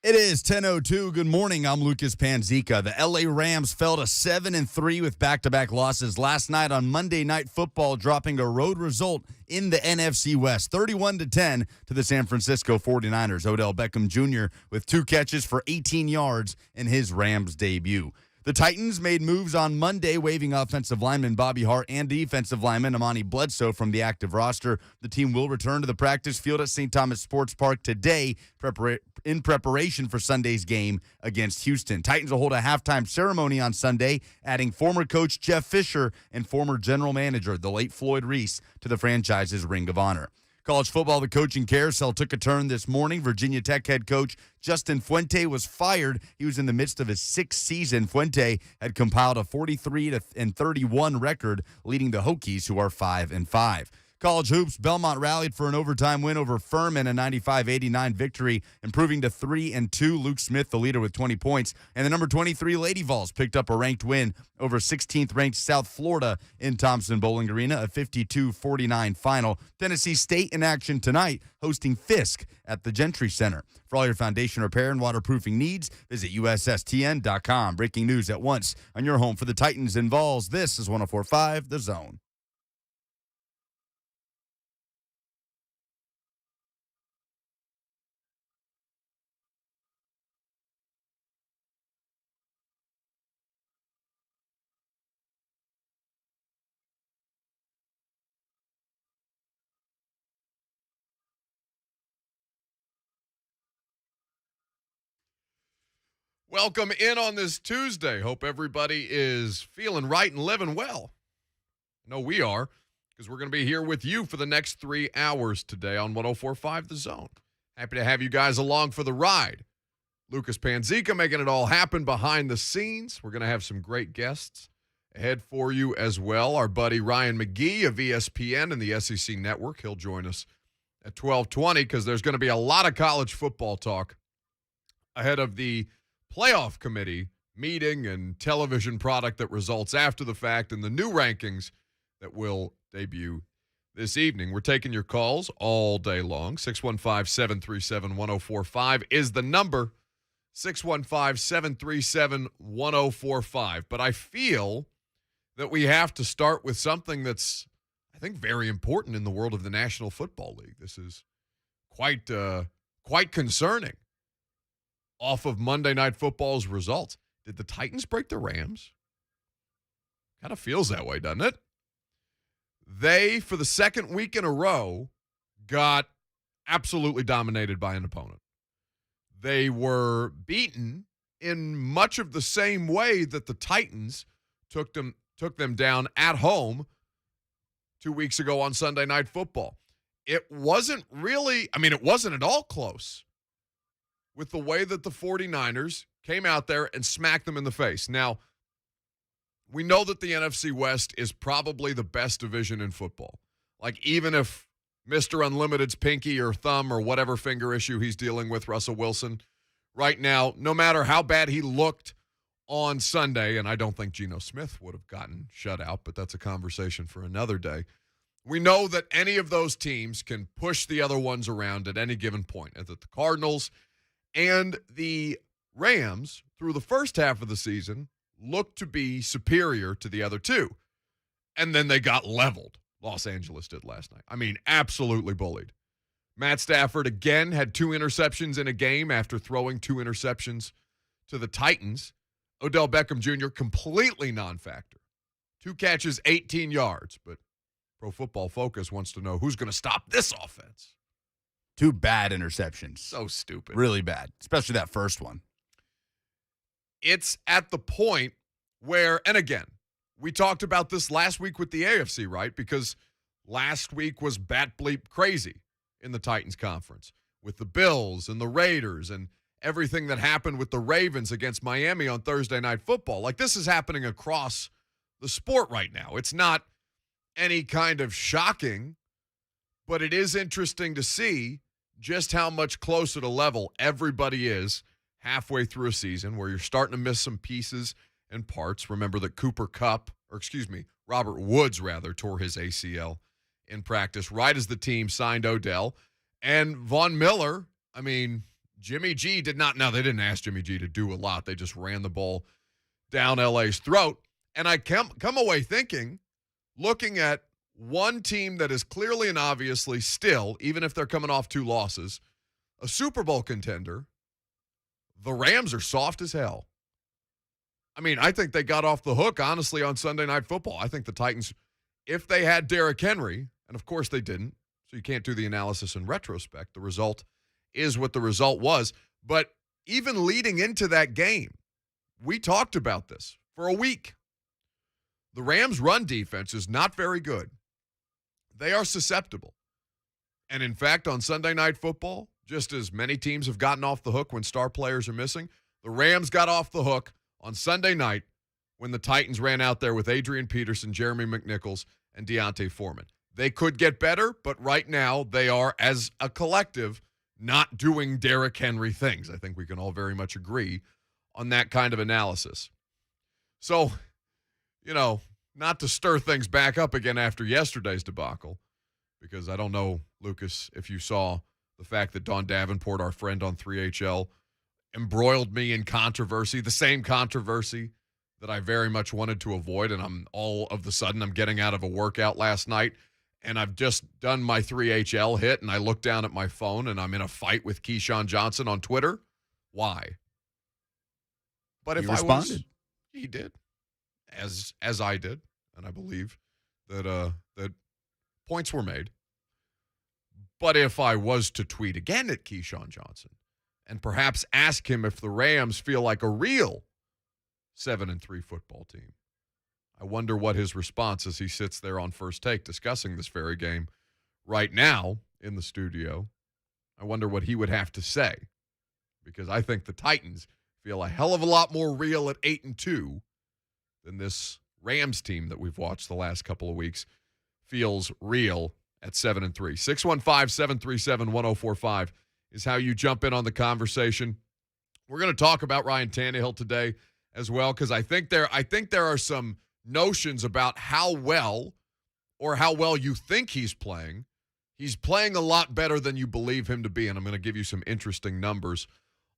It is 10:02. Good morning. I'm Lucas Panzica. The LA Rams fell to 7-3 with back-to-back losses last night on Monday Night Football, dropping a road result in the NFC West, 31-10 to the San Francisco 49ers. Odell Beckham Jr. with 2 catches for 18 yards in his Rams debut. The Titans made moves on Monday, waiving offensive lineman Bobby Hart and defensive lineman Amani Bledsoe from the active roster. The team will return to the practice field at St. Thomas Sports Park today in preparation for Sunday's game against Houston. Titans will hold a halftime ceremony on Sunday, adding former coach Jeff Fisher and former general manager, the late Floyd Reese, to the franchise's Ring of Honor. College football, the coaching carousel took a turn this morning. Virginia Tech head coach Justin Fuente was fired. He was in the midst of his 6th season. Fuente had compiled a 43-31 record, leading the Hokies, who are 5-5. College hoops, Belmont rallied for an overtime win over Furman, a 95-89 victory, improving to 3-2. Luke Smith, the leader, with 20 points. And the number 23 Lady Vols picked up a ranked win over 16th-ranked South Florida in Thompson Bowling Arena, a 52-49 final. Tennessee State in action tonight, hosting Fisk at the Gentry Center. For all your foundation repair and waterproofing needs, visit USSTN.com. Breaking news at once on your home for the Titans and Vols. This is 104.5 The Zone. Welcome in on this Tuesday. Hope everybody is feeling right and living well. I know we are, because we're going to be here with you for the next 3 hours today on 104.5 The Zone. Happy to have you guys along for the ride. Lucas Panzica making it all happen behind the scenes. We're going to have some great guests ahead for you as well. Our buddy Ryan McGee of ESPN and the SEC Network. He'll join us at 12:20 because there's going to be a lot of college football talk ahead of the playoff committee meeting and television product that results after the fact and the new rankings that will debut this evening. We're taking your calls all day long. 615-737-1045 is the number. 615-737-1045. But I feel that we have to start with something that's, I think, very important in the world of the National Football League. This is quite concerning. Off of Monday Night Football's results. Did the Titans break the Rams? Kind of feels that way, doesn't it? They, for the second week in a row, got absolutely dominated by an opponent. They were beaten in much of the same way that the Titans took them down at home 2 weeks ago on Sunday Night Football. It wasn't at all close with the way that the 49ers came out there and smacked them in the face. Now, we know that the NFC West is probably the best division in football. Like, even if Mr. Unlimited's pinky or thumb or whatever finger issue he's dealing with, Russell Wilson, right now, no matter how bad he looked on Sunday, and I don't think Geno Smith would have gotten shut out, but that's a conversation for another day. We know that any of those teams can push the other ones around at any given point, and that the Cardinals and the Rams, through the first half of the season, looked to be superior to the other two. And then they got leveled. Los Angeles did last night. I mean, absolutely bullied. Matt Stafford, again, had 2 interceptions in a game after throwing 2 interceptions to the Titans. Odell Beckham Jr., completely non-factor. 2 catches, 18 yards. But Pro Football Focus wants to know who's going to stop this offense. 2 bad interceptions. So stupid. Really bad, especially that first one. It's at the point where, and again, we talked about this last week with the AFC, right? Because last week was bat bleep crazy in the Titans conference with the Bills and the Raiders and everything that happened with the Ravens against Miami on Thursday Night Football. Like, this is happening across the sport right now. It's not any kind of shocking, but it is interesting to see just how much closer to level everybody is halfway through a season where you're starting to miss some pieces and parts. Remember that Robert Woods, tore his ACL in practice right as the team signed Odell. And Von Miller, Jimmy G did not. Now, they didn't ask Jimmy G to do a lot. They just ran the ball down LA's throat. And I come away thinking, looking at one team that is clearly and obviously still, even if they're coming off 2 losses, a Super Bowl contender, the Rams are soft as hell. I mean, I think they got off the hook, honestly, on Sunday Night Football. I think the Titans, if they had Derrick Henry, and of course they didn't, so you can't do the analysis in retrospect. The result is what the result was. But even leading into that game, we talked about this for a week. The Rams' run defense is not very good. They are susceptible. And in fact, on Sunday Night Football, just as many teams have gotten off the hook when star players are missing, the Rams got off the hook on Sunday night when the Titans ran out there with Adrian Peterson, Jeremy McNichols, and Deontay Foreman. They could get better, but right now they are, as a collective, not doing Derrick Henry things. I think we can all very much agree on that kind of analysis. So, not to stir things back up again after yesterday's debacle, because I don't know, Lucas, if you saw the fact that Don Davenport, our friend on 3HL, embroiled me in controversy, the same controversy that I very much wanted to avoid, and I'm getting out of a workout last night, and I've just done my 3HL hit, and I look down at my phone, and I'm in a fight with Keyshawn Johnson on Twitter. Why? But if he responded. He did, as I did, and I believe that points were made. But if I was to tweet again at Keyshawn Johnson and perhaps ask him if the Rams feel like a real 7-3 football team, I wonder what his response as he sits there on First Take discussing this very game right now in the studio. I wonder what he would have to say, because I think the Titans feel a hell of a lot more real at 8-2 than this Rams team that we've watched the last couple of weeks feels real at 7-3. 615-737-1045 is how you jump in on the conversation. We're going to talk about Ryan Tannehill today as well, because I think there are some notions about how well you think he's playing. He's playing a lot better than you believe him to be, and I'm going to give you some interesting numbers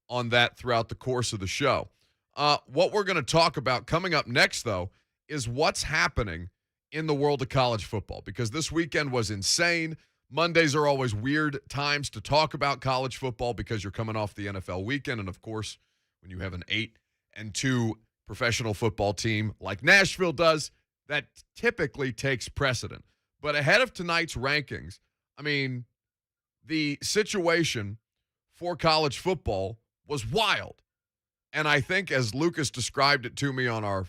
on that throughout the course of the show. What we're going to talk about coming up next, though, is what's happening in the world of college football, because this weekend was insane. Mondays are always weird times to talk about college football because you're coming off the NFL weekend, and of course, when you have an 8-2 professional football team like Nashville does, that typically takes precedent. But ahead of tonight's rankings, I mean, the situation for college football was wild. And I think, as Lucas described it to me on our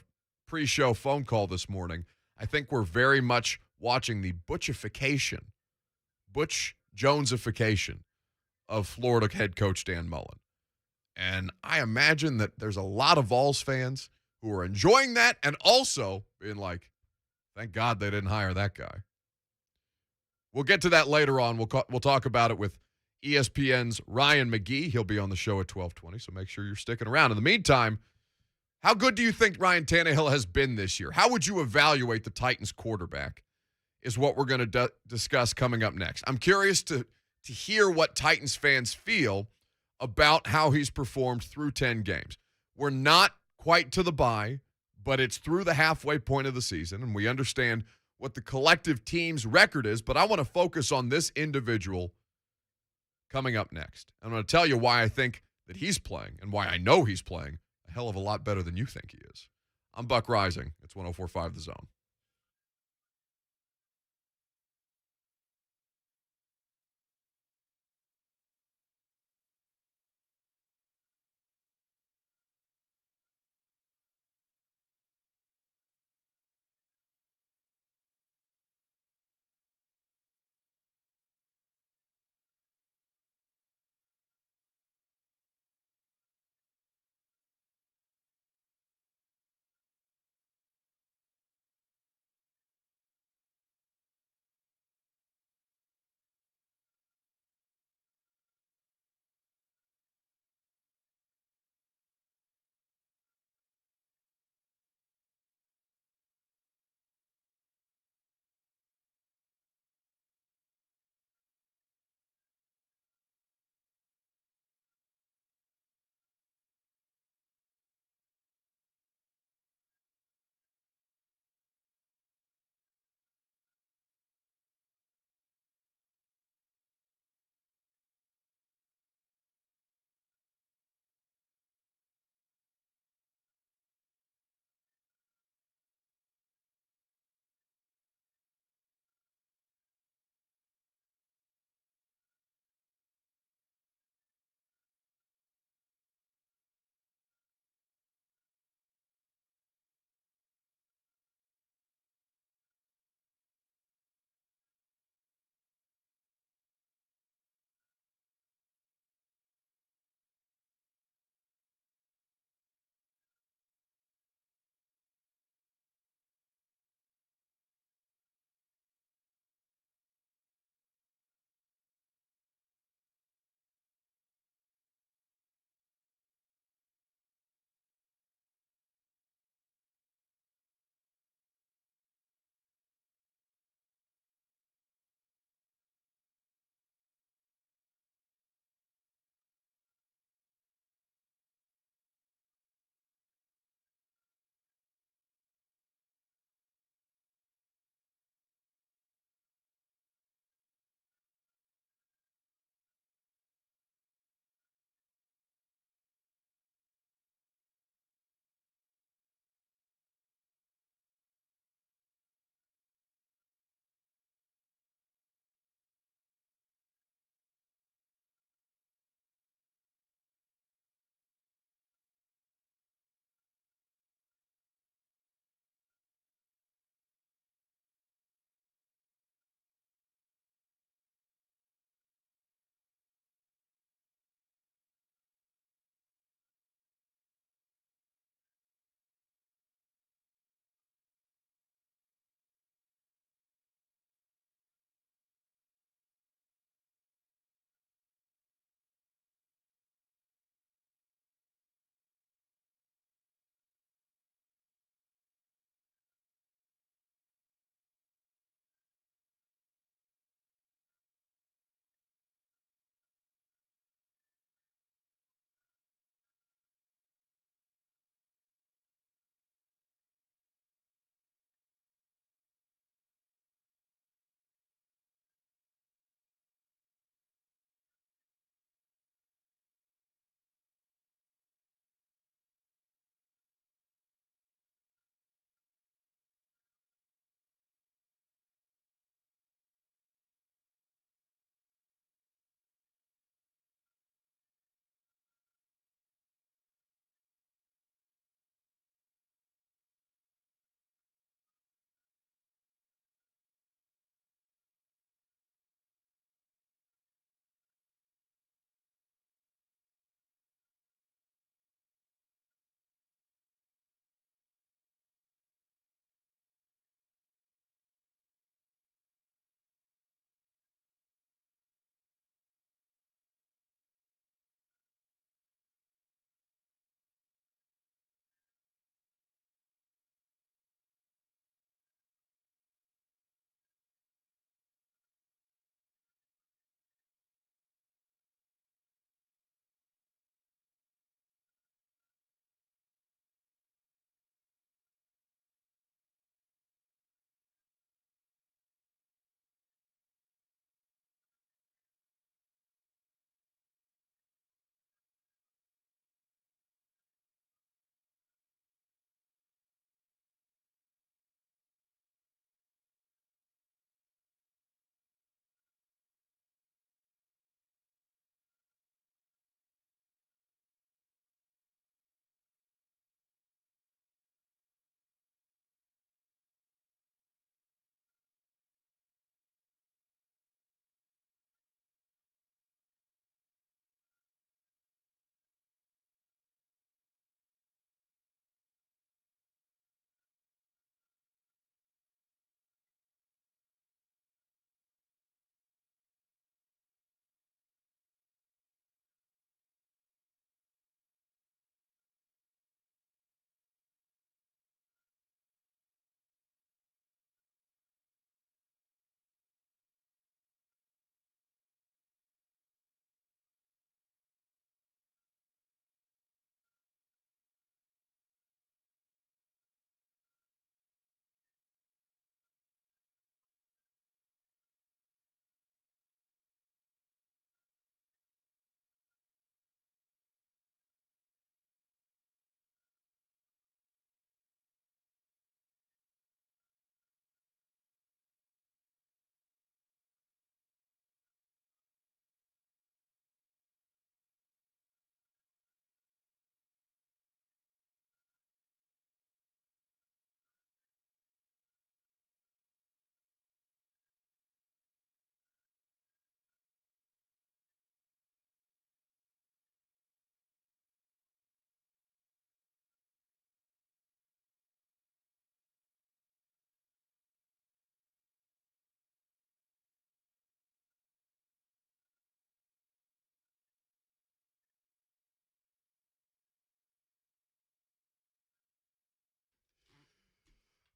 pre-show phone call this morning, I think we're very much watching the Butch Jonesification of Florida head coach Dan Mullen. And I imagine that there's a lot of Vols fans who are enjoying that and also being like, thank God they didn't hire that guy. We'll get to that later on. We'll talk about it with ESPN's Ryan McGee. He'll be on the show at 12:20, so make sure you're sticking around. In the meantime, how good do you think Ryan Tannehill has been this year? How would you evaluate the Titans quarterback is what we're going to discuss coming up next. I'm curious to hear what Titans fans feel about how he's performed through 10 games. We're not quite to the bye, but it's through the halfway point of the season, and we understand what the collective team's record is, but I want to focus on this individual coming up next. I'm going to tell you why I think that he's playing and why I know he's playing a hell of a lot better than you think he is. I'm Buck Reising. It's 104.5 The Zone.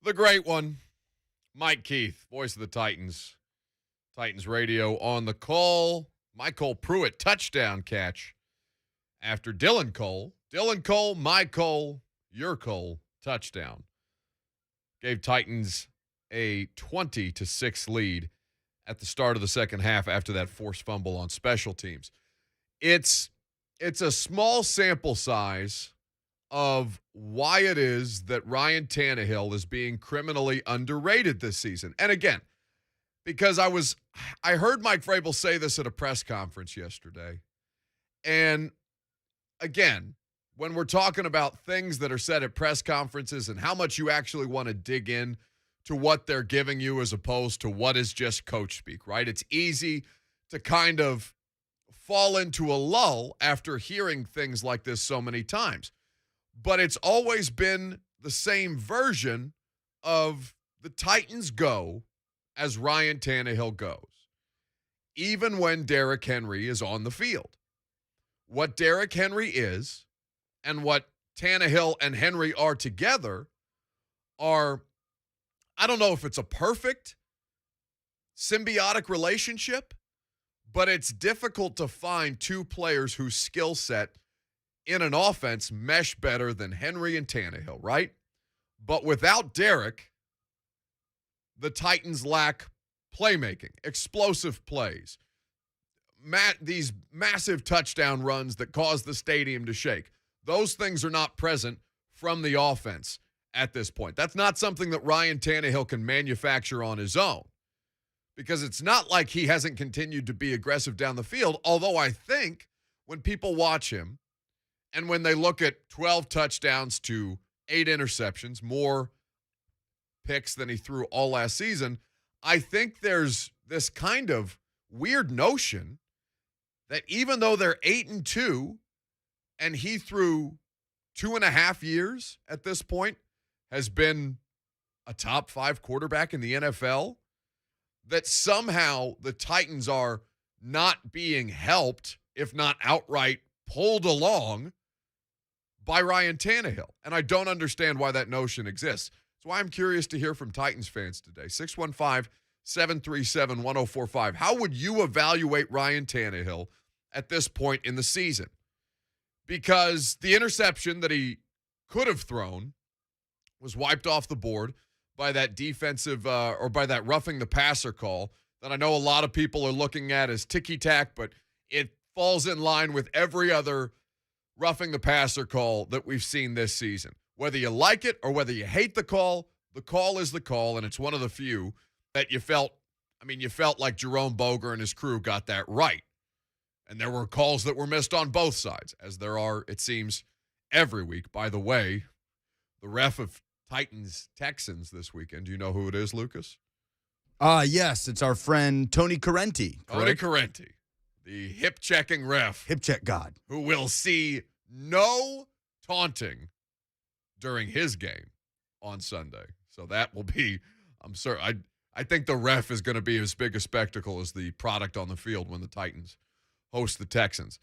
The great one, Mike Keith, voice of the Titans. Titans radio on the call. Michael Pruitt touchdown catch after Dylan Cole. Dylan Cole, my Cole, your Cole touchdown. Gave Titans a 20-6 lead at the start of the second half after that forced fumble on special teams. It's a small sample size of why it is that Ryan Tannehill is being criminally underrated this season. And again, because I heard Mike Vrabel say this at a press conference yesterday. And again, when we're talking about things that are said at press conferences and how much you actually want to dig in to what they're giving you as opposed to what is just coach speak, right? It's easy to kind of fall into a lull after hearing things like this so many times. But it's always been the same version of the Titans go as Ryan Tannehill goes, even when Derrick Henry is on the field. What Derrick Henry is and what Tannehill and Henry are together are, I don't know if it's a perfect symbiotic relationship, but it's difficult to find two players whose skill set in an offense mesh better than Henry and Tannehill, right? But without Derrick, the Titans lack playmaking, explosive plays, these massive touchdown runs that cause the stadium to shake. Those things are not present from the offense at this point. That's not something that Ryan Tannehill can manufacture on his own, because it's not like he hasn't continued to be aggressive down the field, although I think when people watch him and when they look at 12 touchdowns to 8 interceptions, more picks than he threw all last season, I think there's this kind of weird notion that even though they're 8-2 and he through 2.5 years at this point has been a top 5 quarterback in the NFL, that somehow the Titans are not being helped, if not outright pulled along, by Ryan Tannehill. And I don't understand why that notion exists. That's why I'm curious to hear from Titans fans today. 615-737-1045. How would you evaluate Ryan Tannehill at this point in the season? Because the interception that he could have thrown was wiped off the board by that defensive or by that roughing the passer call that I know a lot of people are looking at as ticky-tack, but it falls in line with every other roughing the passer call that we've seen this season. Whether you like it or whether you hate the call is the call, and it's one of the few that you felt like Jerome Boger and his crew got that right. And there were calls that were missed on both sides, as there are, it seems, every week. By the way, the ref of Titans-Texans this weekend, do you know who it is, Lucas? Yes, it's our friend Tony Correnti. Tony Correnti, the hip-checking ref. Hip-check god. Who will see no taunting during his game on Sunday. So that will be, I think the ref is going to be as big a spectacle as the product on the field when the Titans host the Texans.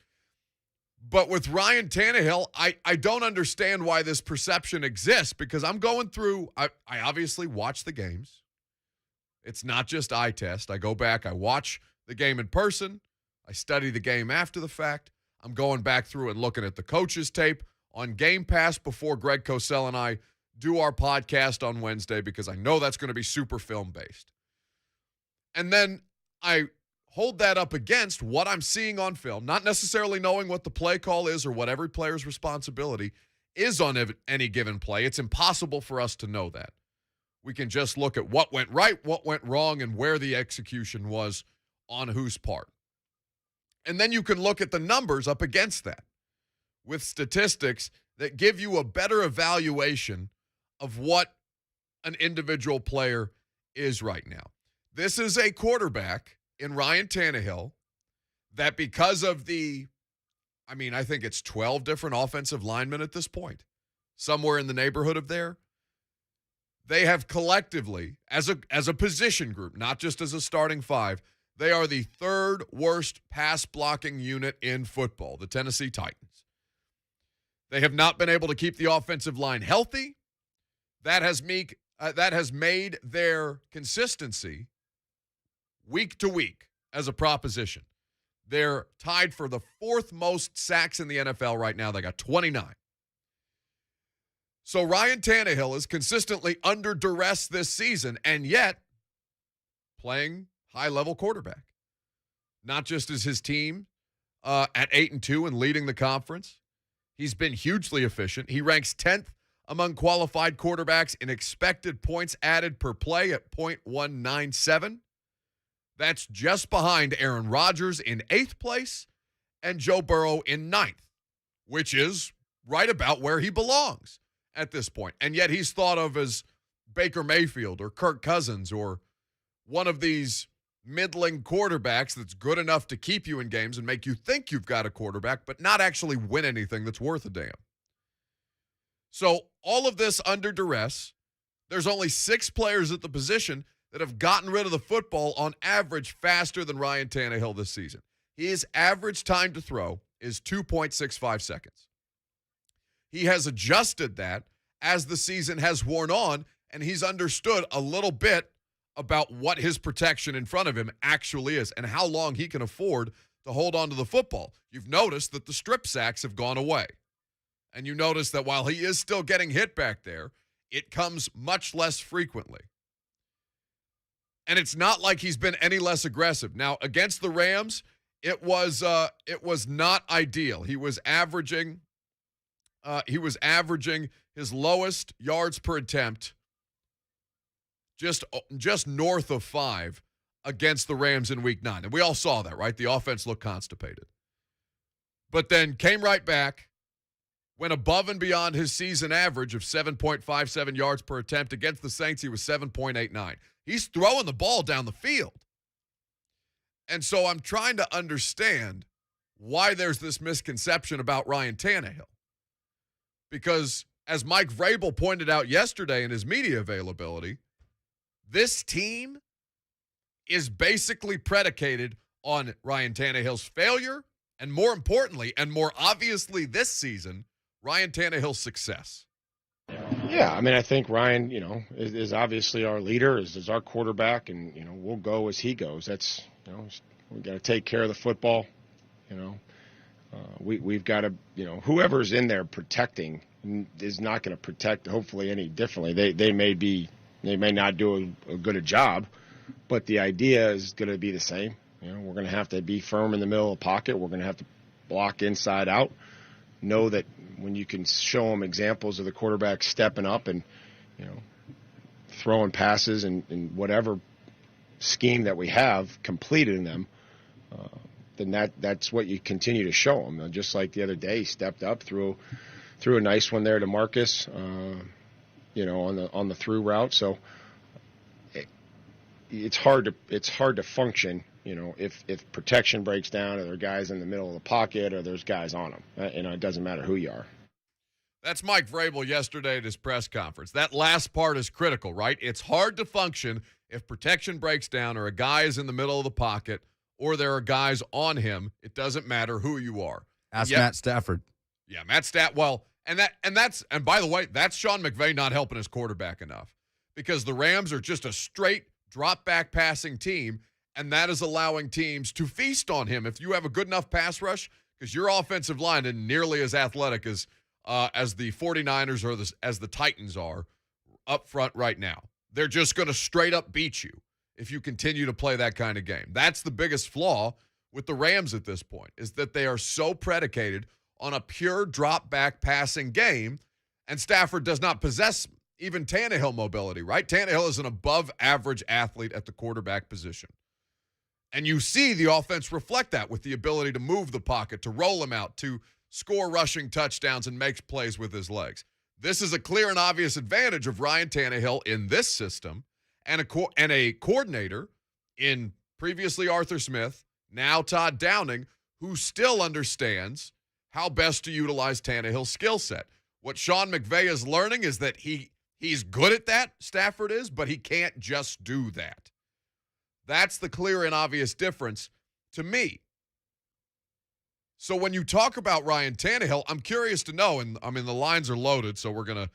But with Ryan Tannehill, I don't understand why this perception exists, because I'm going through, I obviously watch the games. It's not just eye test. I go back, I watch the game in person. I study the game after the fact. I'm going back through and looking at the coaches' tape on Game Pass before Greg Cosell and I do our podcast on Wednesday, because I know that's going to be super film-based. And then I hold that up against what I'm seeing on film, not necessarily knowing what the play call is or what every player's responsibility is on any given play. It's impossible for us to know that. We can just look at what went right, what went wrong, and where the execution was on whose part. And then you can look at the numbers up against that with statistics that give you a better evaluation of what an individual player is right now. This is a quarterback in Ryan Tannehill that, because of I think it's 12 different offensive linemen at this point, somewhere in the neighborhood of there, they have collectively, as a position group, not just as a starting five, they are the third worst pass blocking unit in football, the Tennessee Titans. They have not been able to keep the offensive line healthy. That has that has made their consistency week to week as a proposition. They're tied for the 4th most sacks in the NFL right now. They got 29. So Ryan Tannehill is consistently under duress this season, and yet playing high-level quarterback. Not just as his team at 8-2 and leading the conference. He's been hugely efficient. He ranks 10th among qualified quarterbacks in expected points added per play at .197. That's just behind Aaron Rodgers in 8th place and Joe Burrow in 9th, which is right about where he belongs at this point. And yet he's thought of as Baker Mayfield or Kirk Cousins or one of these middling quarterbacks that's good enough to keep you in games and make you think you've got a quarterback, but not actually win anything that's worth a damn. So all of this under duress, there's only 6 players at the position that have gotten rid of the football on average faster than Ryan Tannehill this season. His average time to throw is 2.65 seconds. He has adjusted that as the season has worn on, and he's understood a little bit about what his protection in front of him actually is and how long he can afford to hold on to the football. You've noticed that the strip sacks have gone away. And you notice that while he is still getting hit back there, it comes much less frequently. And it's not like he's been any less aggressive. Now, against the Rams, it was not ideal. He was averaging his lowest yards per attempt just north of 5 against the Rams in week 9. And we all saw that, right? The offense looked constipated. But then came right back, went above and beyond his season average of 7.57 yards per attempt. Against the Saints, he was 7.89. He's throwing the ball down the field. And so I'm trying to understand why there's this misconception about Ryan Tannehill. Because as Mike Vrabel pointed out yesterday in his media availability, this team is basically predicated on Ryan Tannehill's failure and, more importantly, and more obviously this season, Ryan Tannehill's success. Yeah, I mean, I think Ryan, is obviously our leader, is our quarterback, and, we'll go as he goes. That's, we got to take care of the football. We've got to, whoever's in there protecting is not going to protect, hopefully, any differently. They may not do a good a job, but the idea is going to be the same. We're going to have to be firm in the middle of the pocket. We're going to have to block inside out. Know that when you can show them examples of the quarterback stepping up and, throwing passes and whatever scheme that we have, completing them, then that's what you continue to show them. Just like the other day, he stepped up, threw a nice one there to Marcus, on the through route. So it's hard to function, if protection breaks down, or there are guys in the middle of the pocket, or there's guys on them. It doesn't matter who you are. That's Mike Vrabel yesterday at his press conference. That last part is critical, right? It's hard to function if protection breaks down, or a guy is in the middle of the pocket, or there are guys on him. It doesn't matter who you are. Ask Matt Stafford. Yeah, Matt Stafford. Well, and by the way, that's Sean McVay not helping his quarterback enough, because the Rams are just a straight drop back passing team, and that is allowing teams to feast on him. If you have a good enough pass rush, because your offensive line isn't nearly as athletic as the 49ers or as the Titans are up front right now. They're just going to straight up beat you if you continue to play that kind of game. That's the biggest flaw with the Rams at this point, is that they are so predicated on a pure drop-back passing game, and Stafford does not possess even Tannehill mobility, right? Tannehill is an above-average athlete at the quarterback position. And you see the offense reflect that with the ability to move the pocket, to roll him out, to score rushing touchdowns and make plays with his legs. This is a clear and obvious advantage of Ryan Tannehill in this system, and a coordinator in previously Arthur Smith, now Todd Downing, who still understands how best to utilize Tannehill's skill set. What Sean McVay is learning is that he's good at that, Stafford is, but he can't just do that. That's the clear and obvious difference to me. So when you talk about Ryan Tannehill, I'm curious to know, and I mean, the lines are loaded, so we're going to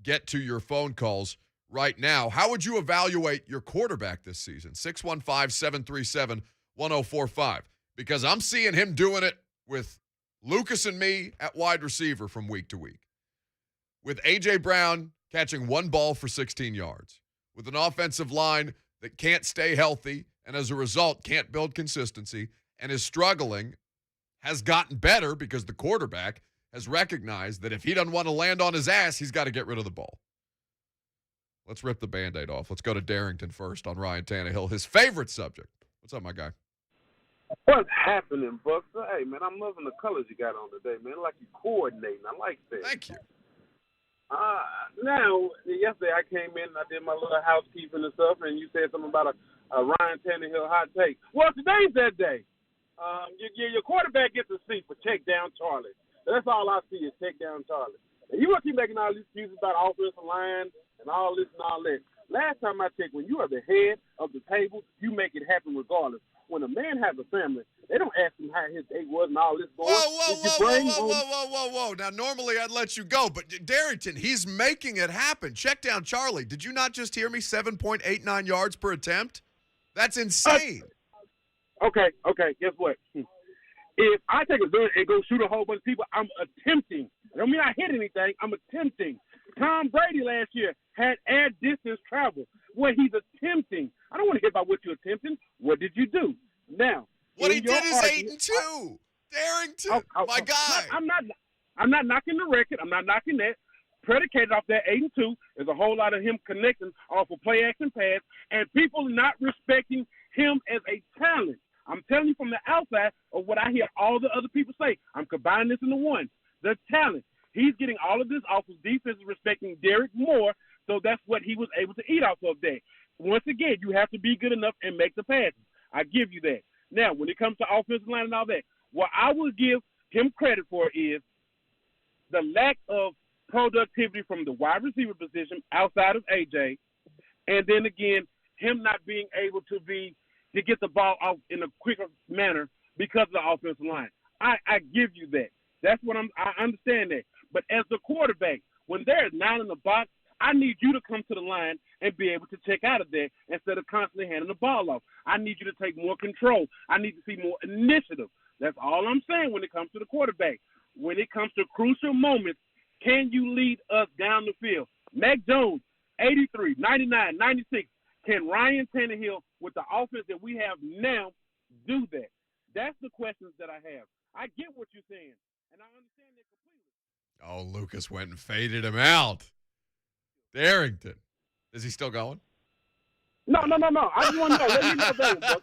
get to your phone calls right now. How would you evaluate your quarterback this season? 615-737-1045. Because I'm seeing him doing it with Lucas and me at wide receiver from week to week. With A.J. Brown catching one ball for 16 yards. With an offensive line that can't stay healthy and as a result can't build consistency and is struggling, has gotten better because the quarterback has recognized that if he doesn't want to land on his ass, he's got to get rid of the ball. Let's rip the Band-Aid off. Let's go to Darrington first on Ryan Tannehill, his favorite subject. What's up, my guy? What's happening, Buck? Hey, man, I'm loving the colors you got on today, man. Like you coordinating. I like that. Thank you. Now, yesterday I came in and I did my little housekeeping and stuff, and you said something about a Ryan Tannehill hot take. Well, today's that day. Your quarterback gets a seat for check down Charlie. That's all I see is check down Charlie. And you want to keep making all these excuses about offensive line and all this and all that. Last time I checked, when you are the head of the table, you make it happen regardless. When a man has a family, they don't ask him how his day was and all this going. Whoa. Now, normally I'd let you go, but Darrington, he's making it happen. Check down Charlie. Did you not just hear me? 7.89 yards per attempt? That's insane. Okay. Guess what? If I take a gun and go shoot a whole bunch of people, I'm attempting. I don't mean I hit anything. I'm attempting. Tom Brady last year had air distance travel where he's attempting. I don't want to hear about what you're attempting. What did you do? Now, what he did is 8-2. Darrington, my guy. I'm not knocking the record. I'm not knocking that. Predicated off that 8-2 is a whole lot of him connecting off of play action pass and people not respecting him as a talent. I'm telling you from the outside of what I hear all the other people say. I'm combining this into one. The talent. He's getting all of this off of defense respecting Derek Moore, so that's what he was able to eat off of that. Once again, you have to be good enough and make the passes. I give you that. Now, when it comes to offensive line and all that, what I will give him credit for is the lack of productivity from the wide receiver position outside of A.J., and then again, him not being able to get the ball off in a quicker manner because of the offensive line. I give you that. That's what I understand that. But as the quarterback, when there's 9 in the box, I need you to come to the line and be able to check out of there instead of constantly handing the ball off. I need you to take more control. I need to see more initiative. That's all I'm saying when it comes to the quarterback. When it comes to crucial moments, can you lead us down the field? Mac Jones, 83, 99, 96. Can Ryan Tannehill, with the offense that we have now, do that? That's the questions that I have. I get what you're saying, and I understand it completely. Oh, Lucas went and faded him out. Darrington. Is he still going? No. I just want to know. Let me know that.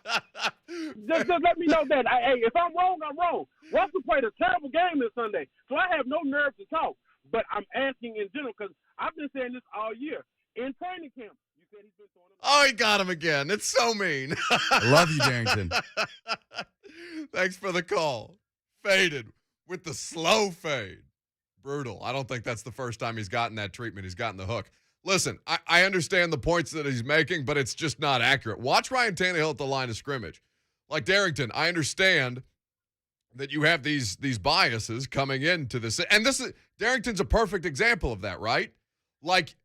Just let me know that. Hey, if I'm wrong, I'm wrong. Russell played a terrible game this Sunday, so I have no nerve to talk. But I'm asking in general because I've been saying this all year. In training camp, you said he's been throwing him. Oh, he got him again. It's so mean. I love you, Darrington. Thanks for the call. Faded with the slow fade. Brutal. I don't think that's the first time he's gotten that treatment. He's gotten the hook. Listen, I understand the points that he's making, but it's just not accurate. Watch Ryan Tannehill at the line of scrimmage. Like Darrington, I understand that you have these biases coming into this. And Darrington's a perfect example of that, right? Like,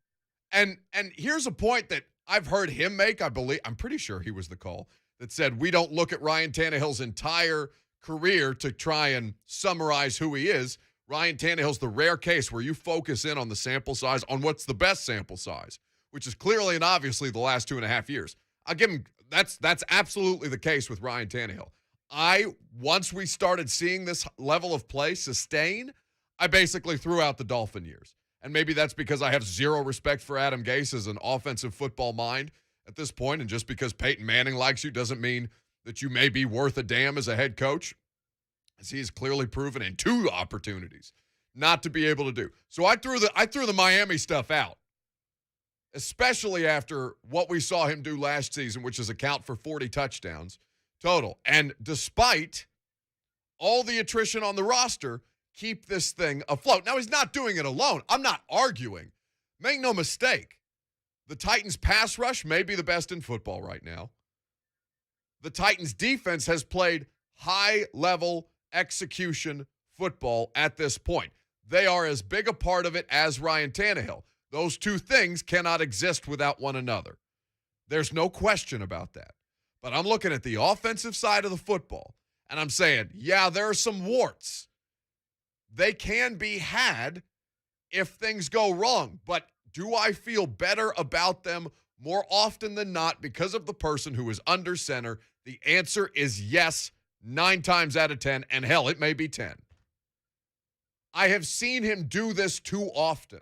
and here's a point that I've heard him make, I'm pretty sure he was the call, that said we don't look at Ryan Tannehill's entire career to try and summarize who he is. Ryan Tannehill's the rare case where you focus in on the sample size, on what's the best sample size, which is clearly and obviously the last 2.5 years. I'll give him that's absolutely the case with Ryan Tannehill. Once we started seeing this level of play sustain, I basically threw out the Dolphin years. And maybe that's because I have zero respect for Adam Gase as an offensive football mind at this point, and just because Peyton Manning likes you doesn't mean that you may be worth a damn as a head coach, as he has clearly proven in 2 opportunities not to be able to do. So I threw the Miami stuff out, especially after what we saw him do last season, which is account for 40 touchdowns total. And despite all the attrition on the roster, keep this thing afloat. Now, he's not doing it alone. I'm not arguing. Make no mistake. The Titans' pass rush may be the best in football right now. The Titans' defense has played high-level execution football at this point. They are as big a part of it as Ryan Tannehill. Those two things cannot exist without one another. There's no question about that. But I'm looking at the offensive side of the football, and I'm saying, yeah, there are some warts. They can be had if things go wrong. But do I feel better about them more often than not because of the person who is under center? The answer is yes, 9 times out of 10, and hell, it may be 10. I have seen him do this too often.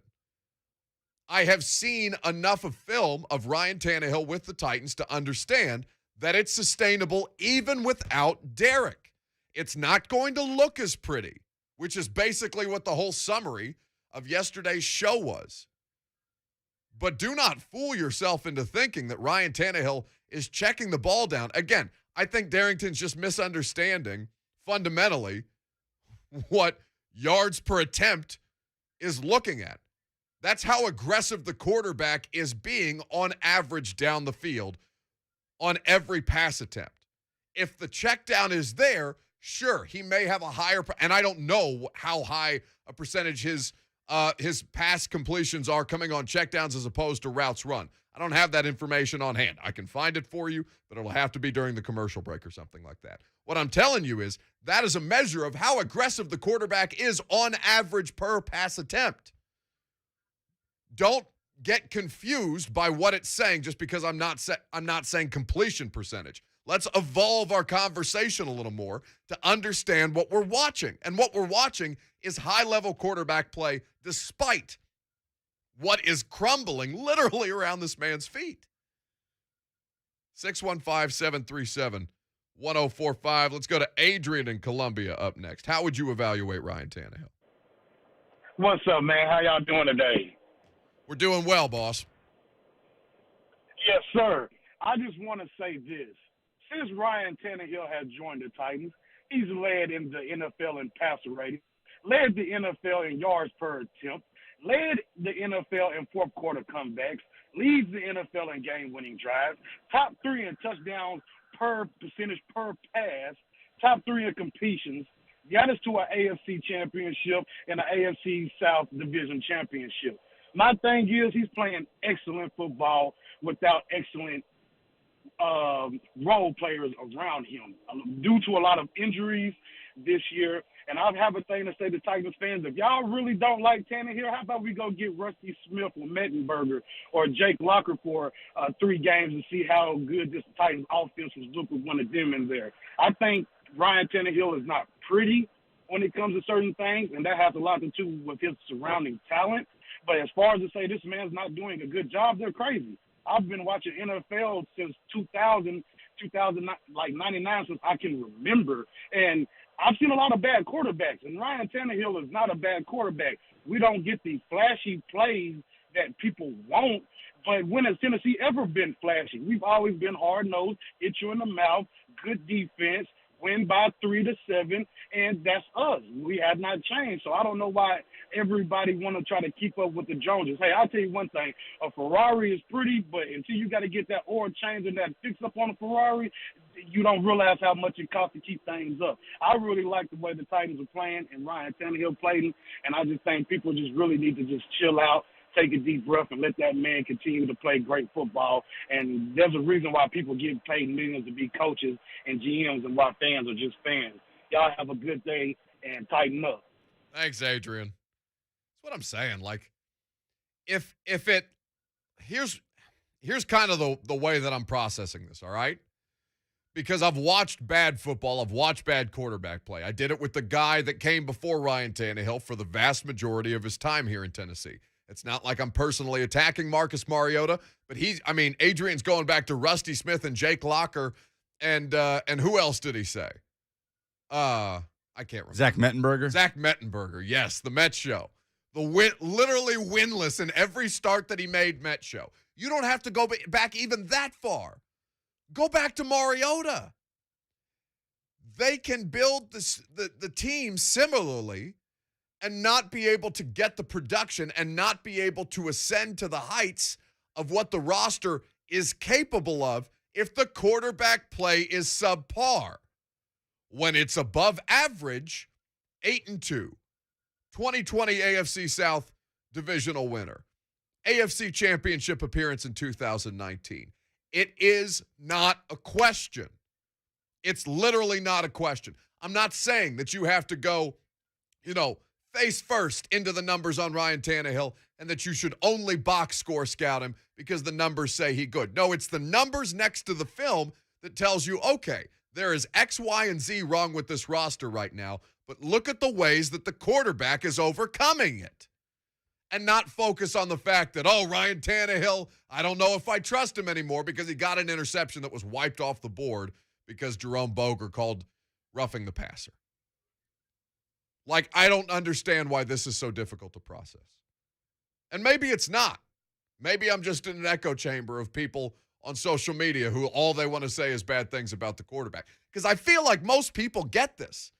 I have seen enough of film of Ryan Tannehill with the Titans to understand that it's sustainable even without Derek. It's not going to look as pretty, which is basically what the whole summary of yesterday's show was. But do not fool yourself into thinking that Ryan Tannehill is checking the ball down. Again, I think Darrington's just misunderstanding fundamentally what yards per attempt is looking at. That's how aggressive the quarterback is being on average down the field on every pass attempt. If the check down is there, sure, he may have a higher, and I don't know how high a percentage his pass completions are coming on checkdowns as opposed to routes run. I don't have that information on hand. I can find it for you, but it'll have to be during the commercial break or something like that. What I'm telling you is that is a measure of how aggressive the quarterback is on average per pass attempt. Don't get confused by what it's saying just because I'm not saying completion percentage. Let's evolve our conversation a little more to understand what we're watching. And what we're watching is high-level quarterback play despite what is crumbling literally around this man's feet. 615-737-1045. Let's go to Adrian in Columbia up next. How would you evaluate Ryan Tannehill? What's up, man? How y'all doing today? We're doing well, boss. Yes, sir. I just want to say this. Since Ryan Tannehill has joined the Titans, he's led in the NFL in passer rating, led the NFL in yards per attempt, led the NFL in fourth quarter comebacks, leads the NFL in game-winning drives, top 3 in touchdowns per percentage per pass, top 3 in completions, got us to an AFC championship and an AFC South Division championship. My thing is he's playing excellent football without excellent role players around him due to a lot of injuries this year. And I have a thing to say to Titans fans, if y'all really don't like Tannehill, how about we go get Rusty Smith or Mettenberger or Jake Locker for 3 games and see how good this Titans offense was look with one of them in there. I think Ryan Tannehill is not pretty when it comes to certain things, and that has a lot to do with his surrounding talent. But as far as to say this man's not doing a good job, they're crazy. I've been watching NFL since 2000, like 99, since I can remember. And I've seen a lot of bad quarterbacks, and Ryan Tannehill is not a bad quarterback. We don't get the flashy plays that people want, but when has Tennessee ever been flashy? We've always been hard-nosed, hit you in the mouth, good defense, win by 3-7, and that's us. We have not changed, so I don't know why everybody want to try to keep up with the Joneses. Hey, I'll tell you one thing. A Ferrari is pretty, but until you got to get that oil change and that fix up on a Ferrari, you don't realize how much it costs to keep things up. I really like the way the Titans are playing and Ryan Tannehill played, and I just think people just really need to just chill out, take a deep breath, and let that man continue to play great football. And there's a reason why people get paid millions to be coaches and GMs and why fans are just fans. Y'all have a good day and tighten up. Thanks, Adrian. That's what I'm saying. Like, if here's kind of the way that I'm processing this, all right? Because I've watched bad football. I've watched bad quarterback play. I did it with the guy that came before Ryan Tannehill for the vast majority of his time here in Tennessee. It's not like I'm personally attacking Marcus Mariota, but Adrian's going back to Rusty Smith and Jake Locker, and who else did he say? I can't remember. Zach Mettenberger? Zach Mettenberger, yes, the Mets show. Literally winless in every start that he made Mets show. You don't have to go back even that far. Go back to Mariota. They can build the team similarly and not be able to get the production and not be able to ascend to the heights of what the roster is capable of if the quarterback play is subpar. When it's above average, 8-2, 2020 AFC South divisional winner. AFC Championship appearance in 2019. It is not a question. It's literally not a question. I'm not saying that you have to go, face first into the numbers on Ryan Tannehill and that you should only box score scout him because the numbers say he good. No, it's the numbers next to the film that tells you, okay, there is X, Y, and Z wrong with this roster right now, but look at the ways that the quarterback is overcoming it. And not focus on the fact that, Ryan Tannehill, I don't know if I trust him anymore because he got an interception that was wiped off the board because Jerome Boger called roughing the passer. Like, I don't understand why this is so difficult to process. And maybe it's not. Maybe I'm just in an echo chamber of people on social media who all they want to say is bad things about the quarterback. Because I feel like most people get this.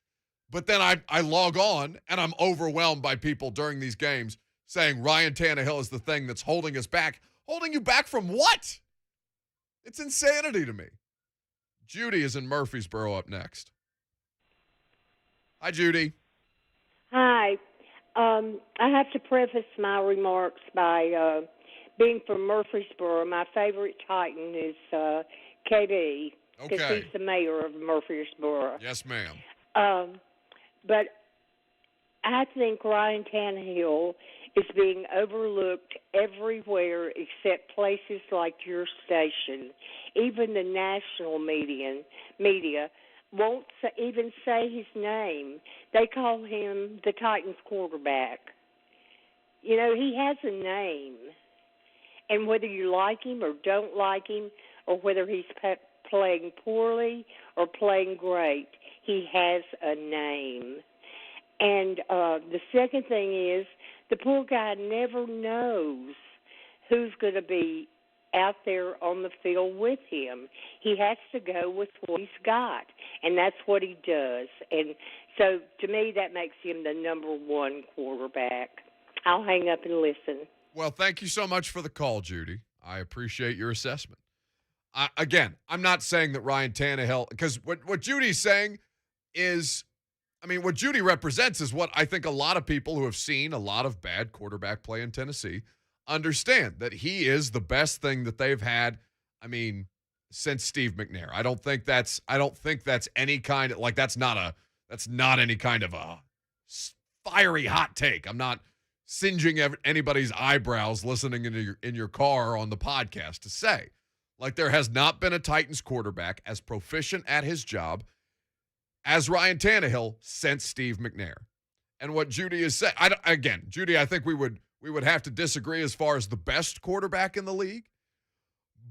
But then I log on and I'm overwhelmed by people during these games saying Ryan Tannehill is the thing that's holding us back. Holding you back from what? It's insanity to me. Judy is in Murfreesboro up next. Hi, Judy. Hi. I have to preface my remarks by being from Murfreesboro. My favorite Titan is KB because Okay. he's the mayor of Murfreesboro. Yes, ma'am. But I think Ryan Tannehill is being overlooked everywhere except places like your station. Even the national media won't even say his name. They call him the Titans quarterback. He has a name. And whether you like him or don't like him, or whether he's playing poorly or playing great, he has a name. And the second thing is, the poor guy never knows who's going to be out there on the field with him. He has to go with what he's got, and that's what he does. And so, to me, that makes him the number one quarterback. I'll hang up and listen. Well, thank you so much for the call, Judy. I appreciate your assessment. Again, I'm not saying that Ryan Tannehill, because what Judy's saying is, what Judy represents is what I think a lot of people who have seen a lot of bad quarterback play in Tennessee understand, that he is the best thing that they've had, since Steve McNair. I don't think that's any kind of, that's not any kind of a fiery hot take. I'm not singeing anybody's eyebrows listening in your car on the podcast to say, there has not been a Titans quarterback as proficient at his job as Ryan Tannehill since Steve McNair. And what Judy is saying, Judy, I think we would have to disagree as far as the best quarterback in the league,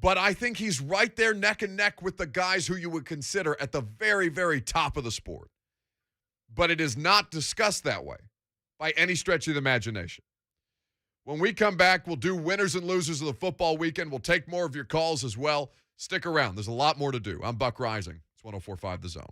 but I think he's right there neck and neck with the guys who you would consider at the very, very top of the sport. But it is not discussed that way by any stretch of the imagination. When we come back, we'll do winners and losers of the football weekend. We'll take more of your calls as well. Stick around. There's a lot more to do. I'm Buck Reising. It's 104.5 The Zone.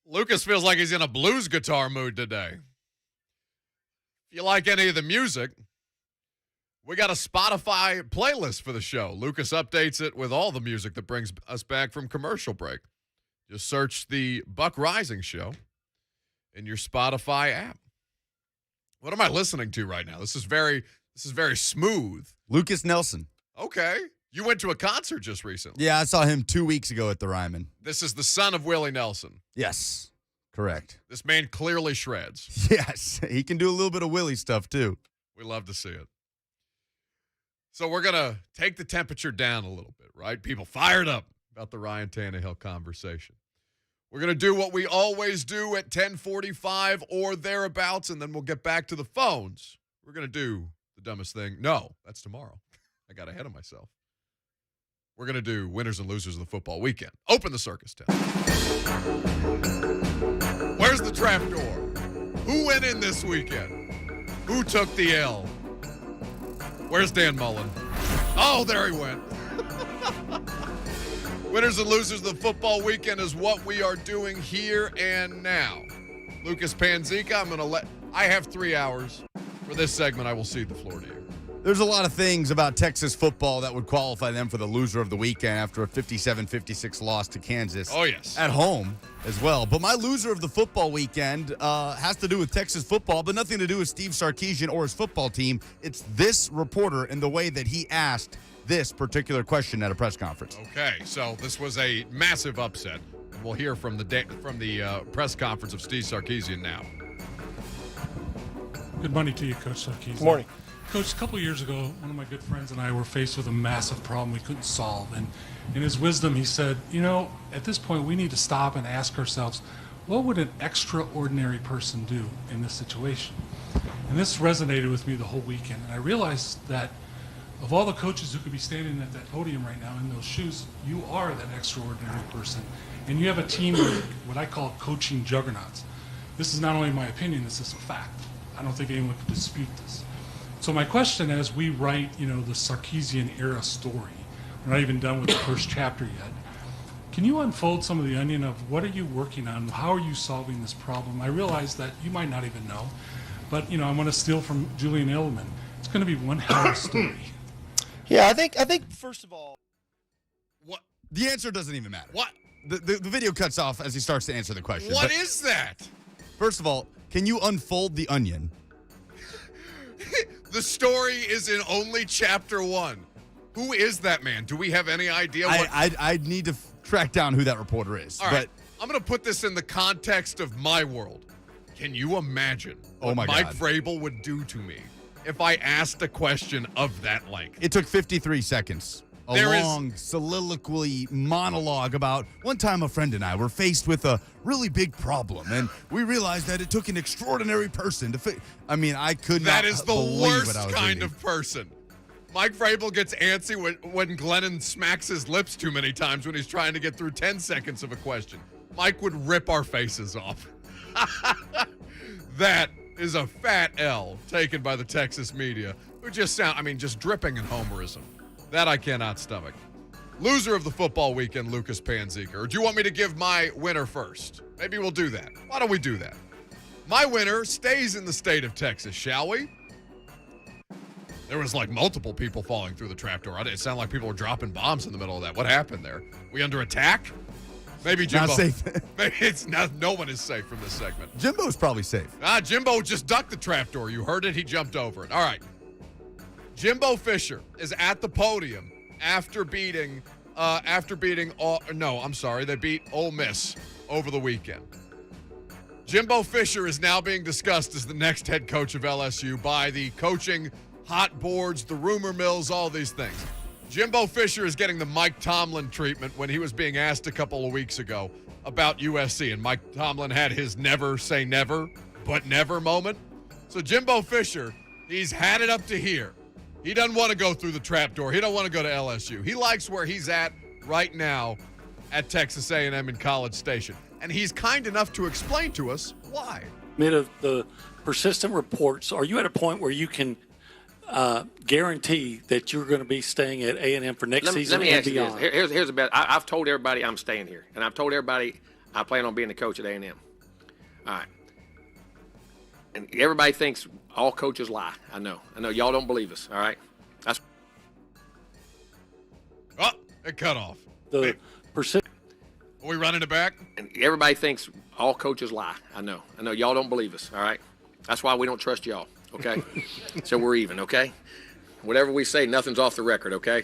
Lucas feels like he's in a blues guitar mood today. If you like any of the music, we got a Spotify playlist for the show. Lucas updates it with all the music that brings us back from commercial break. Just search the Buck Reising Show in your Spotify app. What am I listening to right now? This is very smooth. Lucas Nelson. Okay. You went to a concert just recently. Yeah, I saw him 2 weeks ago at the Ryman. This is the son of Willie Nelson. Yes, correct. This man clearly shreds. Yes, he can do a little bit of Willie stuff, too. We love to see it. So we're going to take the temperature down a little bit, right? People fired up about the Ryan Tannehill conversation. We're going to do what we always do at 10:45 or thereabouts, and then we'll get back to the phones. We're going to do the dumbest thing. No, that's tomorrow. I got ahead of myself. We're going to do winners and losers of the football weekend. Open the circus tent. Where's the trap door? Who went in this weekend? Who took the L? Where's Dan Mullen? Oh, there he went. Winners and losers of the football weekend is what we are doing here and now. Lucas Panzica, I have 3 hours. For this segment, I will cede the floor to you. There's a lot of things about Texas football that would qualify them for the loser of the weekend after a 57-56 loss to Kansas. Oh, yes. At home as well. But my loser of the football weekend has to do with Texas football, but nothing to do with Steve Sarkisian or his football team. It's this reporter and the way that he asked this particular question at a press conference. Okay, so this was a massive upset. And we'll hear from the press conference of Steve Sarkisian now. Good morning to you, Coach Sarkisian. Good morning. Coach, a couple of years ago, one of my good friends and I were faced with a massive problem we couldn't solve. And in his wisdom, he said, at this point, we need to stop and ask ourselves, what would an extraordinary person do in this situation? And this resonated with me the whole weekend. And I realized that of all the coaches who could be standing at that podium right now in those shoes, you are that extraordinary person. And you have a team of what I call coaching juggernauts. This is not only my opinion, this is a fact. I don't think anyone could dispute this. So my question, as we write, the Sarkisian era story, we're not even done with the first chapter yet. Can you unfold some of the onion of what are you working on? How are you solving this problem? I realize that you might not even know, but I want to steal from Julian Edelman. It's going to be one hell of a story. Yeah, I think first of all, What? The answer doesn't even matter. What? The video cuts off as he starts to answer the question. What is that? First of all, can you unfold the onion? The story is in only chapter 1. Who is that man? Do we have any idea? I'd need to track down who that reporter is. All right, I'm going to put this in the context of my world. Can you imagine what Mike Vrabel would do to me if I asked a question of that length? It took 53 seconds. Long soliloquy monologue about one time a friend and I were faced with a really big problem, and we realized that it took an extraordinary person to fix. I mean, I could not. That is the worst kind reading. of person. Mike Vrabel gets antsy when Glennon smacks his lips too many times when he's trying to get through 10 seconds of a question. Mike would rip our faces off. That is a fat L taken by the Texas media, who just dripping in homerism. That I cannot stomach. Loser of the football weekend, Lucas Panzica. Or do you want me to give my winner first? Maybe we'll do that. Why don't we do that? My winner stays in the state of Texas, shall we? There was multiple people falling through the trapdoor. It sounded like people were dropping bombs in the middle of that. What happened there? We under attack? Maybe Jimbo. Not safe. Maybe it's not. No one is safe from this segment. Jimbo's probably safe. Jimbo just ducked the trapdoor. You heard it. He jumped over it. All right. Jimbo Fisher is at the podium after beating they beat Ole Miss over the weekend. Jimbo Fisher is now being discussed as the next head coach of LSU by the coaching hot boards, the rumor mills, all these things. Jimbo Fisher is getting the Mike Tomlin treatment when he was being asked a couple of weeks ago about USC, and Mike Tomlin had his never say never, but never moment. So Jimbo Fisher, he's had it up to here. He doesn't want to go through the trapdoor. He don't want to go to LSU. He likes where he's at right now at Texas A&M in College Station. And he's kind enough to explain to us why. Amid of the persistent reports, are you at a point where you can guarantee that you're going to be staying at A&M for next season and beyond? Here's about. I've told everybody I'm staying here, and I've told everybody I plan on being the coach at A&M. All right. And everybody thinks all coaches lie. I know y'all don't believe us. All right. That's. Oh, it cut off. The percent. Are we running it back? And everybody thinks all coaches lie. I know y'all don't believe us. All right. That's why we don't trust y'all. Okay. So we're even. Okay. Whatever we say, nothing's off the record. Okay.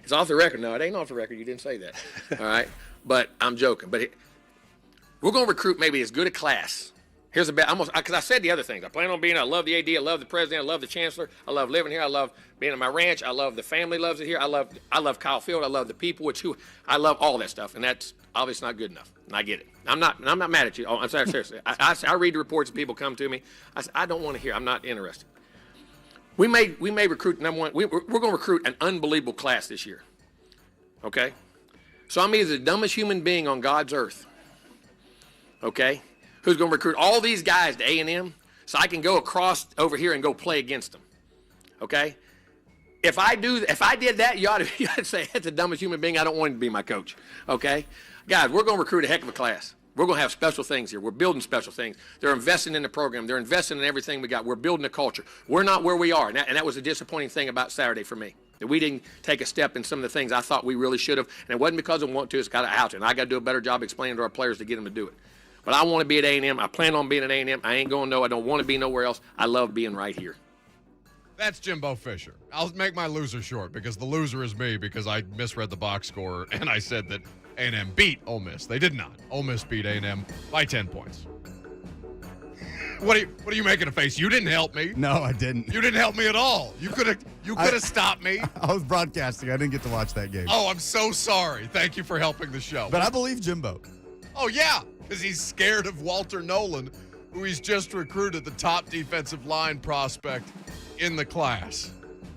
It's off the record. No, it ain't off the record. You didn't say that. All right. But I'm joking. But we're going to recruit maybe as good a class. Here's a bet. Because I said the other things. I plan on being. I love the AD. I love the president. I love the chancellor. I love living here. I love being at my ranch. I love the family loves it here. I love Kyle Field. I love the people. I love all that stuff. And that's obviously not good enough. And I get it. I'm not mad at you. Oh, I'm sorry. Seriously. I read the reports and people come to me. I don't want to hear. I'm not interested. We may recruit number one. We're going to recruit an unbelievable class this year. Okay. So I'm either the dumbest human being on God's earth. Okay. Who's going to recruit all these guys to A&M so I can go across over here and go play against them, okay? If I did that, you ought to say, that's the dumbest human being. I don't want him to be my coach, okay? Guys, we're going to recruit a heck of a class. We're going to have special things here. We're building special things. They're investing in the program. They're investing in everything we got. We're building a culture. We're not where we are, and that was a disappointing thing about Saturday for me, that we didn't take a step in some of the things I thought we really should have, and it wasn't because I want to. It's got out there, and I got to do a better job explaining to our players to get them to do it. But I want to be at A&M. I plan on being at A&M. I ain't going I don't want to be nowhere else. I love being right here. That's Jimbo Fisher. I'll make my loser short because the loser is me because I misread the box score and I said that A&M beat Ole Miss. They did not. Ole Miss beat A&M by 10 points. What are you making a face? You didn't help me. No, I didn't. You didn't help me at all. You could have stopped me. I was broadcasting. I didn't get to watch that game. Oh, I'm so sorry. Thank you for helping the show. But I believe Jimbo. Oh, yeah, because he's scared of Walter Nolan, who he's just recruited, the top defensive line prospect in the class.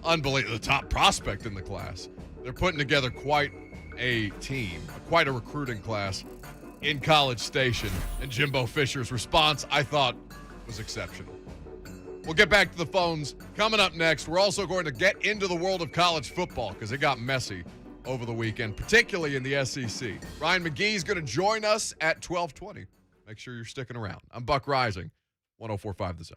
Unbelievable. The top prospect in the class. They're putting together quite a team, quite a recruiting class in College Station. And Jimbo Fisher's response, I thought, was exceptional. We'll get back to the phones coming up next. We're also going to get into the world of college football because it got messy over the weekend, particularly in the SEC. Ryan McGee is going to join us at 12:20. Make sure you're sticking around. I'm Buck Reising, 104.5 The Zone.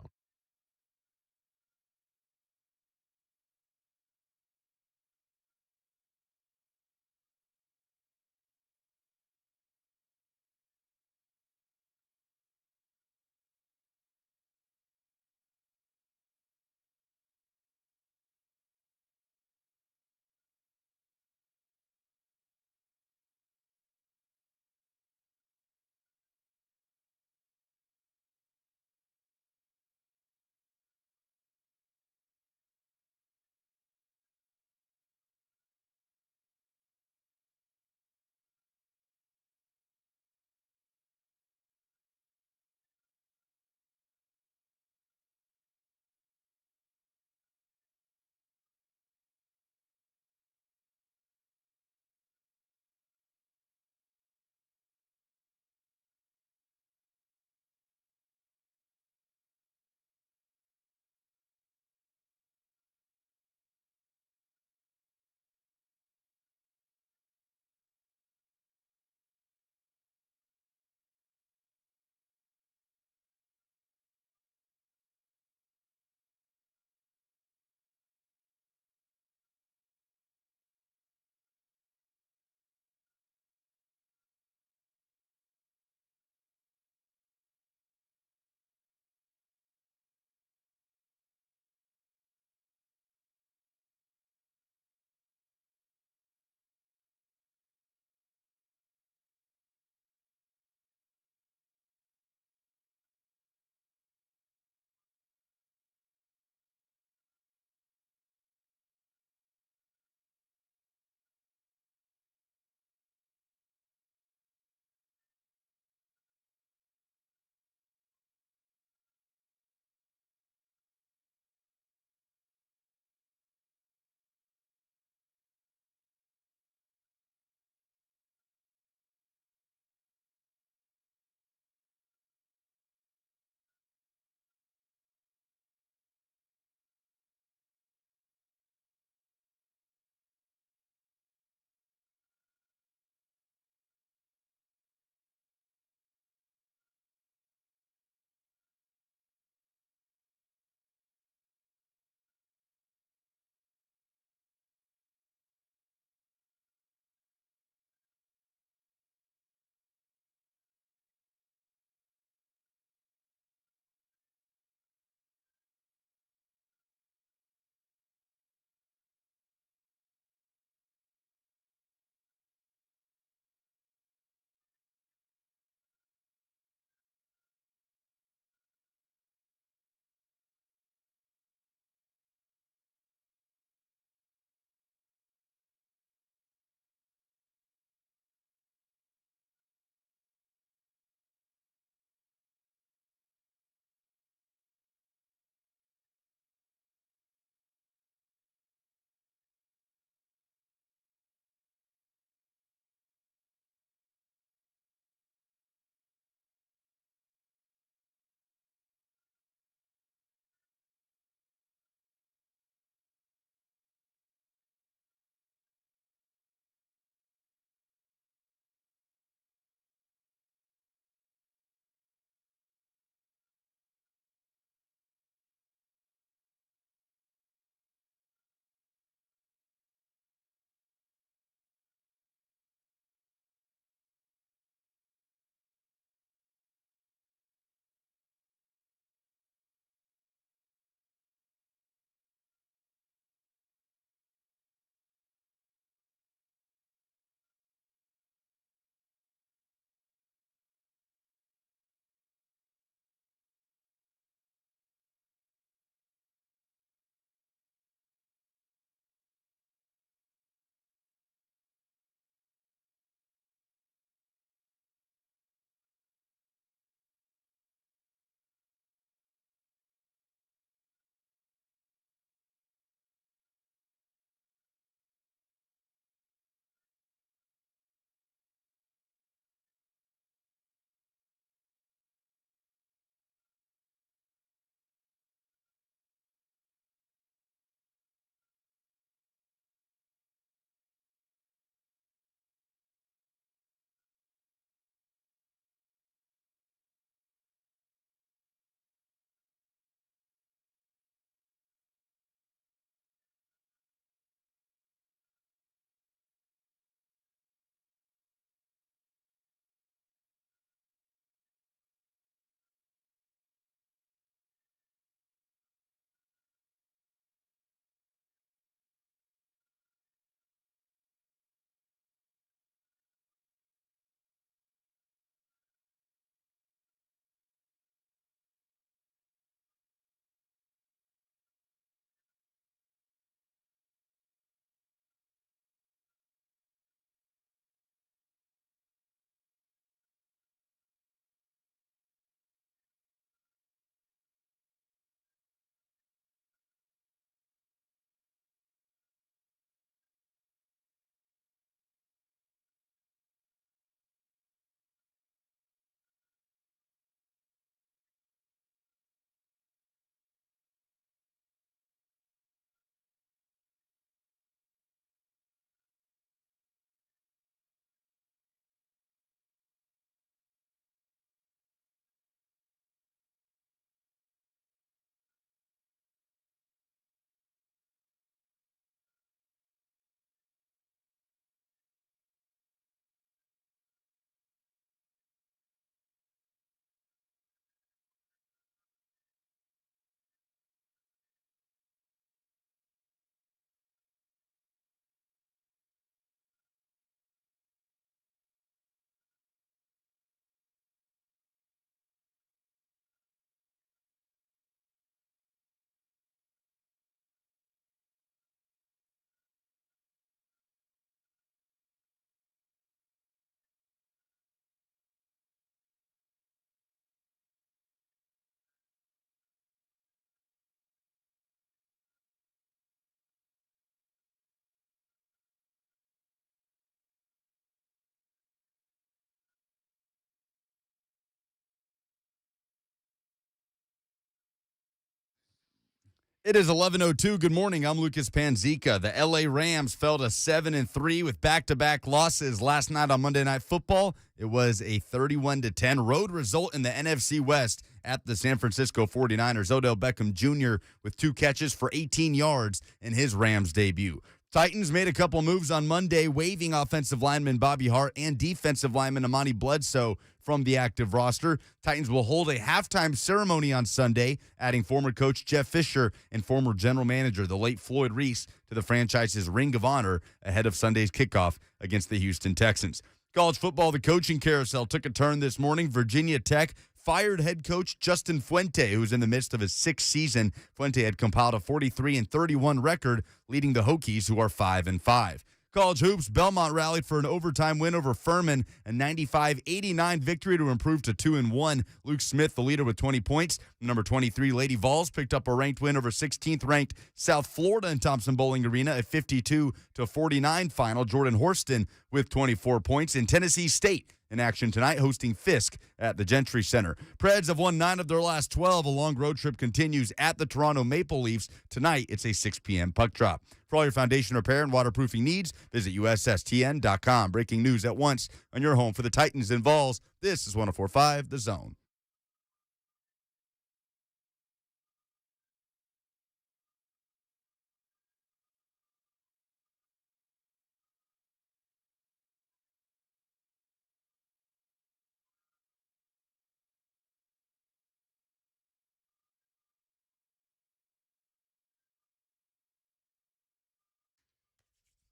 It is 11:02. Good morning. I'm Lucas Panzica. The LA Rams fell to 7-3 with back-to-back losses last night on Monday Night Football. It was a 31-10 road result in the NFC West at the San Francisco 49ers. Odell Beckham Jr. with 2 catches for 18 yards in his Rams debut. Titans made a couple moves on Monday, waiving offensive lineman Bobby Hart and defensive lineman Amani Bledsoe from the active roster. Titans will hold a halftime ceremony on Sunday, adding former coach Jeff Fisher and former general manager, the late Floyd Reese, to the franchise's Ring of Honor ahead of Sunday's kickoff against the Houston Texans. College football, the coaching carousel took a turn this morning. Virginia Tech fired head coach Justin Fuente, who's in the midst of his 6th season. Fuente had compiled a 43-31 record, leading the Hokies, who are 5-5. College hoops, Belmont rallied for an overtime win over Furman, a 95-89 victory to improve to 2-1. Luke Smith, the leader, with 20 points. Number 23, Lady Vols, picked up a ranked win over 16th-ranked South Florida in Thompson Bowling Arena, a 52-49 final. Jordan Horston with 24 points. In Tennessee State, in action tonight, hosting Fisk at the Gentry Center. Preds have won 9 of their last 12. A long road trip continues at the Toronto Maple Leafs. Tonight, it's a 6 p.m. puck drop. For all your foundation repair and waterproofing needs, visit USSTN.com. Breaking news at once on your home for the Titans and Vols. This is 104.5 The Zone.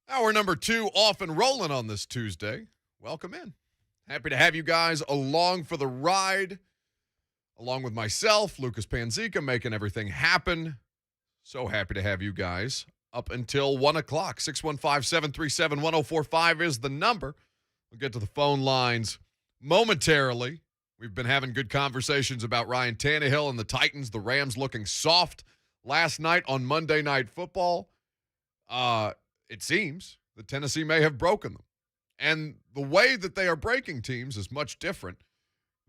Hour number 2 off and rolling on this Tuesday. Welcome in. Happy to have you guys along for the ride, along with myself, Lucas Panzica, making everything happen. So happy to have you guys up until 1 o'clock. 615-737-1045 is the number. We'll get to the phone lines momentarily. We've been having good conversations about Ryan Tannehill and the Titans, the Rams looking soft last night on Monday Night Football. It seems that Tennessee may have broken them. And the way that they are breaking teams is much different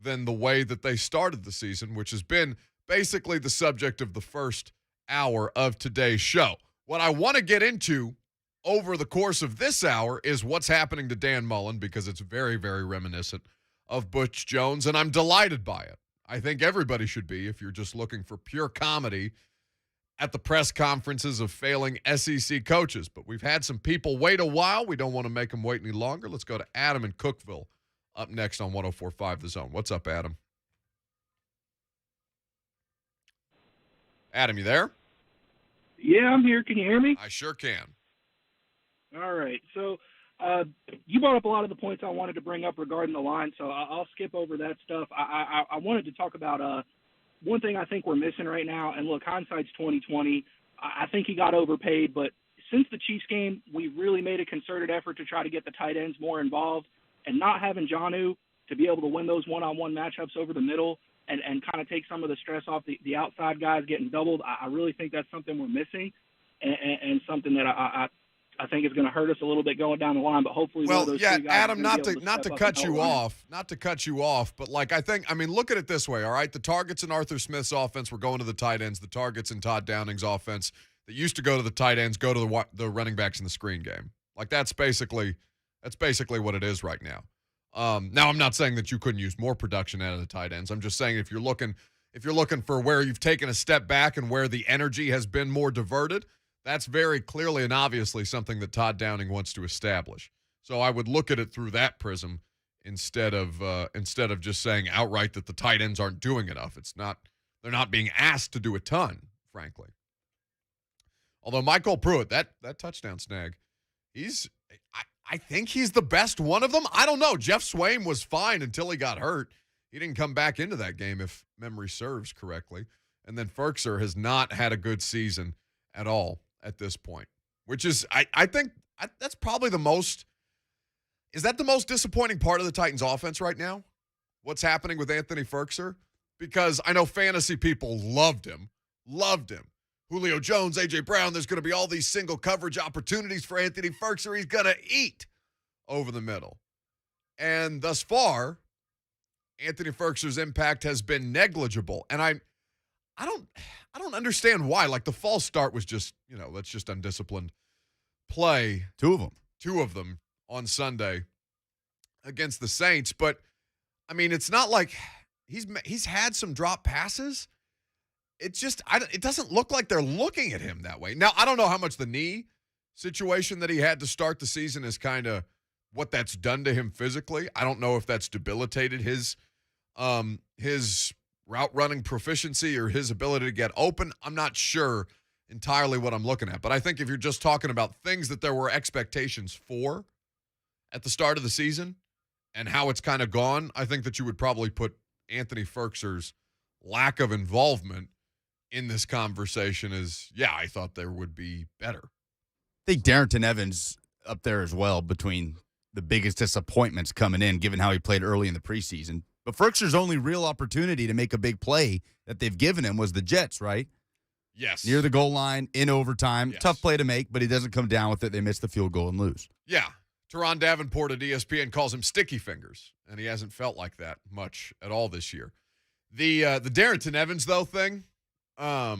than the way that they started the season, which has been basically the subject of the first hour of today's show. What I want to get into over the course of this hour is what's happening to Dan Mullen, because it's very, very reminiscent of Butch Jones, and I'm delighted by it. I think everybody should be, if you're just looking for pure comedy at the press conferences of failing SEC coaches. But we've had some people wait a while. We don't want to make them wait any longer. Let's go to Adam in Cookeville up next on 104.5 The Zone. What's up, Adam? Adam, you there? Yeah, I'm here. Can you hear me? I sure can. All right. So you brought up a lot of the points I wanted to bring up regarding the line, so I'll skip over that stuff. I wanted to talk about one thing I think we're missing right now, and look, hindsight's 20/20. I think he got overpaid, but since the Chiefs game, we really made a concerted effort to try to get the tight ends more involved, and not having Jonnu to be able to win those one-on-one matchups over the middle and kind of take some of the stress off the outside guys getting doubled. I really think that's something we're missing, and something that I think is going to hurt us a little bit going down the line, but hopefully one of those three guys Adam, is not gonna be able to step cut up you and help off, but look at it this way, all right? The targets in Arthur Smith's offense were going to the tight ends. The targets in Todd Downing's offense that used to go to the tight ends go to the running backs in the screen game. Like that's basically what it is right now. Now I'm not saying that you couldn't use more production out of the tight ends. I'm just saying if you're looking for where you've taken a step back and where the energy has been more diverted, that's very clearly and obviously something that Todd Downing wants to establish. So I would look at it through that prism instead of just saying outright that the tight ends aren't doing enough. They're not being asked to do a ton, frankly. Although Michael Pruitt, that touchdown snag, I think he's the best one of them. I don't know. Jeff Swaim was fine until he got hurt. He didn't come back into that game, if memory serves correctly. And then Ferkser has not had a good season at all at this point, which is, I think that's probably the most – is that the most disappointing part of the Titans offense right now? What's happening with Anthony Ferkser? Because I know fantasy people loved him. Julio Jones, A.J. Brown, there's going to be all these single coverage opportunities for Anthony Ferkser. He's going to eat over the middle. And thus far, Anthony Ferkser's impact has been negligible. And I don't understand why. Like, the false start was just, that's just undisciplined play. Two of them on Sunday against the Saints. But, I mean, it's not like he's had some drop passes. It doesn't look like they're looking at him that way. Now, I don't know how much the knee situation that he had to start the season is kind of what that's done to him physically. I don't know if that's debilitated his route running proficiency or his ability to get open. I'm not sure entirely what I'm looking at. But I think if you're just talking about things that there were expectations for at the start of the season and how it's kind of gone, I think that you would probably put Anthony Ferkser's lack of involvement in this conversation as, I thought there would be better. I think Darrington Evans up there as well between the biggest disappointments coming in, given how he played early in the preseason. But Ferkser's only real opportunity to make a big play that they've given him was the Jets, right? Yes. Near the goal line, in overtime. Yes. Tough play to make, but he doesn't come down with it. They miss the field goal and lose. Yeah. Teron Davenport at ESPN calls him sticky fingers, and he hasn't felt like that much at all this year. The Darrington Evans, though, thing, I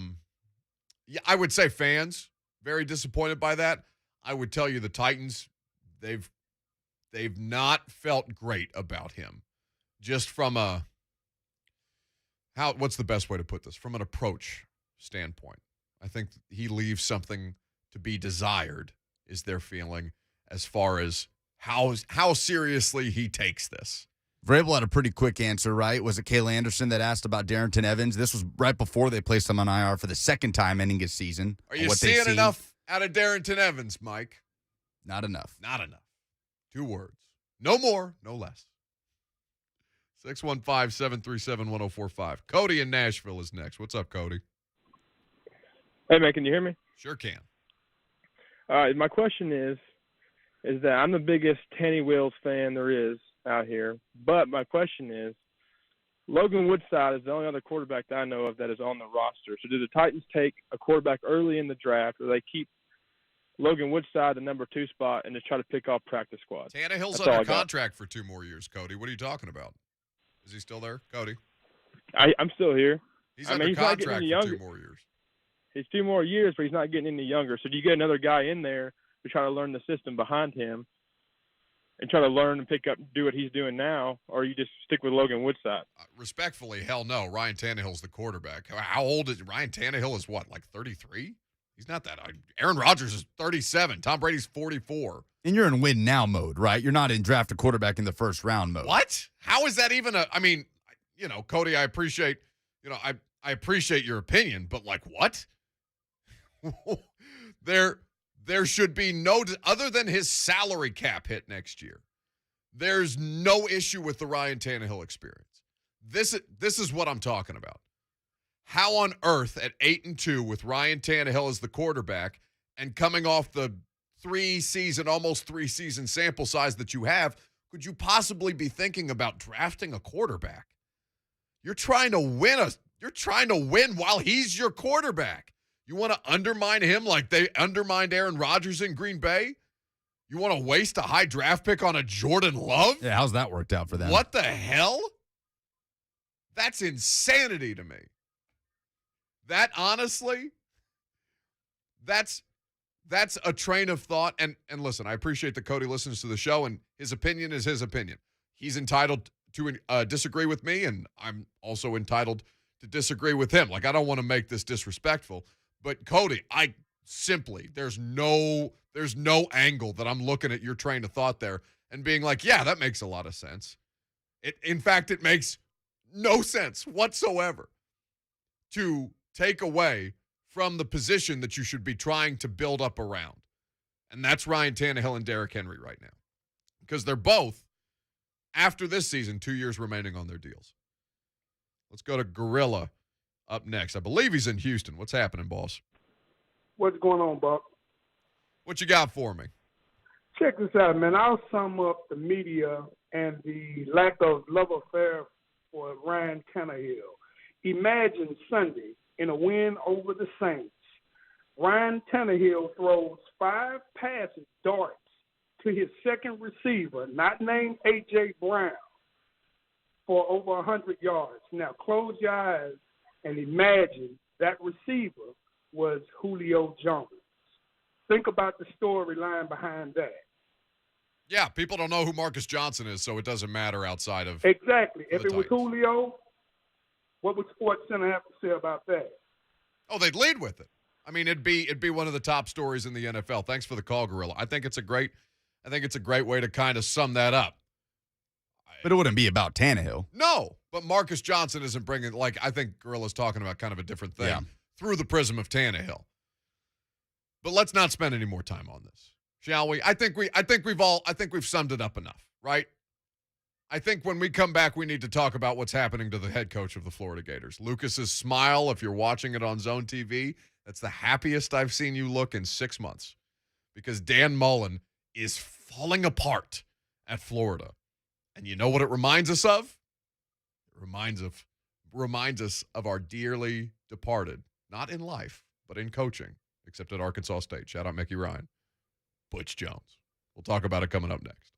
would say fans very disappointed by that. I would tell you the Titans, they've not felt great about him. Just from what's the best way to put this? From an approach standpoint. I think he leaves something to be desired, is their feeling, as far as how seriously he takes this. Vrabel had a pretty quick answer, right? Was it Kayla Anderson that asked about Darrington Evans? This was right before they placed him on IR for the second time ending his season. Are you seeing enough out of Darrington Evans, Mike? Not enough. Not enough. 2 words. No more, no less. 615-737-1045. Cody in Nashville is next. What's up, Cody? Hey, man, can you hear me? Sure can. All right, my question is that I'm the biggest Tanny Wills fan there is out here, but my question is, Logan Woodside is the only other quarterback that I know of that is on the roster. So do the Titans take a quarterback early in the draft, or they keep Logan Woodside the number 2 spot and just try to pick off practice squad? Tannehill's under contract for 2 more years, Cody. What are you talking about? Is he still there, Cody? I'm still here. He's under contract for 2 more years. He's 2 more years, but he's not getting any younger. So do you get another guy in there to try to learn the system behind him and try to learn and pick up and do what he's doing now, or you just stick with Logan Woodside? Respectfully, hell no. Ryan Tannehill's the quarterback. How old is Ryan Tannehill? Is what, like 33? He's not that. Aaron Rodgers is 37. Tom Brady's 44. And you're in win now mode, right? You're not in draft a quarterback in the first round mode. What? How is that even Cody, I appreciate, I appreciate your opinion, but like what? There should be no, other than his salary cap hit next year, there's no issue with the Ryan Tannehill experience. This is what I'm talking about. How on earth at 8-2 with Ryan Tannehill as the quarterback and coming off the almost 3 season sample size that you have, could you possibly be thinking about drafting a quarterback? You're trying to win while he's your quarterback. You want to undermine him like they undermined Aaron Rodgers in Green Bay? You want to waste a high draft pick on a Jordan Love? Yeah, how's that worked out for them? What the hell? That's insanity to me. That, honestly, that's a train of thought. And listen, I appreciate that Cody listens to the show, and his opinion is his opinion. He's entitled to disagree with me, and I'm also entitled to disagree with him. Like, I don't want to make this disrespectful, but Cody, there's no angle that I'm looking at your train of thought there and being like, yeah, that makes a lot of sense. In fact, it makes no sense whatsoever to take away from the position that you should be trying to build up around. And that's Ryan Tannehill and Derrick Henry right now. Because they're both, after this season, 2 years remaining on their deals. Let's go to Gorilla up next. I believe he's in Houston. What's happening, boss? What's going on, Buck? What you got for me? Check this out, man. I'll sum up the media and the lack of love affair for Ryan Tannehill. Imagine Sunday in a win over the Saints. Ryan Tannehill throws 5 passes, darts, to his second receiver, not named A.J. Brown, for over 100 yards. Now, close your eyes and imagine that receiver was Julio Jones. Think about the storyline behind that. Yeah, people don't know who Marcus Johnson is, so it doesn't matter outside of Exactly. If it was Titans. Julio, what would SportsCenter have to say about that? Oh, they'd lead with it. I mean, it'd be one of the top stories in the NFL. Thanks for the call, Gorilla. I think it's a great way to kind of sum that up. But it wouldn't be about Tannehill. No, but Marcus Johnson isn't bringing, like, I think Gorilla's talking about kind of a different thing through the prism of Tannehill. But let's not spend any more time on this, shall we? I think we've summed it up enough, right? I think when we come back, we need to talk about what's happening to the head coach of the Florida Gators. Lucas's smile, if you're watching it on Zone TV, that's the happiest I've seen you look in 6 months, because Dan Mullen is falling apart at Florida. And you know what it reminds us of? It reminds us of our dearly departed, not in life, but in coaching, except at Arkansas State. Shout out Mickey Ryan. Butch Jones. We'll talk about it coming up next.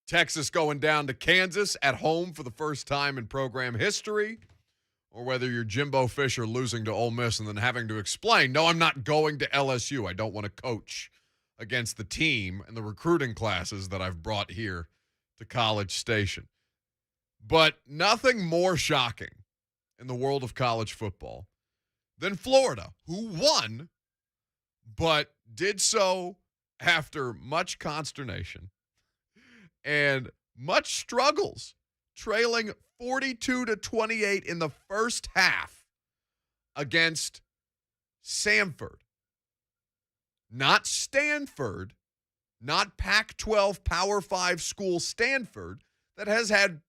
Texas going down to Kansas at home for the first time in program history, or whether you're Jimbo Fisher losing to Ole Miss and then having to explain, no, I'm not going to LSU. I don't want to coach against the team and the recruiting classes that I've brought here to College Station. But nothing more shocking in the world of college football than Florida, who won, but did so after much consternation and much struggles, trailing 42-28 in the first half against Samford. Not Stanford, not Pac-12 Power 5 school Stanford, that has had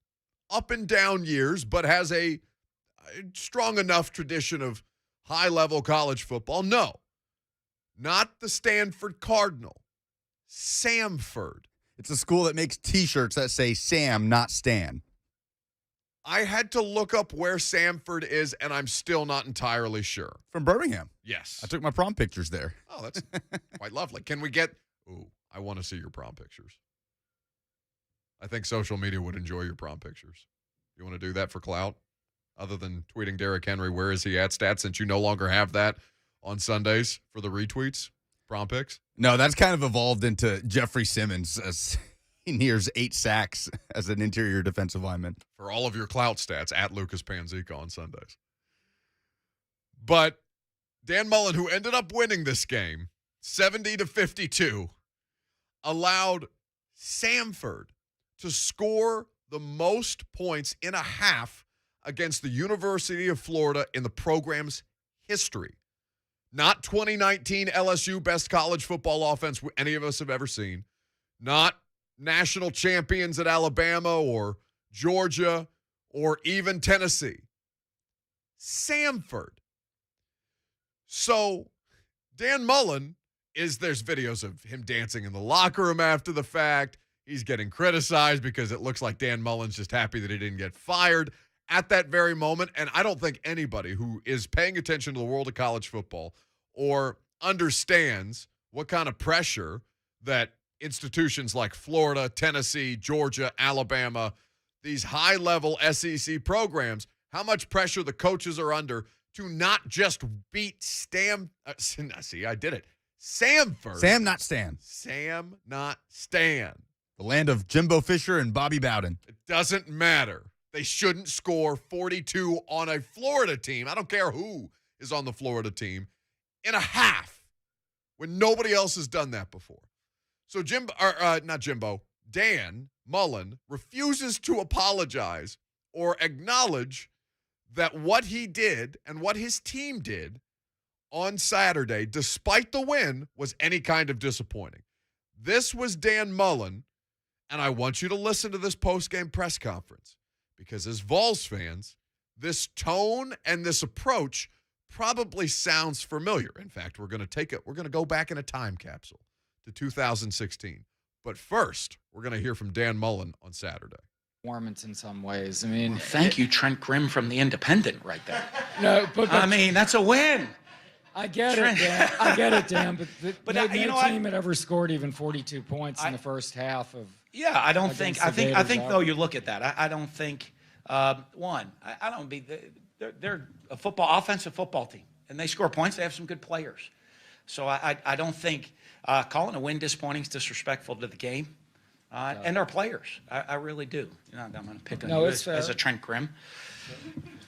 up and down years, but has a strong enough tradition of high-level college football. No, not the Stanford Cardinal, Samford. It's a school that makes T-shirts that say Sam, not Stan. I had to look up where Samford is, and I'm still not entirely sure. From Birmingham. Yes. I took my prom pictures there. Oh, that's quite lovely. Can we get – ooh, I want to see your prom pictures. I think social media would enjoy your prom pictures. You want to do that for clout? Other than tweeting Derrick Henry, where is he at stats, since you no longer have that on Sundays for the retweets, prom pics? No, that's kind of evolved into Jeffrey Simmons as he nears 8 sacks as an interior defensive lineman. For all of your clout stats, at Lucas Panzica on Sundays. But Dan Mullen, who ended up winning this game, 70-52, allowed Samford to score the most points in a half against the University of Florida in the program's history. Not 2019 LSU best college football offense any of us have ever seen. Not national champions at Alabama or Georgia or even Tennessee. Samford. So Dan Mullen there's videos of him dancing in the locker room after the fact. He's getting criticized because it looks like Dan Mullen's just happy that he didn't get fired at that very moment. And I don't think anybody who is paying attention to the world of college football or understands what kind of pressure that institutions like Florida, Tennessee, Georgia, Alabama, these high-level SEC programs, how much pressure the coaches are under to not just beat see, I did it. Samford. Sam, not Stan. Sam, not Stan. The land of Jimbo Fisher and Bobby Bowden. It doesn't matter. They shouldn't score 42 on a Florida team. I don't care who is on the Florida team in a half when nobody else has done that before. So Dan Mullen refuses to apologize or acknowledge that what he did and what his team did on Saturday, despite the win, was any kind of disappointing. This was Dan Mullen, and I want you to listen to this post-game press conference because as Vols fans, this tone and this approach probably sounds familiar. In fact, we're going to go back in a time capsule to 2016. But first, we're going to hear from Dan Mullen on Saturday. Performance in some ways. I mean, Thank you, Trent Grimm from The Independent right there. No, but I mean, that's a win. I get it, Dan. I get it, Dan. But no you team had ever scored even 42 points in the first half of. Yeah, I don't think. I think Gators though you look at that. I don't think. I don't be. They're a offensive football team, and they score points. They have some good players. So I don't think calling a win disappointing is disrespectful to the game. And our players. I really do. I'm going to pick on you as a Trent Grimm.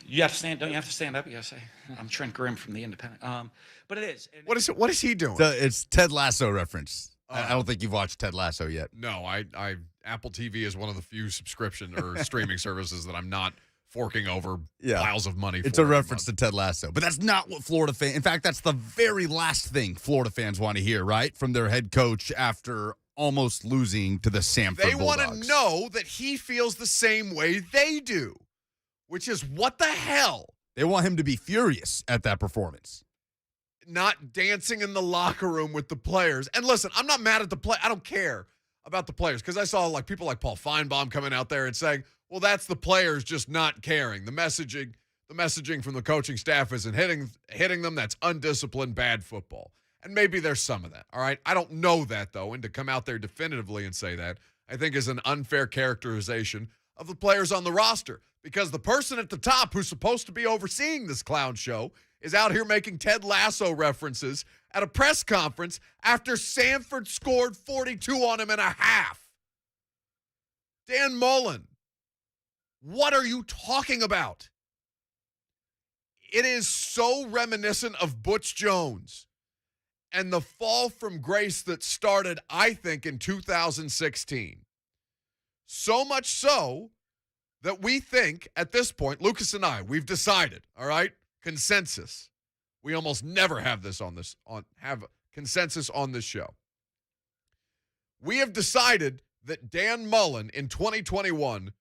You have to stand. Don't you have to stand up? You got to say, "I'm Trent Grimm from The Independent." But it is. What is he doing? It's Ted Lasso reference. I don't think you've watched Ted Lasso yet. No, Apple TV is one of the few subscription or streaming services that I'm not forking over piles of money for. It's a reference to Ted Lasso. But that's not what Florida fans. In fact, that's the very last thing Florida fans want to hear, right? From their head coach after almost losing to the Samford They Bulldogs. want to know that he feels the same way they do, which is what the hell? They want him to be furious at that performance. Not dancing in the locker room with the players. And listen, I'm not mad at the play. I don't care about the players because I saw people like Paul Feinbaum coming out there and saying, well, that's the players just not caring. The messaging from the coaching staff isn't hitting them. That's undisciplined, bad football. And maybe there's some of that, all right? I don't know that, though, and to come out there definitively and say that, I think is an unfair characterization of the players on the roster, because the person at the top who's supposed to be overseeing this clown show is out here making Ted Lasso references at a press conference after Samford scored 42 on him in a half. Dan Mullen, what are you talking about? It is so reminiscent of Butch Jones and the fall from grace that started, I think, in 2016. So much so that we think at this point, Lucas and I, we've decided, all right, consensus. We almost never have this have consensus on this show. We have decided that Dan Mullen in 2021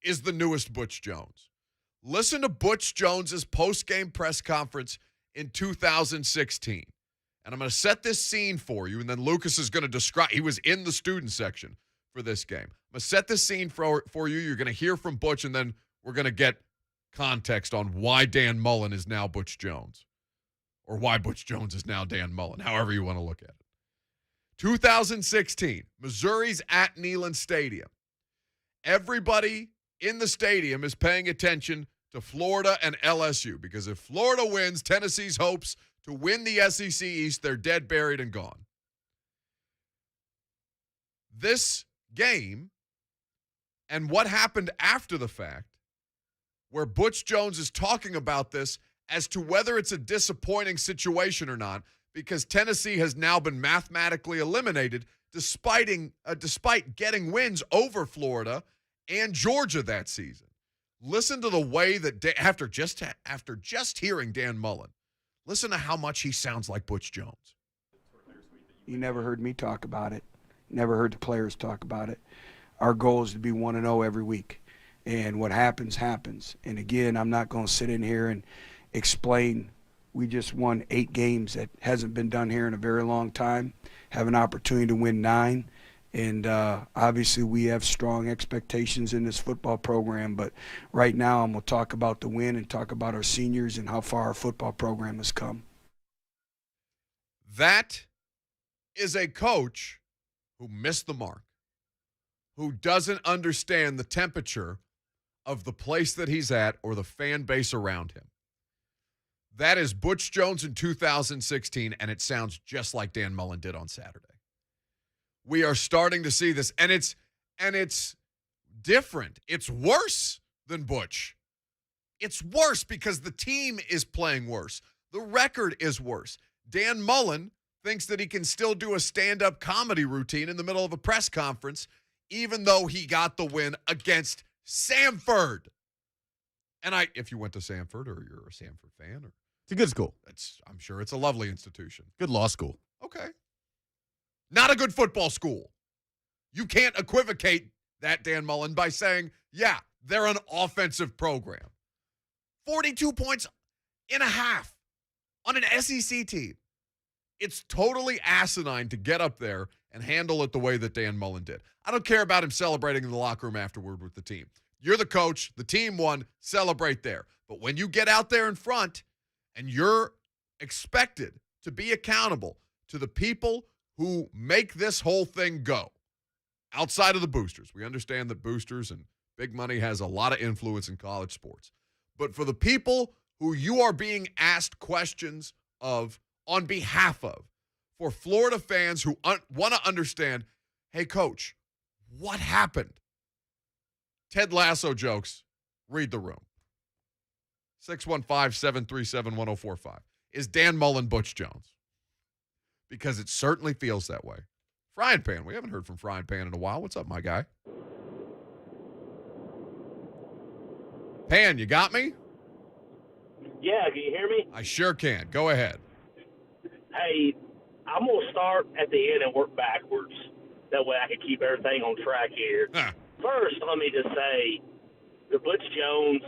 is the newest Butch Jones. Listen to Butch Jones's post-game press conference in 2016. And I'm going to set this scene for you, and then Lucas is going to describe. He was in the student section for this game. I'm going to set this scene for you. You're going to hear from Butch, and then we're going to get context on why Dan Mullen is now Butch Jones, or why Butch Jones is now Dan Mullen, however you want to look at it. 2016, Missouri's at Neyland Stadium. Everybody in the stadium is paying attention to Florida and LSU, because if Florida wins, Tennessee's hopes to win the SEC East, they're dead, buried, and gone. This game and what happened after the fact, where Butch Jones is talking about this as to whether it's a disappointing situation or not, because Tennessee has now been mathematically eliminated despite getting wins over Florida and Georgia that season. Listen to the way that after just hearing Dan Mullen, listen to how much he sounds like Butch Jones. You never heard me talk about it. Never heard the players talk about it. Our goal is to be 1-0 every week. And what happens, happens. And again, I'm not going to sit in here and explain. We just won 8 games. That hasn't been done here in a very long time. Have an opportunity to win 9. And obviously we have strong expectations in this football program. But right now I'm going to talk about the win and talk about our seniors and how far our football program has come. That is a coach who missed the mark, who doesn't understand the temperature of the place that he's at or the fan base around him. That is Butch Jones in 2016, and it sounds just like Dan Mullen did on Saturday. We are starting to see this, and it's different. It's worse than Butch. It's worse because the team is playing worse. The record is worse. Dan Mullen thinks that he can still do a stand-up comedy routine in the middle of a press conference, even though he got the win against Samford. And if you went to Samford or you're a Samford fan, or it's a good school. I'm sure it's a lovely institution. Good law school. Okay. Not a good football school. You can't equivocate that, Dan Mullen, by saying, yeah, they're an offensive program. 42 points in a half on an SEC team. It's totally asinine to get up there and handle it the way that Dan Mullen did. I don't care about him celebrating in the locker room afterward with the team. You're the coach. The team won. Celebrate there. But when you get out there in front and you're expected to be accountable to the people who make this whole thing go, outside of the boosters. We understand that boosters and big money has a lot of influence in college sports. But for the people who you are being asked questions of on behalf of, for Florida fans who want to understand, hey, coach, what happened? Ted Lasso jokes, read the room. 615-737-1045. Is Dan Mullen Butch Jones? Because it certainly feels that way. Frying Pan, we haven't heard from Frying Pan in a while. What's up, my guy? Pan, you got me? Yeah, can you hear me? I sure can. Go ahead. Hey, I'm going to start at the end and work backwards. That way I can keep everything on track here. First, let me just say, the Butch Jones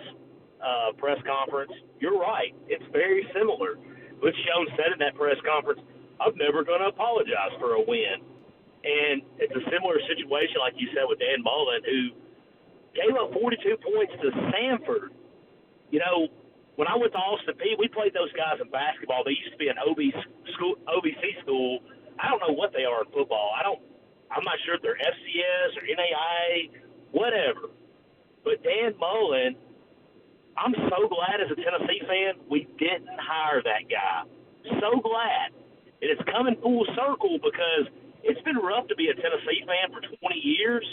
press conference, you're right. It's very similar. Butch Jones said in that press conference, I'm never going to apologize for a win. And it's a similar situation, like you said, with Dan Mullen, who gave up 42 points to Samford. You know, when I went to Austin Peay, we played those guys in basketball. They used to be an OVC school. I don't know what they are in football. I I'm not sure if they're FCS or NAIA, whatever. But Dan Mullen, I'm so glad as a Tennessee fan we didn't hire that guy. So glad. And it's coming full circle because it's been rough to be a Tennessee fan for 20 years.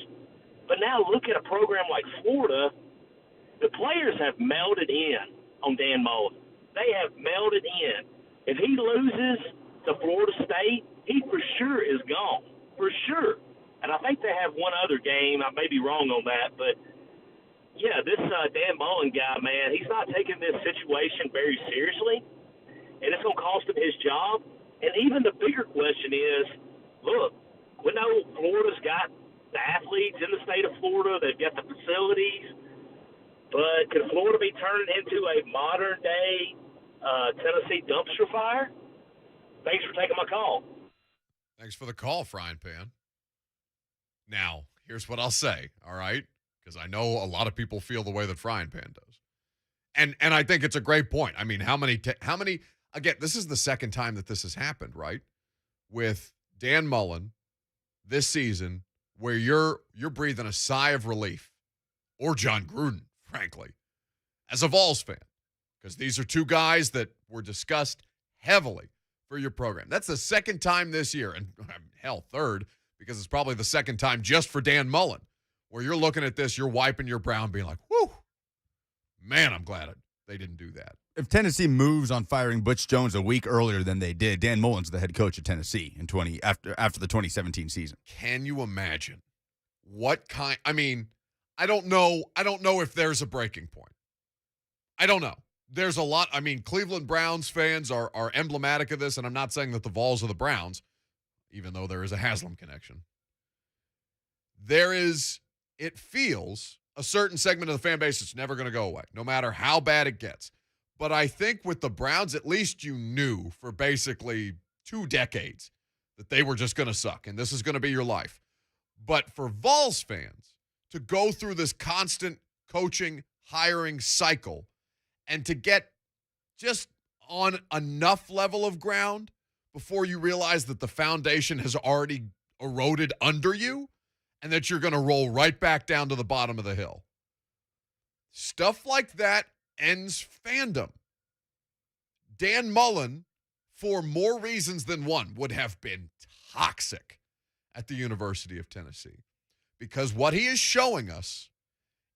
But now look at a program like Florida. The players have melded in on Dan Mullen. They have melded in. If he loses to Florida State, he for sure is gone. For sure. And I think they have one other game. I may be wrong on that. But, yeah, this Dan Mullen guy, man, he's not taking this situation very seriously. And it's going to cost him his job. And even the bigger question is, look, we know Florida's got the athletes in the state of Florida. They've got the facilities. But could Florida be turned into a modern-day Tennessee dumpster fire? Thanks for taking my call. Thanks for the call, Frying Pan. Now, here's what I'll say, all right? Because I know a lot of people feel the way that Frying Pan does. And I think it's a great point. I mean, how many again, this is the second time that this has happened, right? With Dan Mullen this season, where you're breathing a sigh of relief, or John Gruden, frankly, as a Vols fan, because these are two guys that were discussed heavily for your program. That's the second time this year, and hell, third, because it's probably the second time just for Dan Mullen, where you're looking at this, you're wiping your brow and being like, whew, man, I'm glad they didn't do that. If Tennessee moves on firing Butch Jones a week earlier than they did, Dan Mullen's the head coach of Tennessee in after the 2017 season. Can you imagine what kind? I mean, I don't know if there's a breaking point. I don't know. There's a lot. I mean, Cleveland Browns fans are emblematic of this, and I'm not saying that the Vols are the Browns, even though there is a Haslam connection. It feels a certain segment of the fan base that's never going to go away, no matter how bad it gets. But I think with the Browns, at least you knew for basically 2 decades that they were just going to suck, and this is going to be your life. But for Vols fans to go through this constant coaching, hiring cycle, and to get just on enough level of ground before you realize that the foundation has already eroded under you and that you're going to roll right back down to the bottom of the hill. Stuff like that ends fandom. Dan Mullen, for more reasons than one, would have been toxic at the University of Tennessee, because what he is showing us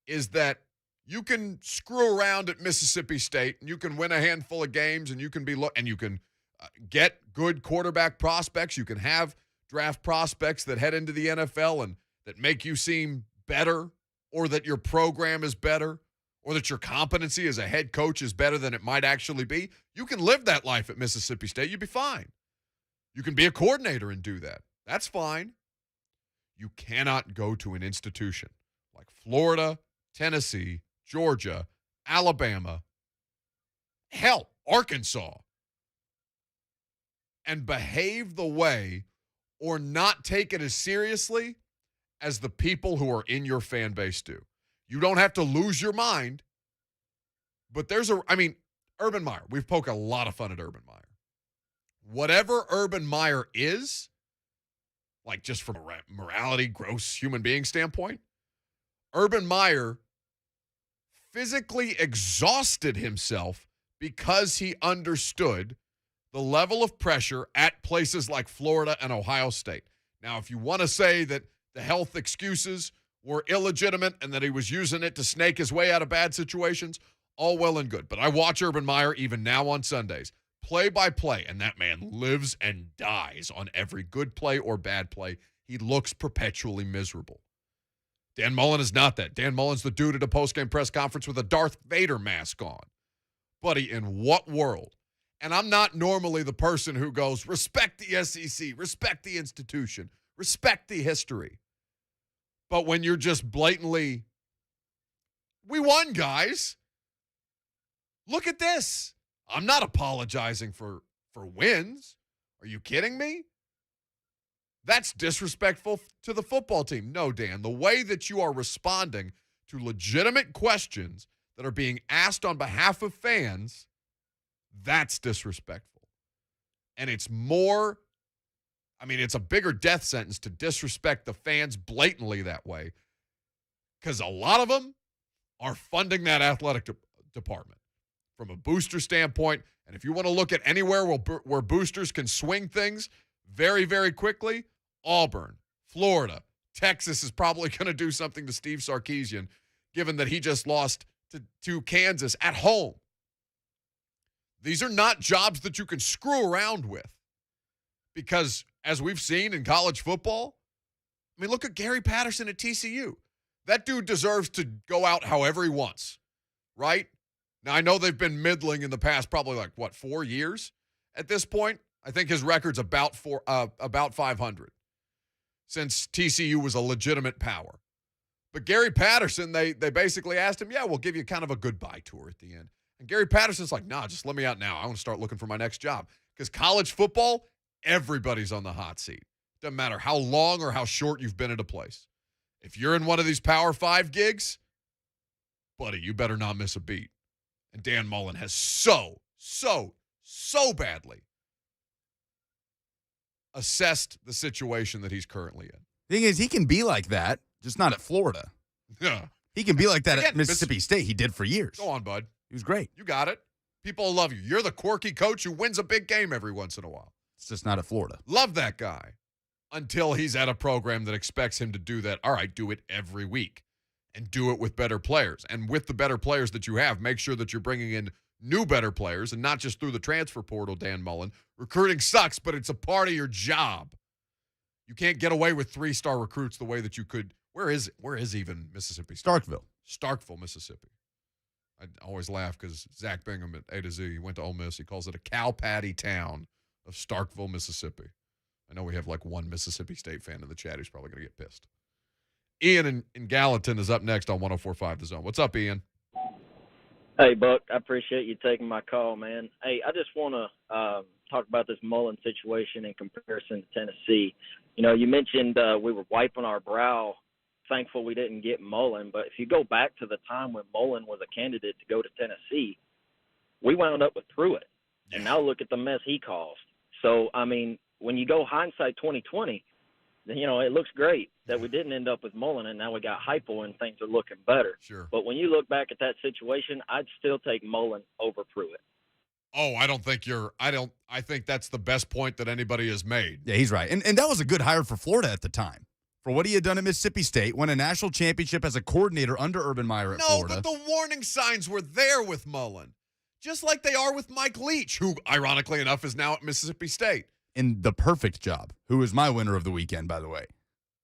is that you can screw around at Mississippi State and you can win a handful of games and you can get good quarterback prospects. You can have draft prospects that head into the NFL and that make you seem better, or that your program is better, or that your competency as a head coach is better than it might actually be. You can live that life at Mississippi State. You'd be fine. You can be a coordinator and do that. That's fine. You cannot go to an institution like Florida, Tennessee, Georgia, Alabama, hell, Arkansas, and behave the way or not take it as seriously as the people who are in your fan base do. You don't have to lose your mind, but Urban Meyer, we've poked a lot of fun at Urban Meyer. Whatever Urban Meyer is, like just from a morality, gross human being standpoint, Urban Meyer physically exhausted himself because he understood the level of pressure at places like Florida and Ohio State. Now, if you want to say that the health excuses were illegitimate and that he was using it to snake his way out of bad situations, all well and good. But I watch Urban Meyer even now on Sundays, play by play, and that man lives and dies on every good play or bad play. He looks perpetually miserable. Dan Mullen is not that. Dan Mullen's the dude at a postgame press conference with a Darth Vader mask on. Buddy, in what world? And I'm not normally the person who goes, respect the SEC, respect the institution, respect the history. But when you're just blatantly, we won, guys. Look at this. I'm not apologizing for wins. Are you kidding me? That's disrespectful to the football team. No, Dan, the way that you are responding to legitimate questions that are being asked on behalf of fans, that's disrespectful. And it's more, I mean, it's a bigger death sentence to disrespect the fans blatantly that way, because a lot of them are funding that athletic department from a booster standpoint. And if you want to look at anywhere where boosters can swing things very, very quickly, Auburn, Florida, Texas is probably going to do something to Steve Sarkisian, given that he just lost to Kansas at home. These are not jobs that you can screw around with, because as we've seen in college football, I mean, look at Gary Patterson at TCU. That dude deserves to go out however he wants, right? Now, I know they've been middling in the past, probably 4 years at this point. I think his record's about 500 since TCU was a legitimate power. But Gary Patterson, they basically asked him, yeah, we'll give you kind of a goodbye tour at the end. And Gary Patterson's like, nah, just let me out now. I want to start looking for my next job. Because college football, everybody's on the hot seat. Doesn't matter how long or how short you've been at a place. If you're in one of these Power 5 gigs, buddy, you better not miss a beat. And Dan Mullen has so badly assessed the situation that he's currently in. Thing is, he can be like that, just not at Florida. Yeah. He can be like that at Mississippi State. He did for years. Go on, bud. He was great. You got it. People will love you. You're the quirky coach who wins a big game every once in a while. It's just not at Florida. Love that guy. Until he's at a program that expects him to do that. All right, do it every week. And do it with better players. And with the better players that you have, make sure that you're bringing in new better players and not just through the transfer portal, Dan Mullen. Recruiting sucks, but it's a part of your job. You can't get away with 3-star recruits the way that you could. Where is even Mississippi State? Starkville, Mississippi. I always laugh because Zach Bingham at A to Z, he went to Ole Miss. He calls it a cow patty town of Starkville, Mississippi. I know we have one Mississippi State fan in the chat who's probably going to get pissed. Ian in Gallatin is up next on 104.5 The Zone. What's up, Ian? Hey, Buck. I appreciate you taking my call, man. Hey, I just want to talk about this Mullen situation in comparison to Tennessee. You know, you mentioned we were wiping our brow, thankful we didn't get Mullen. But if you go back to the time when Mullen was a candidate to go to Tennessee, we wound up with Pruitt. And now look at the mess he caused. So, I mean, when you go hindsight 2020, you know, it looks great that we didn't end up with Mullen, and now we got Heupel and things are looking better. Sure. But when you look back at that situation, I'd still take Mullen over Pruitt. Oh, I think that's the best point that anybody has made. Yeah, he's right. And that was a good hire for Florida at the time. For what he had done at Mississippi State, won a national championship as a coordinator under Urban Meyer at Florida. No, but the warning signs were there with Mullen. Just like they are with Mike Leach, who, ironically enough, is now at Mississippi State. In the perfect job, who is my winner of the weekend, by the way.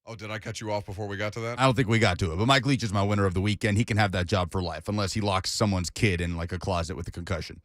Oh, did I cut you off before we got to that? I don't think we got to it, but Mike Leach is my winner of the weekend. He can have that job for life unless he locks someone's kid in a closet with a concussion.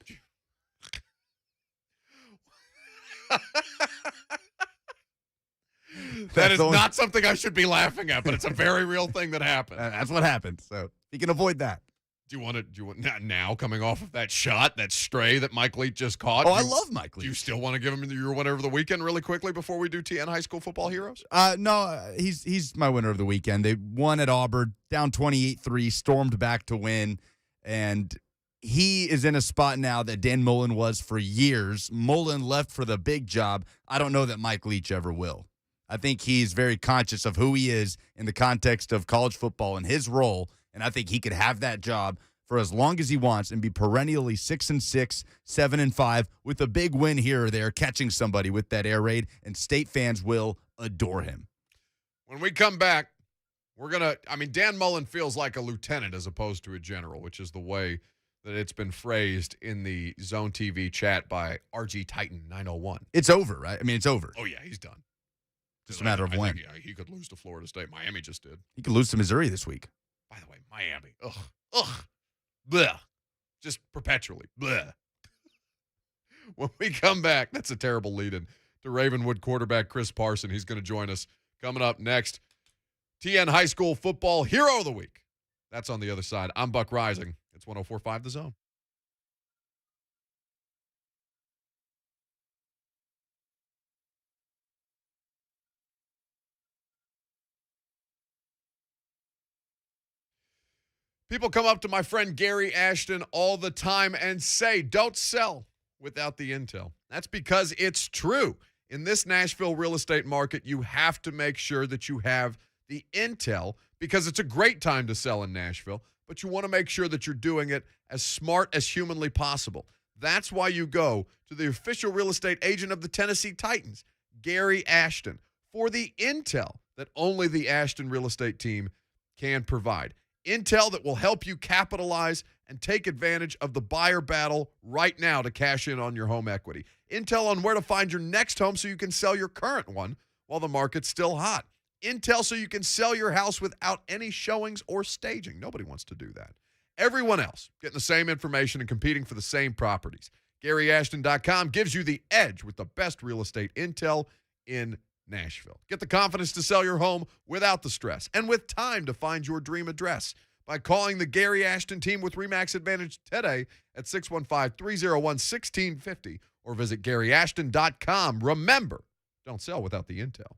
That is not something I should be laughing at, but it's a very real thing that happened. That's what happened, so he can avoid that. Do you want now, coming off of that shot, that stray that Mike Leach just caught? I love Mike Leach. Do you still want to give him your winner of the weekend really quickly before we do TN High School Football Heroes? No, he's my winner of the weekend. They won at Auburn, down 28-3, stormed back to win, and he is in a spot now that Dan Mullen was for years. Mullen left for the big job. I don't know that Mike Leach ever will. I think he's very conscious of who he is in the context of college football and his role, and I think he could have that job for as long as he wants and be perennially 6-6, 7-5 with a big win here or there, catching somebody with that air raid, and State fans will adore him. When we come back, Dan Mullen feels like a lieutenant as opposed to a general, which is the way that it's been phrased in the Zone TV chat by RG Titan 901. It's over, right? I mean, it's over. Oh, yeah, he's done. Just a matter of when. He could lose to Florida State. Miami just did. He could lose to Missouri this week. By the way, Miami. Ugh. Bleh. Just perpetually. Bleh. When we come back, that's a terrible lead-in to Ravenwood quarterback Chris Parson. He's going to join us coming up next. TN High School Football Hero of the Week. That's on the other side. I'm Buck Reising. It's 104.5 The Zone. People come up to my friend Gary Ashton all the time and say, don't sell without the intel. That's because it's true. In this Nashville real estate market, you have to make sure that you have the intel because it's a great time to sell in Nashville, but you want to make sure that you're doing it as smart as humanly possible. That's why you go to the official real estate agent of the Tennessee Titans, Gary Ashton, for the intel that only the Ashton real estate team can provide. Intel that will help you capitalize and take advantage of the buyer battle right now to cash in on your home equity. Intel on where to find your next home so you can sell your current one while the market's still hot. Intel so you can sell your house without any showings or staging. Nobody wants to do that. Everyone else getting the same information and competing for the same properties. GaryAshton.com gives you the edge with the best real estate intel in Nashville. Get the confidence to sell your home without the stress and with time to find your dream address by calling the Gary Ashton team with RE/MAX Advantage today at 615-301-1650 or visit GaryAshton.com. Remember, don't sell without the intel.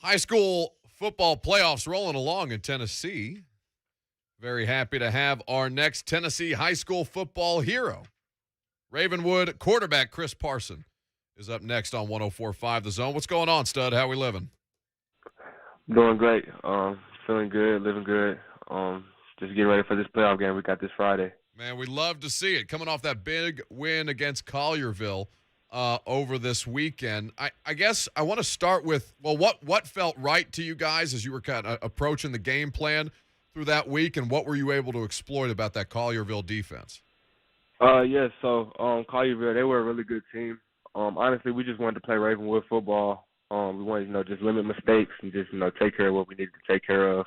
High school football playoffs rolling along in Tennessee. Very happy to have our next Tennessee high school football hero. Ravenwood quarterback Chris Parson is up next on 104.5 The Zone. What's going on, stud? How we living? Doing great. Feeling good, living good. Just getting ready for this playoff game we got this Friday. Man, we love to see it. Coming off that big win against Collierville over this weekend. I guess I want to start with, well, what felt right to you guys as you were kind of approaching the game plan through that week, and what were you able to exploit about that Collierville defense? So Collierville, they were a really good team. Honestly, we just wanted to play Ravenwood football. We wanted, just limit mistakes and just, take care of what we needed to take care of.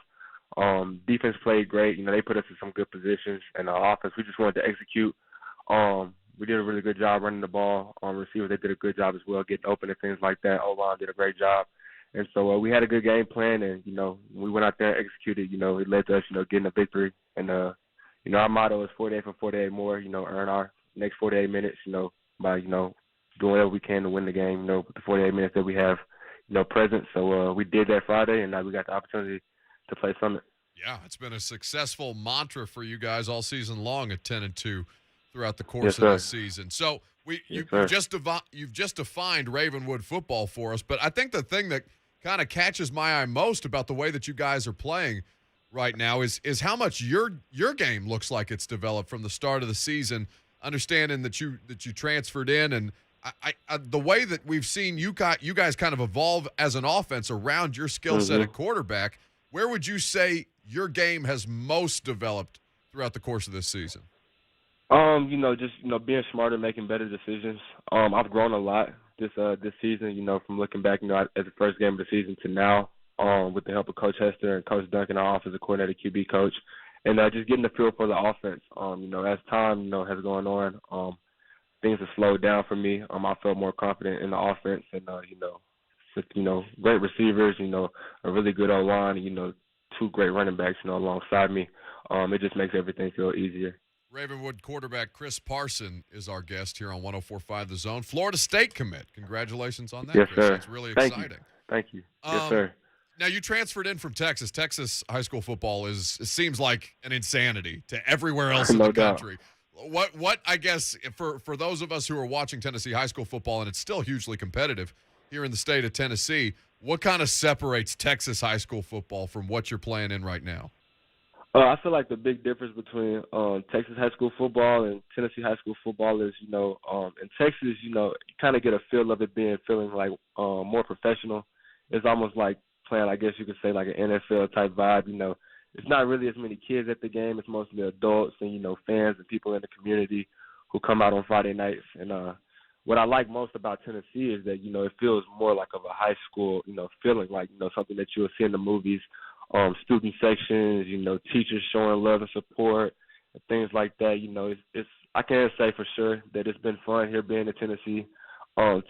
Defense played great. They put us in some good positions. And offense, we just wanted to execute. We did a really good job running the ball. Receivers, they did a good job as well, getting open and things like that. O-line did a great job. And so we had a good game plan, and, we went out there and executed. It led to us, getting a victory. And, our motto is 48 for 48 more, earn our next 48 minutes, by, doing whatever we can to win the game, with the 48 minutes that we have, present. So we did that Friday, and now we got the opportunity to play Summit. Yeah, it's been a successful mantra for you guys all season long at 10-2 throughout the course of the season. So you've just defined Ravenwood football for us, but I think the thing that kind of catches my eye most about the way that you guys are playing right now is how much your game looks like it's developed from the start of the season, understanding that you transferred in, and I the way that we've seen you guys kind of evolve as an offense around your skill set at quarterback. Where would you say your game has most developed throughout the course of this season? Being smarter, making better decisions. I've grown a lot this season, from looking back, at the first game of the season to now, with the help of Coach Hester and Coach Duncan, our offensive coordinator, QB coach, and just getting the feel for the offense. As time, has gone on, things have slowed down for me. I felt more confident in the offense, and great receivers, a really good O-line, two great running backs, alongside me. It just makes everything feel easier. Ravenwood quarterback Chris Parson is our guest here on 104.5 The Zone. Florida State commit. Congratulations on that, yes, Chris. Sir. It's really exciting. Thank you. Yes, sir. Now, you transferred in from Texas. Texas high school football it seems like an insanity to everywhere else in the country. What I guess, for those of us who are watching Tennessee high school football, and it's still hugely competitive here in the state of Tennessee, what kind of separates Texas high school football from what you're playing in right now? I feel like the big difference between Texas high school football and Tennessee high school football is, in Texas, you kind of get a feel of it feeling like more professional. It's almost like playing, I guess you could say, like an NFL type vibe. It's not really as many kids at the game. It's mostly adults and, fans and people in the community who come out on Friday nights. And what I like most about Tennessee is that, it feels more like of a high school, feeling like, something that you'll see in the movies. Student sections, teachers showing love and support, and things like that. It's I can't say for sure that it's been fun here being in Tennessee.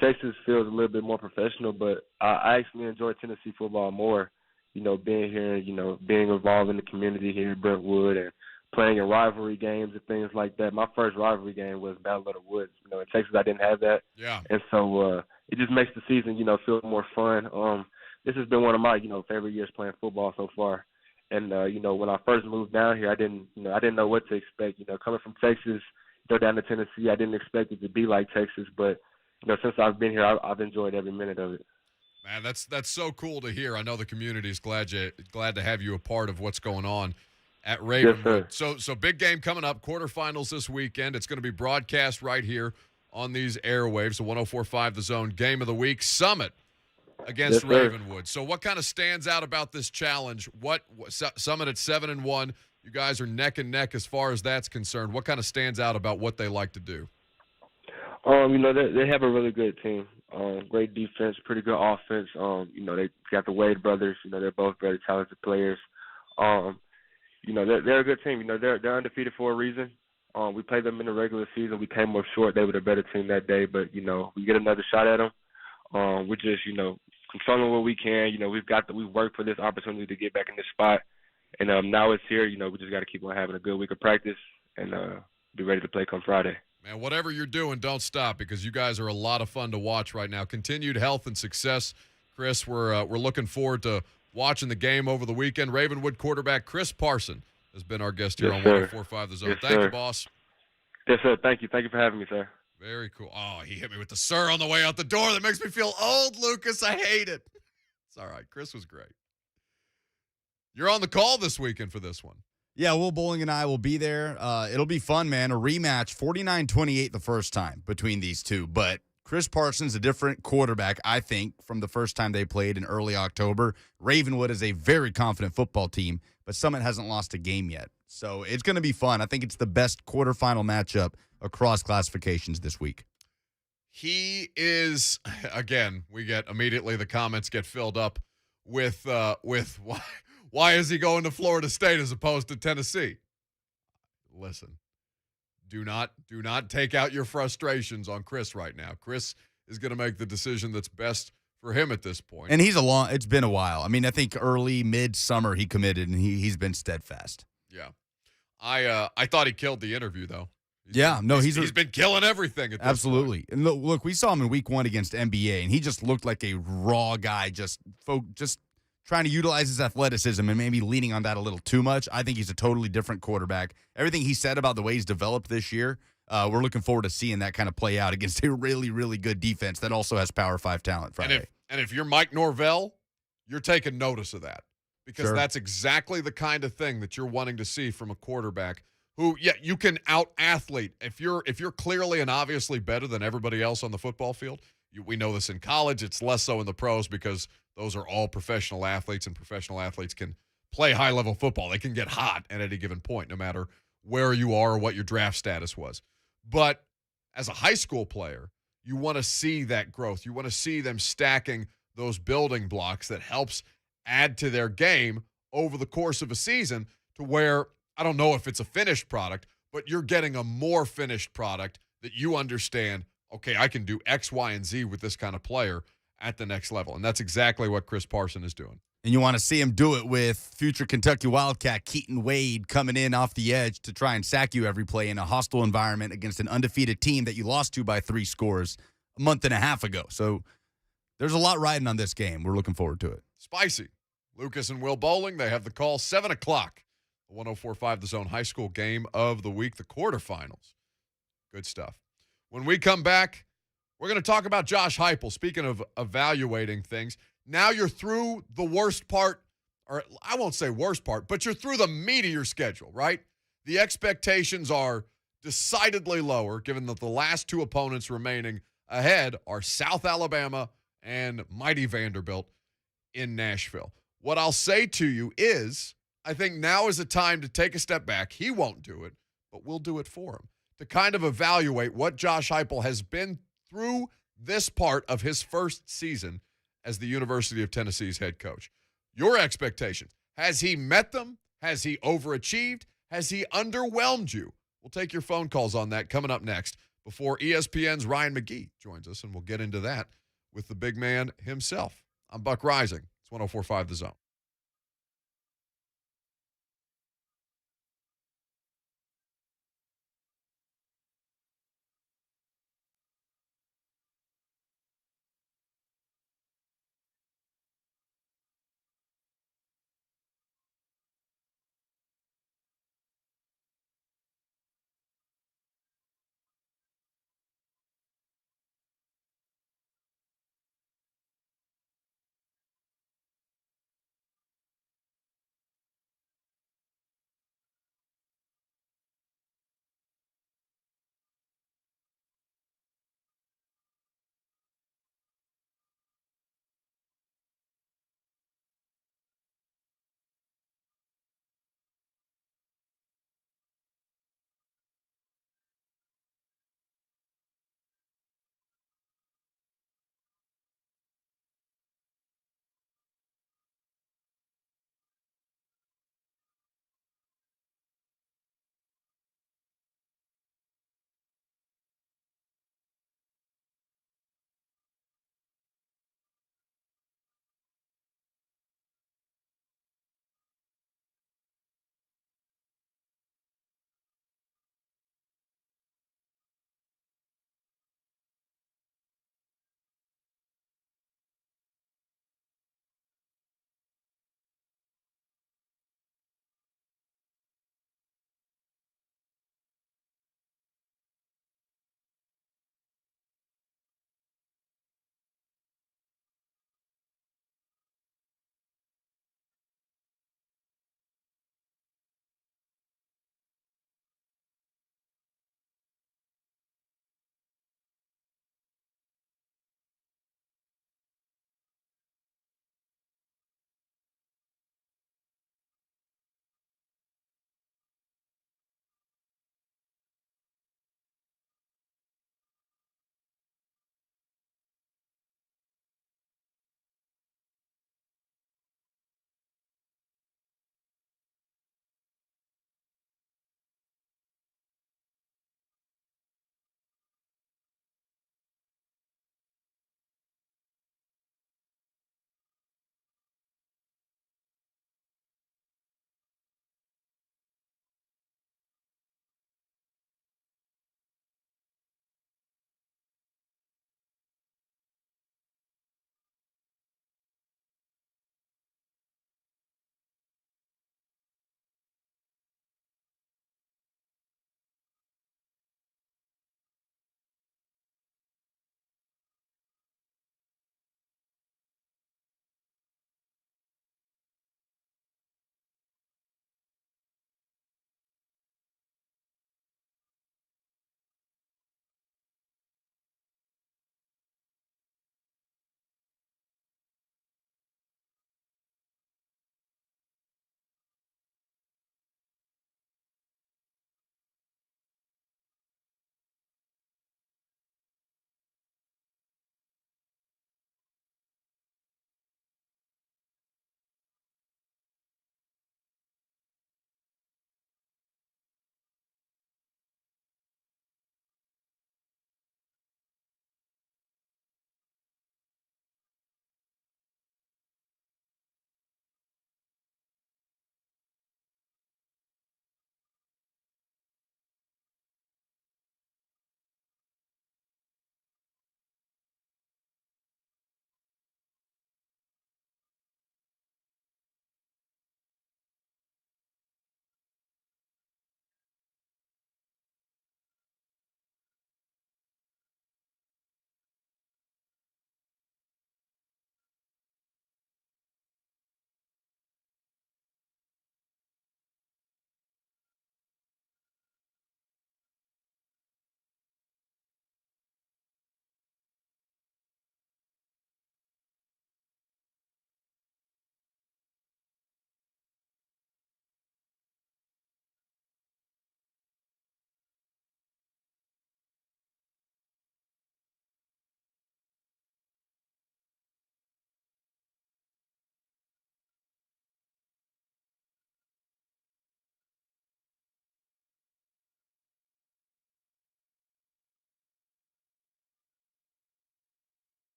Texas feels a little bit more professional, but I actually enjoy Tennessee football more, being here, being involved in the community here in Brentwood and playing in rivalry games and things like that. My first rivalry game was Battle of the Woods. In Texas I didn't have that. Yeah. And so it just makes the season, feel more fun. This has been one of my, favorite years playing football so far. And, when I first moved down here, I didn't know what to expect. Coming from Texas, down to Tennessee, I didn't expect it to be like Texas. But, since I've been here, I've enjoyed every minute of it. Man, that's so cool to hear. I know the community is glad to have you a part of what's going on at Ravenwood. Yes, so big game coming up, quarterfinals this weekend. It's going to be broadcast right here on these airwaves, the 104.5 The Zone Game of the Week, Summit against Ravenwood. So what kind of stands out about this challenge? What Summit at 7-1, you guys are neck and neck as far as that's concerned. What kind of stands out about what they like to do? They have a really good team. Great defense, pretty good offense. They got the Wade brothers. They're both very talented players. They're a good team. They're undefeated for a reason. We played them in the regular season. We came up short. They were the better team that day, but we get another shot at them. We're just controlling what we can. We've worked for this opportunity to get back in this spot, and now it's here. We just got to keep on having a good week of practice and be ready to play come Friday. Man, whatever you're doing, don't stop, because you guys are a lot of fun to watch right now. Continued health and success Chris, we're looking forward to watching the game over the weekend. Ravenwood quarterback Chris Parson has been our guest here on 104.5 The Zone. Thank you, boss. Yes, sir. Thank you. Thank you for having me, sir. Very cool. Oh, he hit me with the sir on the way out the door. That makes me feel old, Lucas. I hate it. It's all right. Chris was great. You're on the call this weekend for this one. Yeah, Will Bowling and I will be there. It'll be fun, man. A rematch, 49-28 the first time between these two. But Chris Parsons a different quarterback, I think, from the first time they played in early October. Ravenwood is a very confident football team, but Summit hasn't lost a game yet. So it's going to be fun. I think it's the best quarterfinal matchup across classifications this week. He is, again, we get immediately the comments get filled up with why is he going to Florida State as opposed to Tennessee? Listen, do not take out your frustrations on Chris right now. Chris is going to make the decision that's best for him at this point. And it's been a while. I mean, I think early, mid-summer he committed, and he's been steadfast. Yeah. I thought he killed the interview, though. He's been killing everything at this absolutely. point. And look, we saw him in week 1 against NBA, and he just looked like a raw guy, just trying to utilize his athleticism and maybe leaning on that a little too much. I think he's a totally different quarterback. Everything he said about the way he's developed this year, we're looking forward to seeing that kind of play out against a really, really good defense that also has Power 5 talent Friday. And if you're Mike Norvell, you're taking notice of that because that's exactly the kind of thing that you're wanting to see from a quarterback who, you can out-athlete. If you're clearly and obviously better than everybody else on the football field, we know this in college. It's less so in the pros because those are all professional athletes, and professional athletes can play high-level football. They can get hot at any given point, no matter where you are or what your draft status was. But as a high school player, you want to see that growth. You want to see them stacking those building blocks that helps add to their game over the course of a season to where, I don't know if it's a finished product, but you're getting a more finished product that you understand, okay, I can do X, Y, and Z with this kind of player at the next level. And that's exactly what Chris Parson is doing. And you want to see him do it with future Kentucky Wildcat Keaton Wade coming in off the edge to try and sack you every play in a hostile environment against an undefeated team that you lost to by 3 scores a month and a half ago. So there's a lot riding on this game. We're looking forward to it. Spicy. Lucas and Will Bowling, they have the call 7 o'clock. The 104.5 The Zone high school game of the week, the quarterfinals. Good stuff. When we come back, we're going to talk about Josh Heupel. Speaking of evaluating things, now you're through the worst part, or I won't say worst part, but you're through the meat of your schedule, right? The expectations are decidedly lower, given that the last 2 opponents remaining ahead are South Alabama and mighty Vanderbilt in Nashville. What I'll say to you is, I think now is a time to take a step back. He won't do it, but we'll do it for him, to kind of evaluate what Josh Heupel has been through this part of his first season as the University of Tennessee's head coach. Your expectations. Has he met them? Has he overachieved? Has he underwhelmed you? We'll take your phone calls on that coming up next before ESPN's Ryan McGee joins us, and we'll get into that with the big man himself. I'm Buck Reising. It's 104.5 The Zone.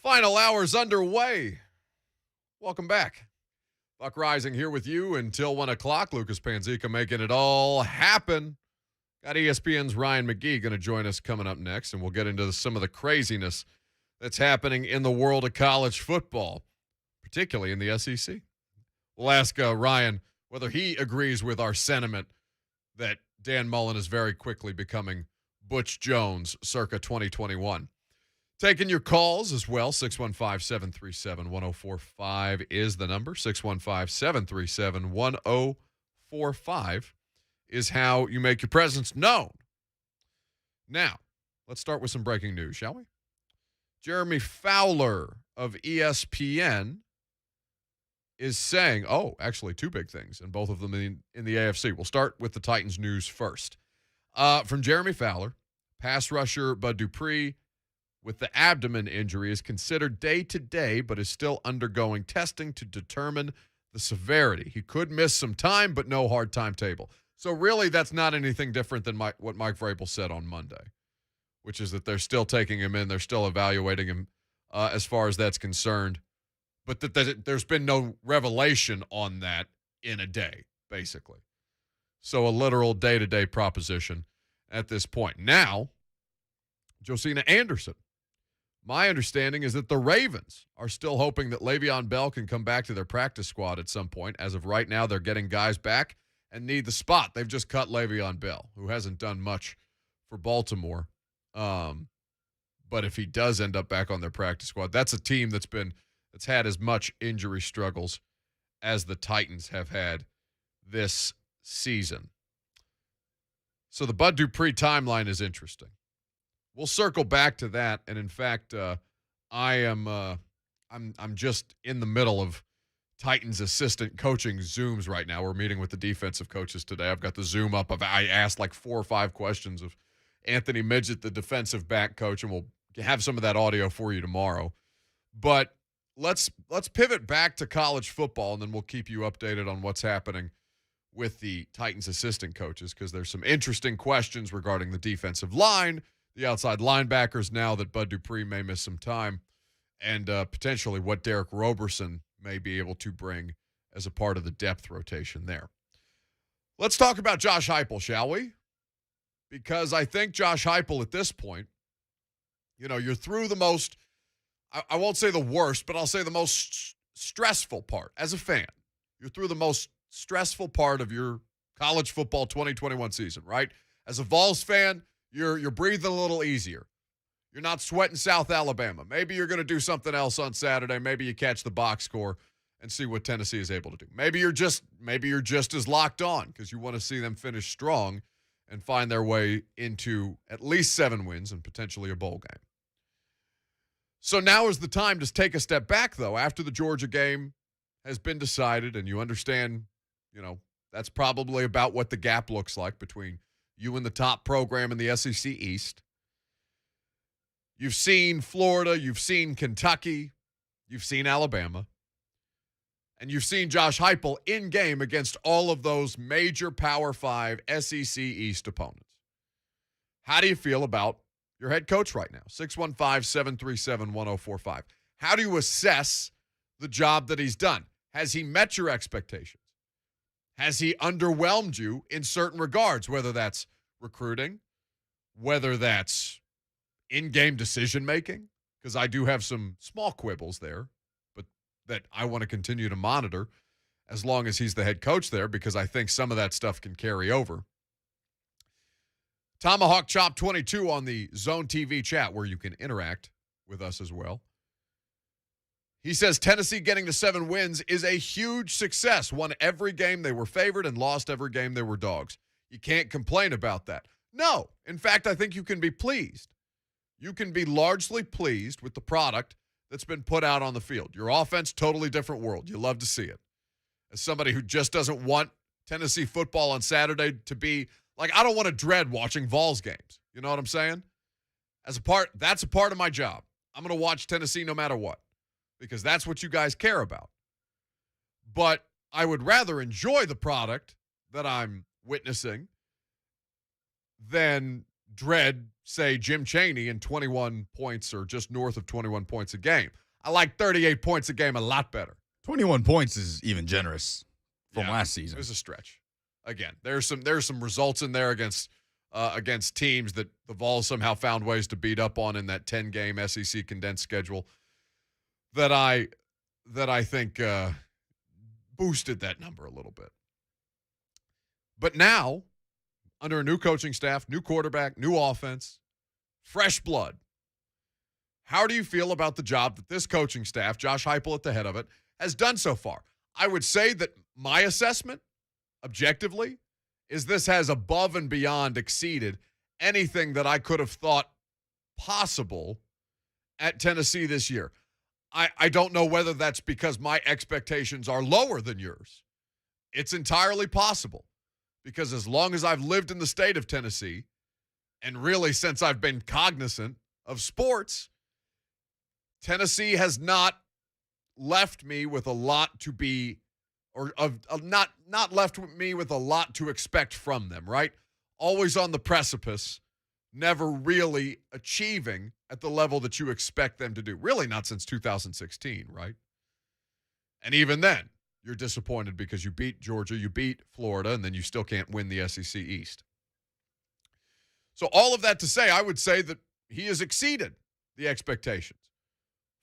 Final hour's underway. Welcome back. Buck Reising here with you until 1 o'clock. Lucas Panzica making it all happen. Got ESPN's Ryan McGee going to join us coming up next, and we'll get into some of the craziness that's happening in the world of college football, particularly in the SEC. We'll ask Ryan whether he agrees with our sentiment that Dan Mullen is very quickly becoming Butch Jones circa 2021. Taking your calls as well. 615-737-1045 is the number. 615-737-1045 is how you make your presence known. Now, let's start with some breaking news, shall we? Jeremy Fowler of ESPN is saying, actually two big things, and both of them in the AFC. We'll start with the Titans news first. From Jeremy Fowler, pass rusher Bud Dupree with the abdomen injury is considered day-to-day, but is still undergoing testing to determine the severity. He could miss some time, but no hard timetable. So really, that's not anything different than what Mike Vrabel said on Monday, which is that they're still taking him in, they're still evaluating him as far as that's concerned, but that there's been no revelation on that in a day, basically. So a literal day-to-day proposition at this point. Now, Josina Anderson. My understanding is that the Ravens are still hoping that Le'Veon Bell can come back to their practice squad at some point. As of right now, they're getting guys back and need the spot. They've just cut Le'Veon Bell, who hasn't done much for Baltimore. But if he does end up back on their practice squad, that's a team that's had as much injury struggles as the Titans have had this season. So the Bud Dupree timeline is interesting. We'll circle back to that, and in fact, I'm just in the middle of Titans assistant coaching Zooms right now. We're meeting with the defensive coaches today. I've got the Zoom up. I asked like 4 or 5 questions of Anthony Midget, the defensive back coach, and we'll have some of that audio for you tomorrow. But let's pivot back to college football, and then we'll keep you updated on what's happening with the Titans assistant coaches, because there's some interesting questions regarding the defensive line, the outside linebackers now that Bud Dupree may miss some time, and potentially what Derek Roberson may be able to bring as a part of the depth rotation there. Let's talk about Josh Heupel, shall we? Because I think Josh Heupel at this point, you're through the most, I won't say the worst, but I'll say the most stressful part as a fan. You're through the most stressful part of your college football 2021 season, right? As a Vols fan, you're breathing a little easier. You're not sweating South Alabama. Maybe you're going to do something else on Saturday. Maybe you catch the box score and see what Tennessee is able to do. Maybe you're just as locked on because you want to see them finish strong and find their way into at least 7 wins and potentially a bowl game. So now is the time to take a step back, though, after the Georgia game has been decided and you understand, that's probably about what the gap looks like between you and the top program in the SEC East. You've seen Florida, you've seen Kentucky, you've seen Alabama, and you've seen Josh Heupel in game against all of those major Power 5 SEC East opponents. How do you feel about your head coach right now? 615-737-1045. How do you assess the job that he's done? Has he met your expectations? Has he underwhelmed you in certain regards, whether that's recruiting, whether that's in-game decision-making? Because I do have some small quibbles there, but that I want to continue to monitor as long as he's the head coach there, because I think some of that stuff can carry over. Tomahawk Chop 22 on the Zone TV chat, where you can interact with us as well. He says Tennessee getting to 7 wins is a huge success. Won every game they were favored and lost every game they were dogs. You can't complain about that. No. In fact, I think you can be pleased. You can be largely pleased with the product that's been put out on the field. Your offense, totally different world. You love to see it. As somebody who just doesn't want Tennessee football on Saturday to be like, I don't want to dread watching Vols games. You know what I'm saying? That's a part of my job. I'm going to watch Tennessee no matter what, because that's what you guys care about. But I would rather enjoy the product that I'm witnessing than dread, say, Jim Chaney in 21 points or just north of 21 points a game. I like 38 points a game a lot better. 21 points is even generous from last season. It was a stretch. Again, there's some results in there against teams that the Vols somehow found ways to beat up on in that 10-game SEC condensed schedule that I think boosted that number a little bit. But now, under a new coaching staff, new quarterback, new offense, fresh blood, how do you feel about the job that this coaching staff, Josh Heupel at the head of it, has done so far? I would say that my assessment, objectively, is this has above and beyond exceeded anything that I could have thought possible at Tennessee this year. I don't know whether that's because my expectations are lower than yours. It's entirely possible, because as long as I've lived in the state of Tennessee, and really since I've been cognizant of sports, Tennessee has not left me with a lot to be, or not left me with a lot to expect from them, right? Always on the precipice, never really achieving at the level that you expect them to do. Really not since 2016, right? And even then, you're disappointed because you beat Georgia, you beat Florida, and then you still can't win the SEC East. So all of that to say, I would say that he has exceeded the expectations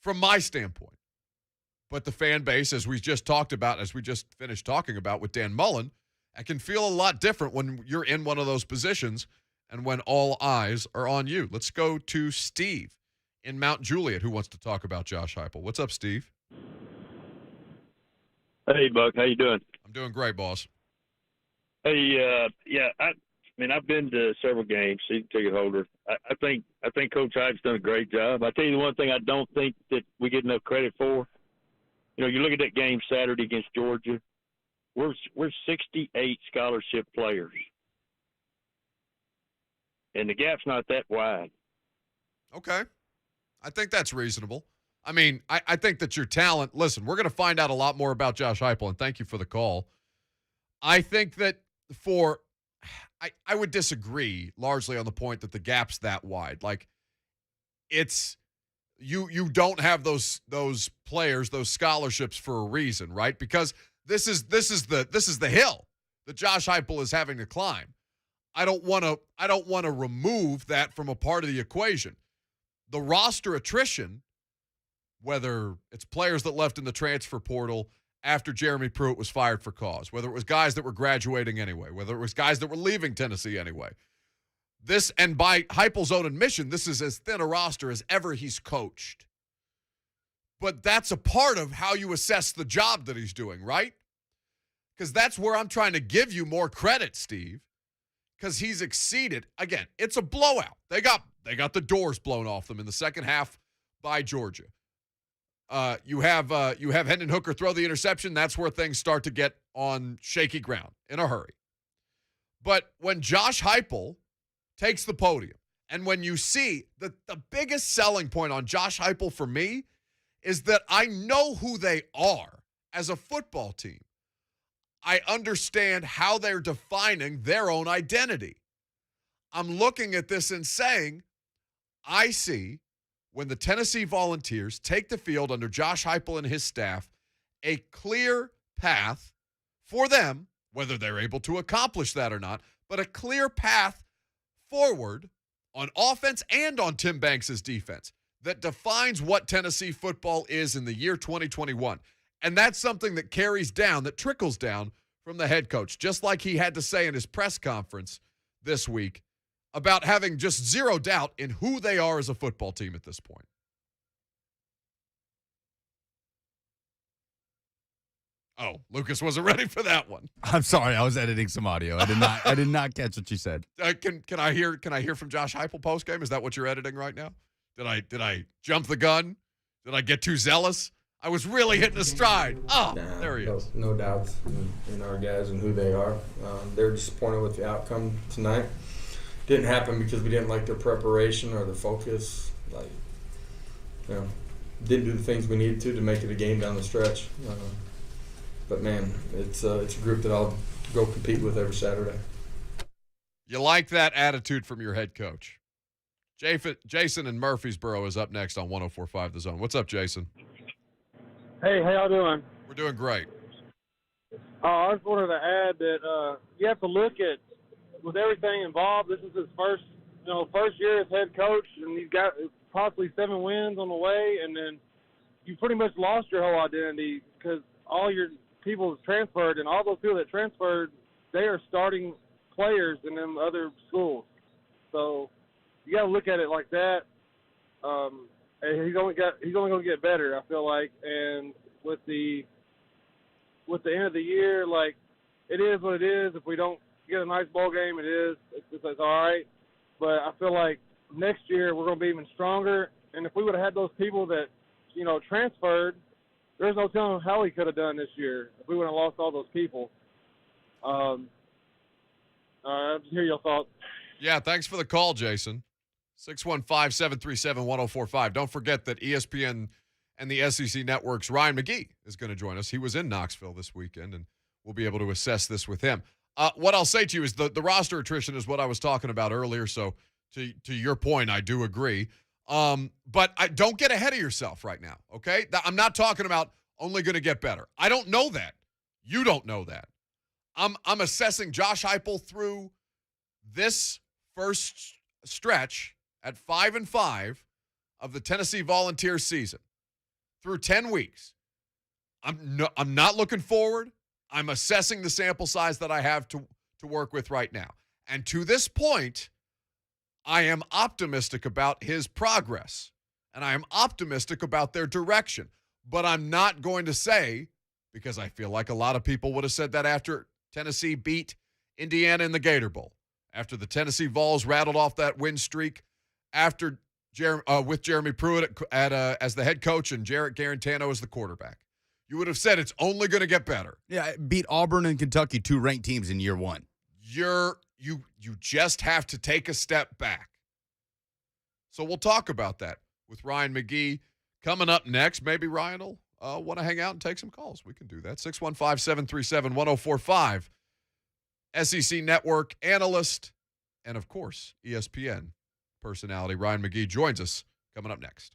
from my standpoint. But the fan base, as we just talked about, as we just finished talking about with Dan Mullen, it can feel a lot different when you're in one of those positions and when all eyes are on you. Let's go to Steve in Mount Juliet, who wants to talk about Josh Heupel. What's up, Steve? Hey, Buck. How you doing? I'm doing great, boss. Hey, I've been to several games, season ticket holder. I think Coach Hype's done a great job. I tell you the one thing I don't think that we get enough credit for. You look at that game Saturday against Georgia. We're 68 scholarship players, and the gap's not that wide. Okay, I think that's reasonable. I mean, I think that your talent. Listen, we're going to find out a lot more about Josh Heupel, and thank you for the call. I think that I would disagree largely on the point that the gap's that wide. Like, it's you don't have those players, those scholarships for a reason, right? Because this is the hill that Josh Heupel is having to climb. I don't want to remove that from a part of the equation. The roster attrition, whether it's players that left in the transfer portal after Jeremy Pruitt was fired for cause, whether it was guys that were graduating anyway, whether it was guys that were leaving Tennessee anyway. This, and by Heupel's own admission, this is as thin a roster as ever he's coached. But that's a part of how you assess the job that he's doing, right? Because that's where I'm trying to give you more credit, Steve, because he's exceeded. Again, it's a blowout. They got the doors blown off them in the second half by Georgia. You have Hendon Hooker throw the interception. That's where things start to get on shaky ground in a hurry. But when Josh Heupel takes the podium, and when you see the biggest selling point on Josh Heupel for me is that I know who they are as a football team. I understand how they're defining their own identity. I'm looking at this and saying, I see when the Tennessee Volunteers take the field under Josh Heupel and his staff, a clear path for them, whether they're able to accomplish that or not, but a clear path forward on offense and on Tim Banks' defense that defines what Tennessee football is in the year 2021. And that's something that carries down, that trickles down from the head coach, just like he had to say in his press conference this week about having just zero doubt in who they are as a football team at this point. Oh, Lucas wasn't ready for that one. I'm sorry, I was editing some audio. I did not catch what you said. Can I hear from Josh Heupel postgame? Is that what you're editing right now? Did I jump the gun? Did I get too zealous? I was really hitting a stride. There he is. No doubts in our guys and who they are. They're disappointed with the outcome tonight. Didn't happen because we didn't like their preparation or their focus. Didn't do the things we needed to make it a game down the stretch. But man, it's a group that I'll go compete with every Saturday. You like that attitude from your head coach. Jason in Murfreesboro is up next on 104.5 The Zone. What's up, Jason? Hey, how y'all doing? We're doing great. I just wanted to add that you have to look at, with everything involved, this is his first year as head coach, and he's got possibly 7 wins on the way, and then you pretty much lost your whole identity because all your people have transferred, and all those people that transferred, they are starting players in them other schools. So you got to look at it like that. And he's only going to get better, I feel like. And with the end of the year, like, it is what it is. If we don't get a nice ball game, it's all right. But I feel like next year we're going to be even stronger. And if we would have had those people that, transferred, there's no telling how he could have done this year if we would have lost all those people. I'll just hear your thoughts. Yeah, thanks for the call, Jason. 615-737-1045. Don't forget that ESPN and the SEC Network's Ryan McGee is going to join us. He was in Knoxville this weekend, and we'll be able to assess this with him. What I'll say to you is the roster attrition is what I was talking about earlier, so to your point, I do agree. But don't get ahead of yourself right now, okay? I'm not talking about only going to get better. I don't know that. You don't know that. I'm assessing Josh Heupel through this first stretch at 5-5 of the Tennessee Volunteer season through 10 weeks. I'm not looking forward. I'm assessing the sample size that I have to work with right now. And to this point, I am optimistic about his progress, and I am optimistic about their direction. But I'm not going to say, because I feel like a lot of people would have said that after Tennessee beat Indiana in the Gator Bowl, after the Tennessee Vols rattled off that win streak, after with Jeremy Pruitt as the head coach and Jarrett Garantano as the quarterback. You would have said it's only going to get better. Yeah, beat Auburn and Kentucky, 2 ranked teams in year 1. You just have to take a step back. So we'll talk about that with Ryan McGee coming up next. Maybe Ryan will want to hang out and take some calls. We can do that. 615-737-1045. SEC Network analyst and, of course, ESPN personality Ryan McGee joins us coming up next.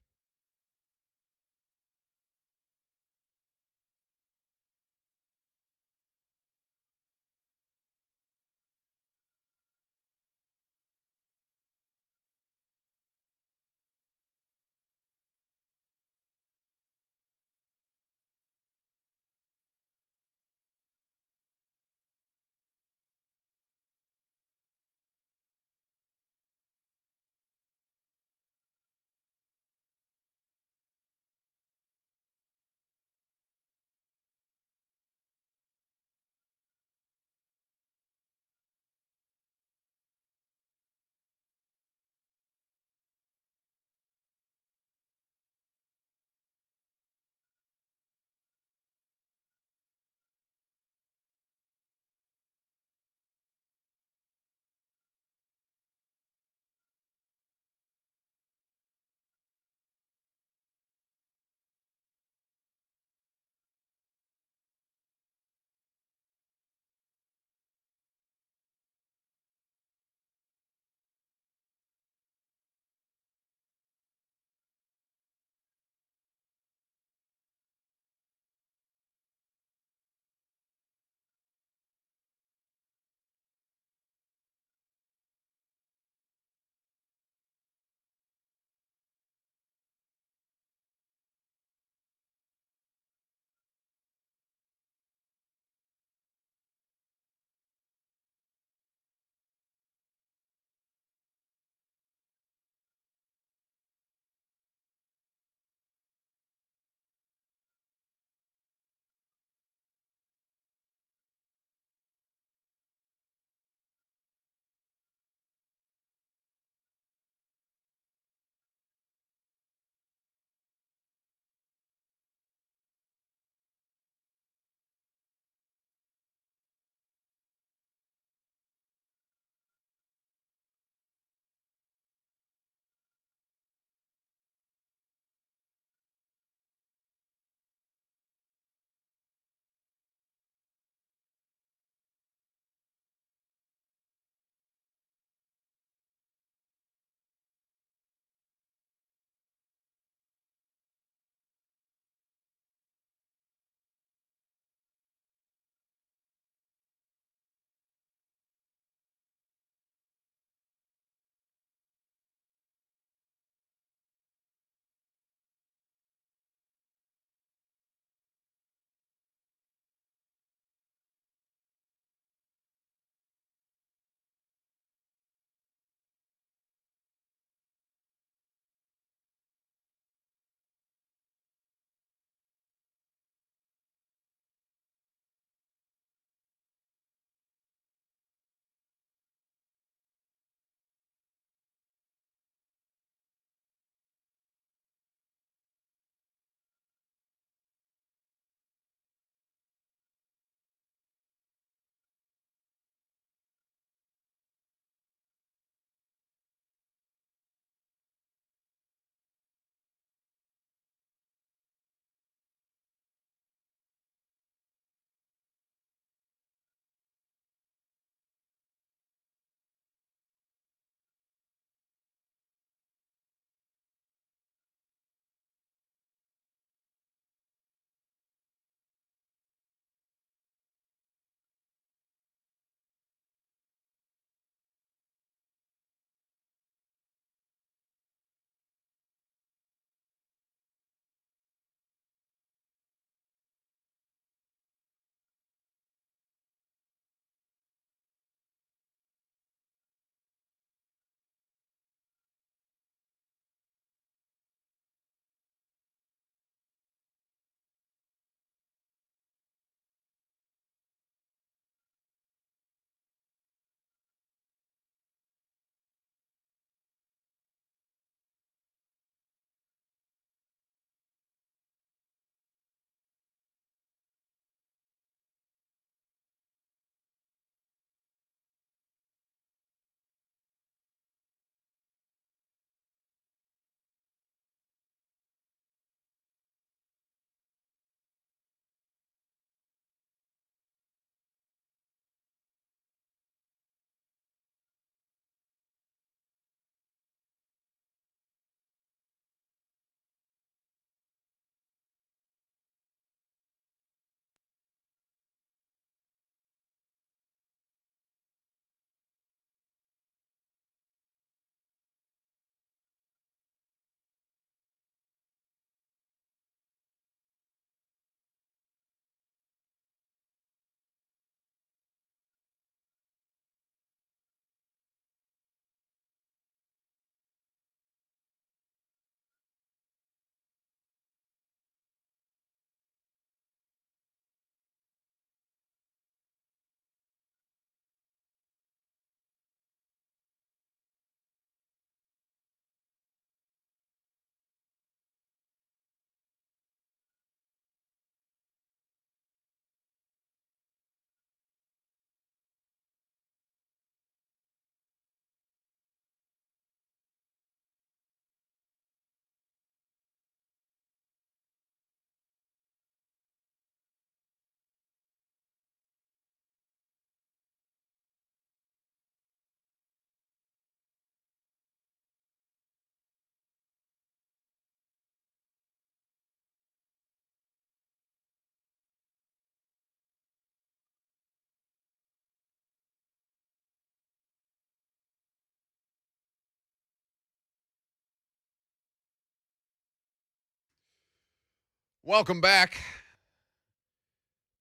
Welcome back.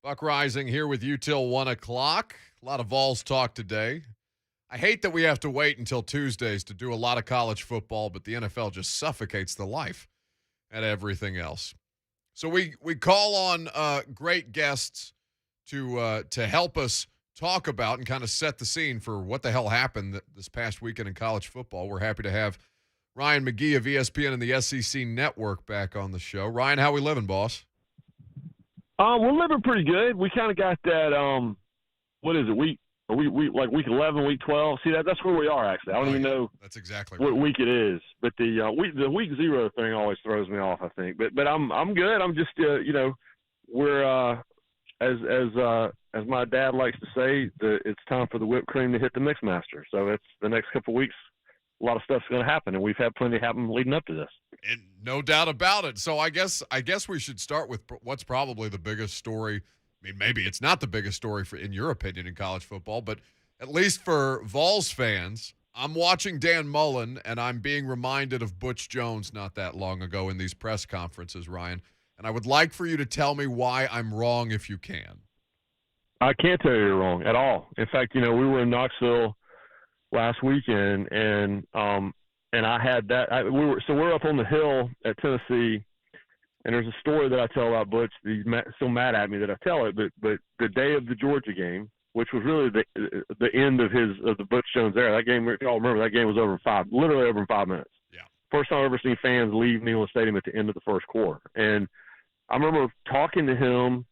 Buck Reising here with you till 1 o'clock. A lot of Vols talk today. I hate that we have to wait until Tuesdays to do a lot of college football, but the NFL just suffocates the life at everything else. So we call on great guests to help us talk about and kind of set the scene for what the hell happened this past weekend in college football. We're happy to have Ryan McGee of ESPN and the SEC Network back on the show. Ryan, how we living, boss? We're living pretty good. We kind of got that. What is it? Week 11, week 12. See, that's where we are actually. I don't even know. That's exactly what week it is. But the week 0 thing always throws me off, I think. But I'm good. I'm just we're as my dad likes to say, it's time for the whipped cream to hit the mixmaster. So it's the next couple of weeks. A lot of stuff's going to happen, and we've had plenty happen leading up to this. And no doubt about it. So I guess we should start with what's probably the biggest story. I mean, maybe it's not the biggest story in your opinion in college football, but at least for Vols fans, I'm watching Dan Mullen, and I'm being reminded of Butch Jones not that long ago in these press conferences, Ryan. And I would like for you to tell me why I'm wrong if you can. I can't tell you you're wrong at all. In fact, we were in Knoxville last weekend, and I had that. We're up on the hill at Tennessee, and there's a story that I tell about Butch. He's so mad at me that I tell it, but the day of the Georgia game, which was really the end of the Butch Jones era. That game, if y'all remember, that game was literally over in 5 minutes. Yeah. First time I've ever seen fans leave Neyland Stadium at the end of the first quarter, and I remember talking to him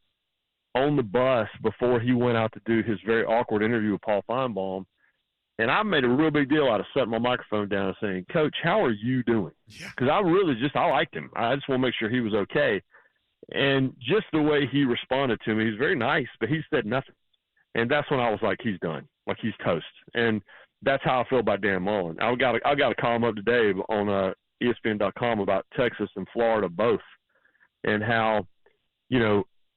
on the bus before he went out to do his very awkward interview with Paul Feinbaum. And I made a real big deal out of setting my microphone down and saying, Coach, how are you doing? Because I liked him. I just want to make sure he was okay. And just the way he responded to me, he's very nice, but he said nothing. And that's when I was like, he's done. Like, he's toast. And that's how I feel about Dan Mullen. I got a column up today on ESPN.com about Texas and Florida both, and how,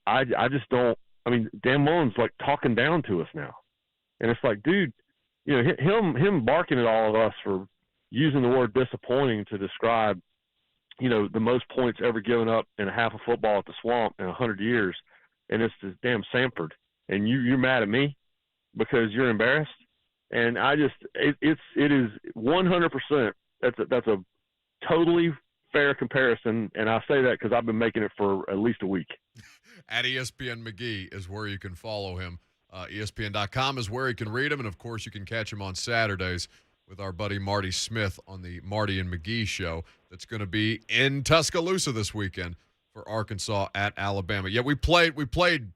I just don't – I mean, Dan Mullen's like talking down to us now. And it's like, dude, him barking at all of us for using the word disappointing to describe, the most points ever given up in a half of football at the Swamp in 100 years, and it's this damn Samford, and you're mad at me because you're embarrassed, and it is 100%. That's a totally fair comparison, and I say that because I've been making it for at least a week. At ESPN McGee is where you can follow him. ESPN.com is where you can read him, and, of course, you can catch him on Saturdays with our buddy Marty Smith on the Marty and McGee show that's going to be in Tuscaloosa this weekend for Arkansas at Alabama. Yeah, we played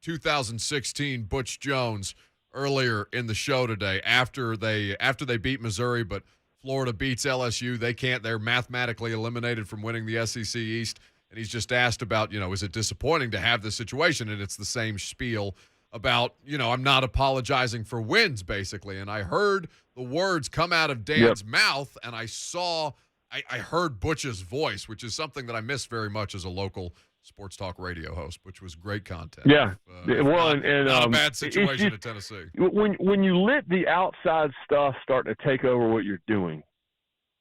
2016 Butch Jones earlier in the show today after they beat Missouri, but Florida beats LSU. They're mathematically eliminated from winning the SEC East, and he's just asked about, is it disappointing to have this situation? And it's the same spiel about, I'm not apologizing for wins, basically. And I heard the words come out of Dan's mouth, and I heard Butch's voice, which is something that I miss very much as a local sports talk radio host, which was great content. Yeah. Not a bad situation at Tennessee. When you let the outside stuff start to take over what you're doing,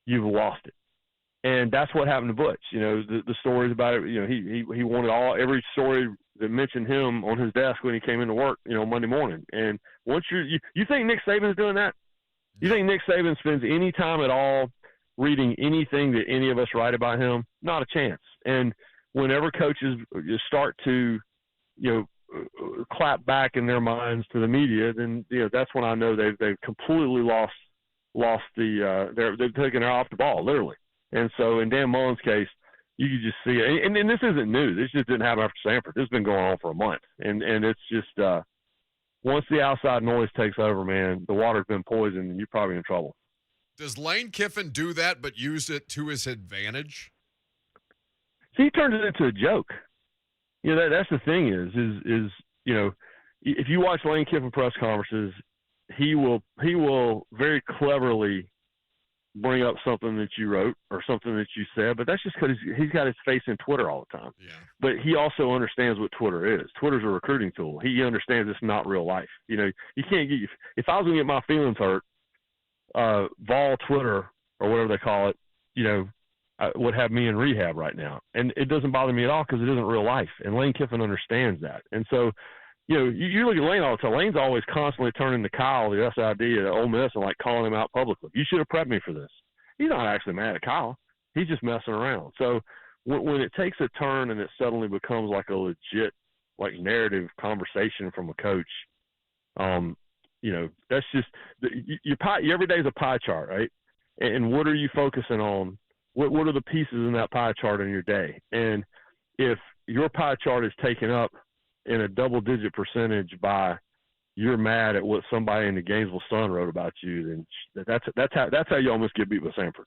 you've lost it. And that's what happened to Butch. The stories about it, he wanted every story that mentioned him on his desk when he came into work, Monday morning. And once you think Nick Saban's doing that? You think Nick Saban spends any time at all reading anything that any of us write about him? Not a chance. And whenever coaches start to, clap back in their minds to the media, then that's when I know they've completely lost they've taken their eye off the ball, literally. And so in Dan Mullen's case, you could just see it. And this isn't new. This just didn't happen after Samford. This has been going on for a month. And it's just once the outside noise takes over, man, the water's been poisoned and you're probably in trouble. Does Lane Kiffin do that but use it to his advantage? See, he turns it into a joke. That's the thing is if you watch Lane Kiffin press conferences, he will very cleverly bring up something that you wrote or something that you said, but that's just because he's got his face in Twitter all the time. Yeah. But he also understands what Twitter is. Twitter's a recruiting tool. He understands it's not real life. You can't get – if I was going to get my feelings hurt, Vol Twitter or whatever they call it, would have me in rehab right now. And it doesn't bother me at all because it isn't real life. And Lane Kiffin understands that. And so, you look at Lane all the time. Lane's always constantly turning to Kyle, the SID at Ole Miss, and like calling him out publicly. You should have prepped me for this. He's not actually mad at Kyle. He's just messing around. So when it takes a turn and it suddenly becomes like a legit, like narrative conversation from a coach, that's just your every day is a pie chart, right? And what are you focusing on? What are the pieces in that pie chart in your day? And if your pie chart is taken up in a double-digit percentage by you're mad at what somebody in the Gainesville Sun wrote about you, then that's how you almost get beat with Sanford.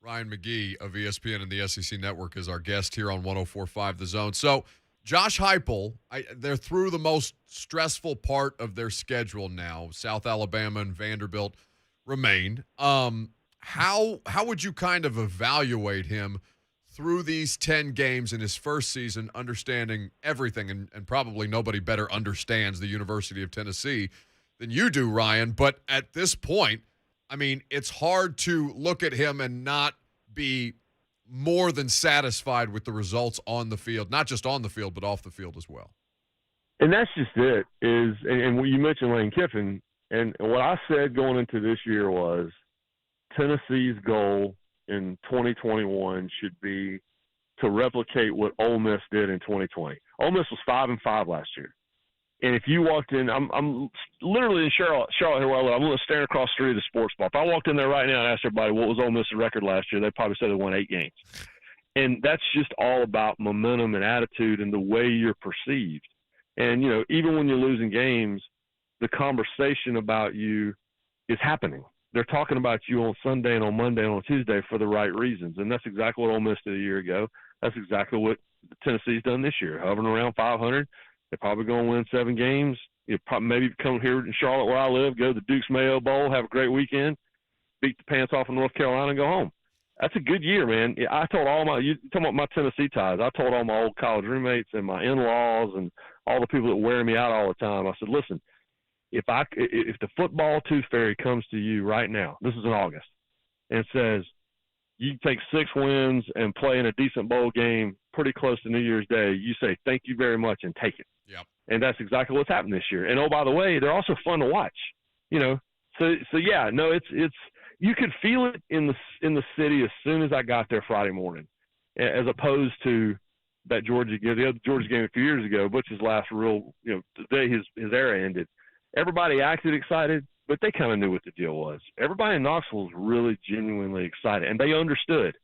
Ryan McGee of ESPN and the SEC Network is our guest here on 104.5 The Zone. So Josh Heupel, they're through the most stressful part of their schedule now. South Alabama and Vanderbilt remain. How would you kind of evaluate him through these 10 games in his first season, understanding everything, and probably nobody better understands the University of Tennessee than you do, Ryan. But at this point, I mean, it's hard to look at him and not be more than satisfied with the results on the field, not just on the field, but off the field as well. And that's just it, and when you mentioned Lane Kiffin, and what I said going into this year was Tennessee's goal in 2021 should be to replicate what Ole Miss did in 2020. Ole Miss was 5-5 last year. And if you walked in, I'm literally in Charlotte here where I live. I'm literally staring across the street of the sports bar. If I walked in there right now and asked everybody what was Ole Miss's record last year, they'd probably say they won 8 games. And that's just all about momentum and attitude and the way you're perceived. And, even when you're losing games, the conversation about you is happening. They're talking about you on Sunday and on Monday and on Tuesday for the right reasons. And that's exactly what Ole Miss did a year ago. That's exactly what Tennessee's done this year, hovering around 500. They're probably going to win 7 games. Maybe come here in Charlotte where I live, go to the Duke's Mayo Bowl, have a great weekend, beat the pants off of North Carolina, and go home. That's a good year, man. I told you talking about my Tennessee ties, I told all my old college roommates and my in-laws and all the people that wear me out all the time, I said, listen, if the football tooth fairy comes to you right now, this is in August, and says you take 6 wins and play in a decent bowl game pretty close to New Year's Day, you say thank you very much and take it. Yep. And that's exactly what's happened this year. And oh, by the way, they're also fun to watch. So yeah, no, it's you could feel it in the city as soon as I got there Friday morning, as opposed to that Georgia game, the other Georgia game a few years ago, Butch's last real, the day his era ended. Everybody acted excited, but they kind of knew what the deal was. Everybody in Knoxville was really genuinely excited, and they understood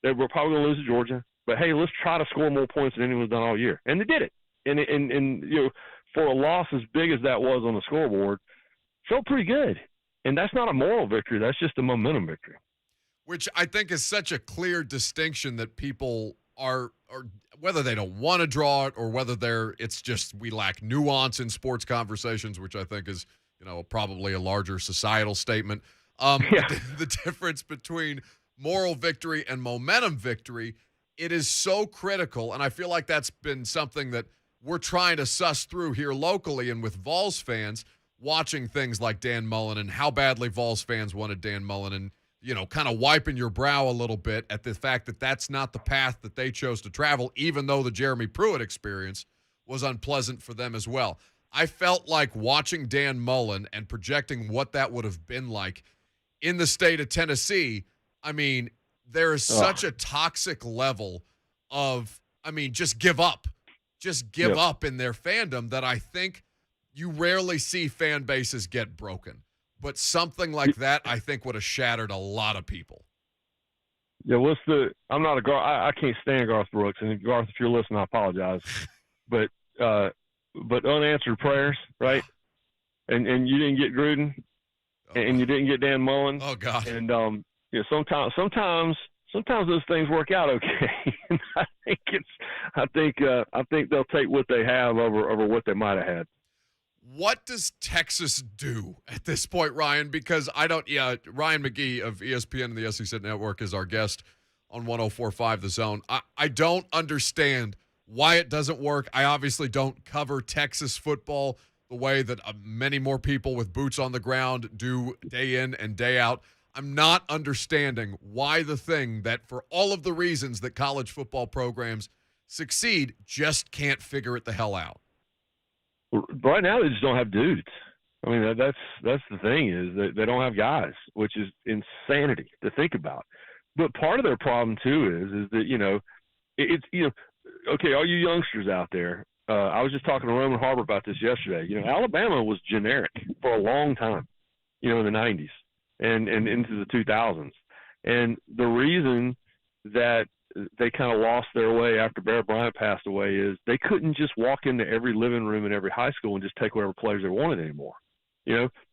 they were probably going to lose to Georgia. But hey, let's try to score more points than anyone's done all year, and they did it. And for a loss as big as that was on the scoreboard, felt pretty good. And that's not a moral victory; that's just a momentum victory. Which I think is such a clear distinction that people are whether they don't want to draw it or whether it's just we lack nuance in sports conversations, which I think is probably a larger societal statement. The difference between moral victory and momentum victory, it is so critical, and I feel like that's been something that we're trying to suss through here locally and with Vols fans watching things like Dan Mullen and how badly Vols fans wanted Dan Mullen and kind of wiping your brow a little bit at the fact that that's not the path that they chose to travel, even though the Jeremy Pruitt experience was unpleasant for them as well. I felt like watching Dan Mullen and projecting what that would have been like in the state of Tennessee. I mean, there is such a toxic level of, just give up. Just give up in their fandom that I think you rarely see fan bases get broken. But something like that, I think, would have shattered a lot of people. Yeah, I'm not a Garth. I can't stand Garth Brooks. And Garth, if you're listening, I apologize. But unanswered prayers, right? And you didn't get Gruden, and you didn't get Dan Mullen. Oh God. And sometimes those things work out okay. And I think they'll take what they have over what they might have had. What does Texas do at this point, Ryan? Because Ryan McGee of ESPN and the SEC Network is our guest on 104.5 The Zone. I don't understand why it doesn't work. I obviously don't cover Texas football the way that many more people with boots on the ground do day in and day out. I'm not understanding why the thing that, for all of the reasons that college football programs succeed, just can't figure it the hell out. Right now, they just don't have dudes. I mean, that's the thing, is that they don't have guys, which is insanity to think about. But part of their problem too is that it's okay, all you youngsters out there. I was just talking to Roman Harbor about this yesterday. Alabama was generic for a long time, in the 90s and into the 2000s. And the reason that they kind of lost their way after Bear Bryant passed away is they couldn't just walk into every living room in every high school and just take whatever players they wanted anymore.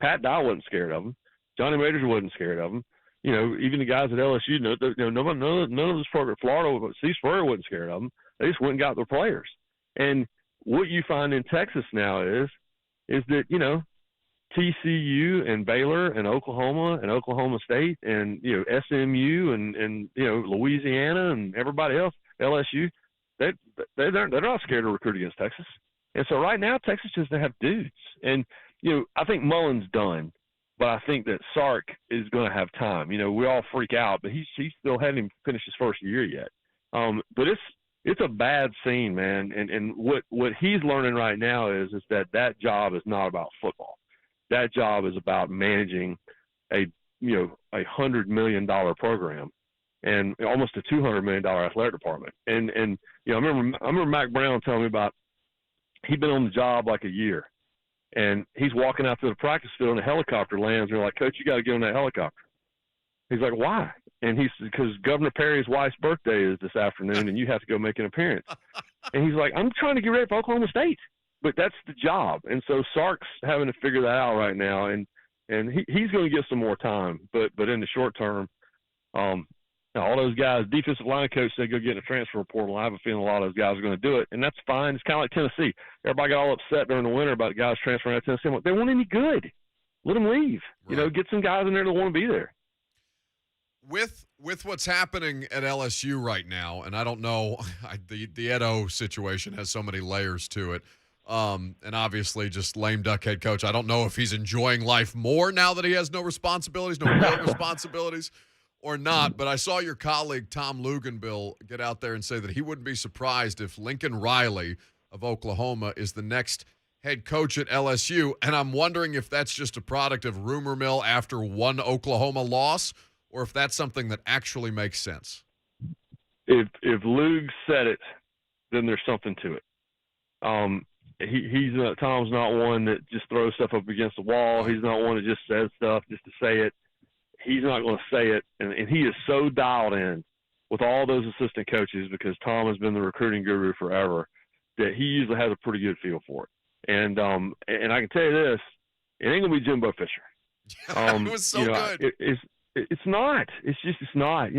Pat Dye wasn't scared of them. Johnny Majors wasn't scared of them. Even the guys at LSU, none of this program, Florida, Steve Spurrier wasn't scared of them. They just went and got their players. And what you find in Texas now is that, TCU and Baylor and Oklahoma State and, SMU and Louisiana and everybody else, LSU, they're not scared to recruit against Texas. And so right now, Texas just doesn't have dudes. And, I think Mullen's done. But I think that Sark is going to have time. We all freak out, but he still hadn't even finished his first year yet. But it's a bad scene, man. And what he's learning right now is that job is not about football. That job is about managing a $100 million program and almost a $200 million athletic department. And I remember Mac Brown telling me about, he'd been on the job like a year. And he's walking out to the practice field and a helicopter lands. And they're like, Coach, you got to get on that helicopter. He's like, why? And because Governor Perry's wife's birthday is this afternoon and you have to go make an appearance. And he's like, I'm trying to get ready for Oklahoma State. But that's the job. And so Sark's having to figure that out right now. And he's going to get some more time. But in the short term, all those guys, defensive line coach said go get in a transfer portal. I have a feeling a lot of those guys are going to do it, and that's fine. It's kind of like Tennessee. Everybody got all upset during the winter about guys transferring out of Tennessee. I'm like, they weren't any good. Let them leave. Right. Get some guys in there that want to be there. With what's happening at LSU right now, and I don't know, the Edo situation has so many layers to it, and obviously just lame duck head coach. I don't know if he's enjoying life more now that he has no responsibilities, no real responsibilities, or not, but I saw your colleague Tom Luganbill get out there and say that he wouldn't be surprised if Lincoln Riley of Oklahoma is the next head coach at LSU, and I'm wondering if that's just a product of rumor mill after one Oklahoma loss, or if that's something that actually makes sense. If Lug said it, then there's something to it. Tom's not one that just throws stuff up against the wall. He's not one that just says stuff just to say it. He's not going to say it, and he is so dialed in with all those assistant coaches because Tom has been the recruiting guru forever that he usually has a pretty good feel for it. And I can tell you this, it ain't going to be Jimbo Fisher. It was so good. It's not. It's not.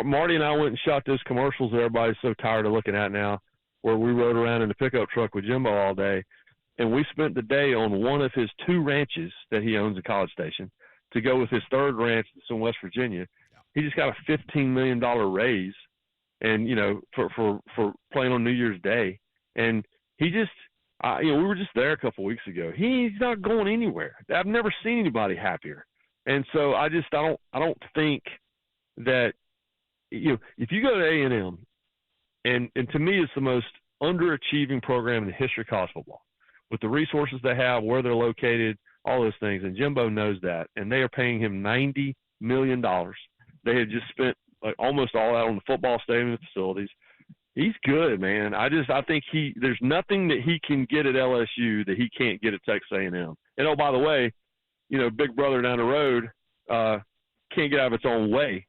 Marty and I went and shot those commercials that everybody's so tired of looking at now, where we rode around in the pickup truck with Jimbo all day, and we spent the day on one of his 2 ranches that he owns in College Station to go with his 3rd ranch that's in West Virginia. He just got a $15 million raise, and for playing on New Year's Day, and he just. We were just there a couple of weeks ago. He's not going anywhere. I've never seen anybody happier. And so I don't think that, if you go to A&M, and to me it's the most underachieving program in the history of college football, with the resources they have, where they're located, all those things. And Jimbo knows that. And they are paying him $90 million. They had just spent almost all that on the football stadium and facilities. He's good, man. I think there's nothing that he can get at LSU that he can't get at Texas A&M. And oh, by the way, Big Brother down the road can't get out of its own way,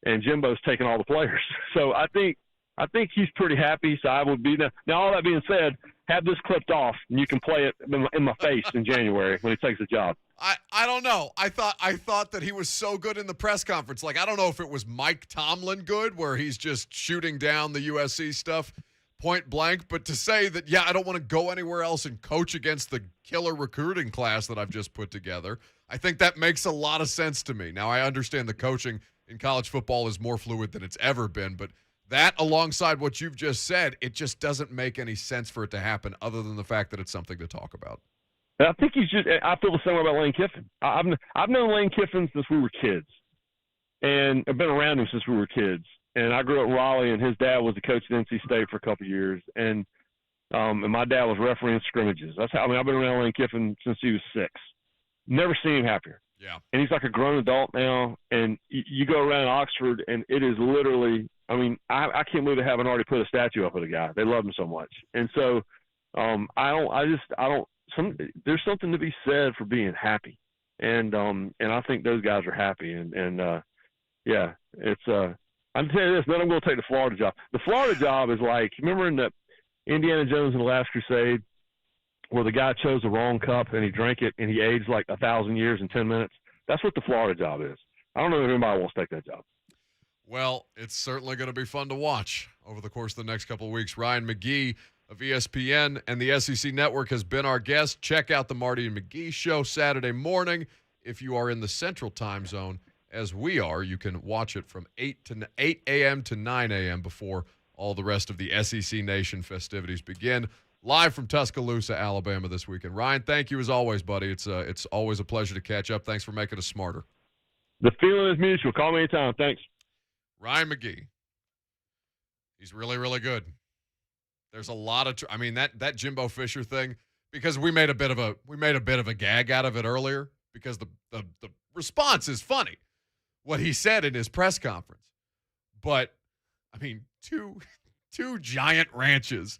and Jimbo's taking all the players. So I think he's pretty happy. So I would be now. All that being said, have this clipped off, and you can play it in my face in January when he takes the job. I don't know. I thought that he was so good in the press conference. I don't know if it was Mike Tomlin good, where he's just shooting down the USC stuff point blank, but to say that, I don't want to go anywhere else and coach against the killer recruiting class that I've just put together, I think that makes a lot of sense to me. Now, I understand the coaching in college football is more fluid than it's ever been, but that alongside what you've just said, it just doesn't make any sense for it to happen other than the fact that it's something to talk about. I think I feel the same way about Lane Kiffin. I've known Lane Kiffin since we were kids. And I've been around him since we were kids. And I grew up in Raleigh, and his dad was the coach at NC State for a couple of years. And my dad was refereeing scrimmages. That's how. I've been around Lane Kiffin since he was 6. Never seen him happier. Yeah. And he's like a grown adult now. And you go around Oxford, and it is literally. I mean, I can't believe they haven't already put a statue up of the guy. They love him so much. And so, there's something to be said for being happy. And I think those guys are happy. Yeah, it's. I'm telling you this. Then I'm going to take the Florida job. The Florida job is like, remember in the Indiana Jones and the Last Crusade, where the guy chose the wrong cup and he drank it and he aged like 1,000 years in 10 minutes. That's what the Florida job is. I don't know if anybody wants to take that job. Well, it's certainly going to be fun to watch over the course of the next couple of weeks. Ryan McGee of ESPN and the SEC Network has been our guest. Check out the Marty and McGee Show Saturday morning. If you are in the Central Time Zone, as we are, you can watch it from 8 a.m. to 9 a.m. before all the rest of the SEC Nation festivities begin. Live from Tuscaloosa, Alabama this weekend. Ryan, thank you as always, buddy. It's always a pleasure to catch up. Thanks for making us smarter. The feeling is mutual. Call me anytime. Thanks. Ryan McGee. He's really, really good. There's a lot of that Jimbo Fisher thing, because we made a bit of a gag out of it earlier because the response is funny. What he said in his press conference. But, I mean, two giant ranches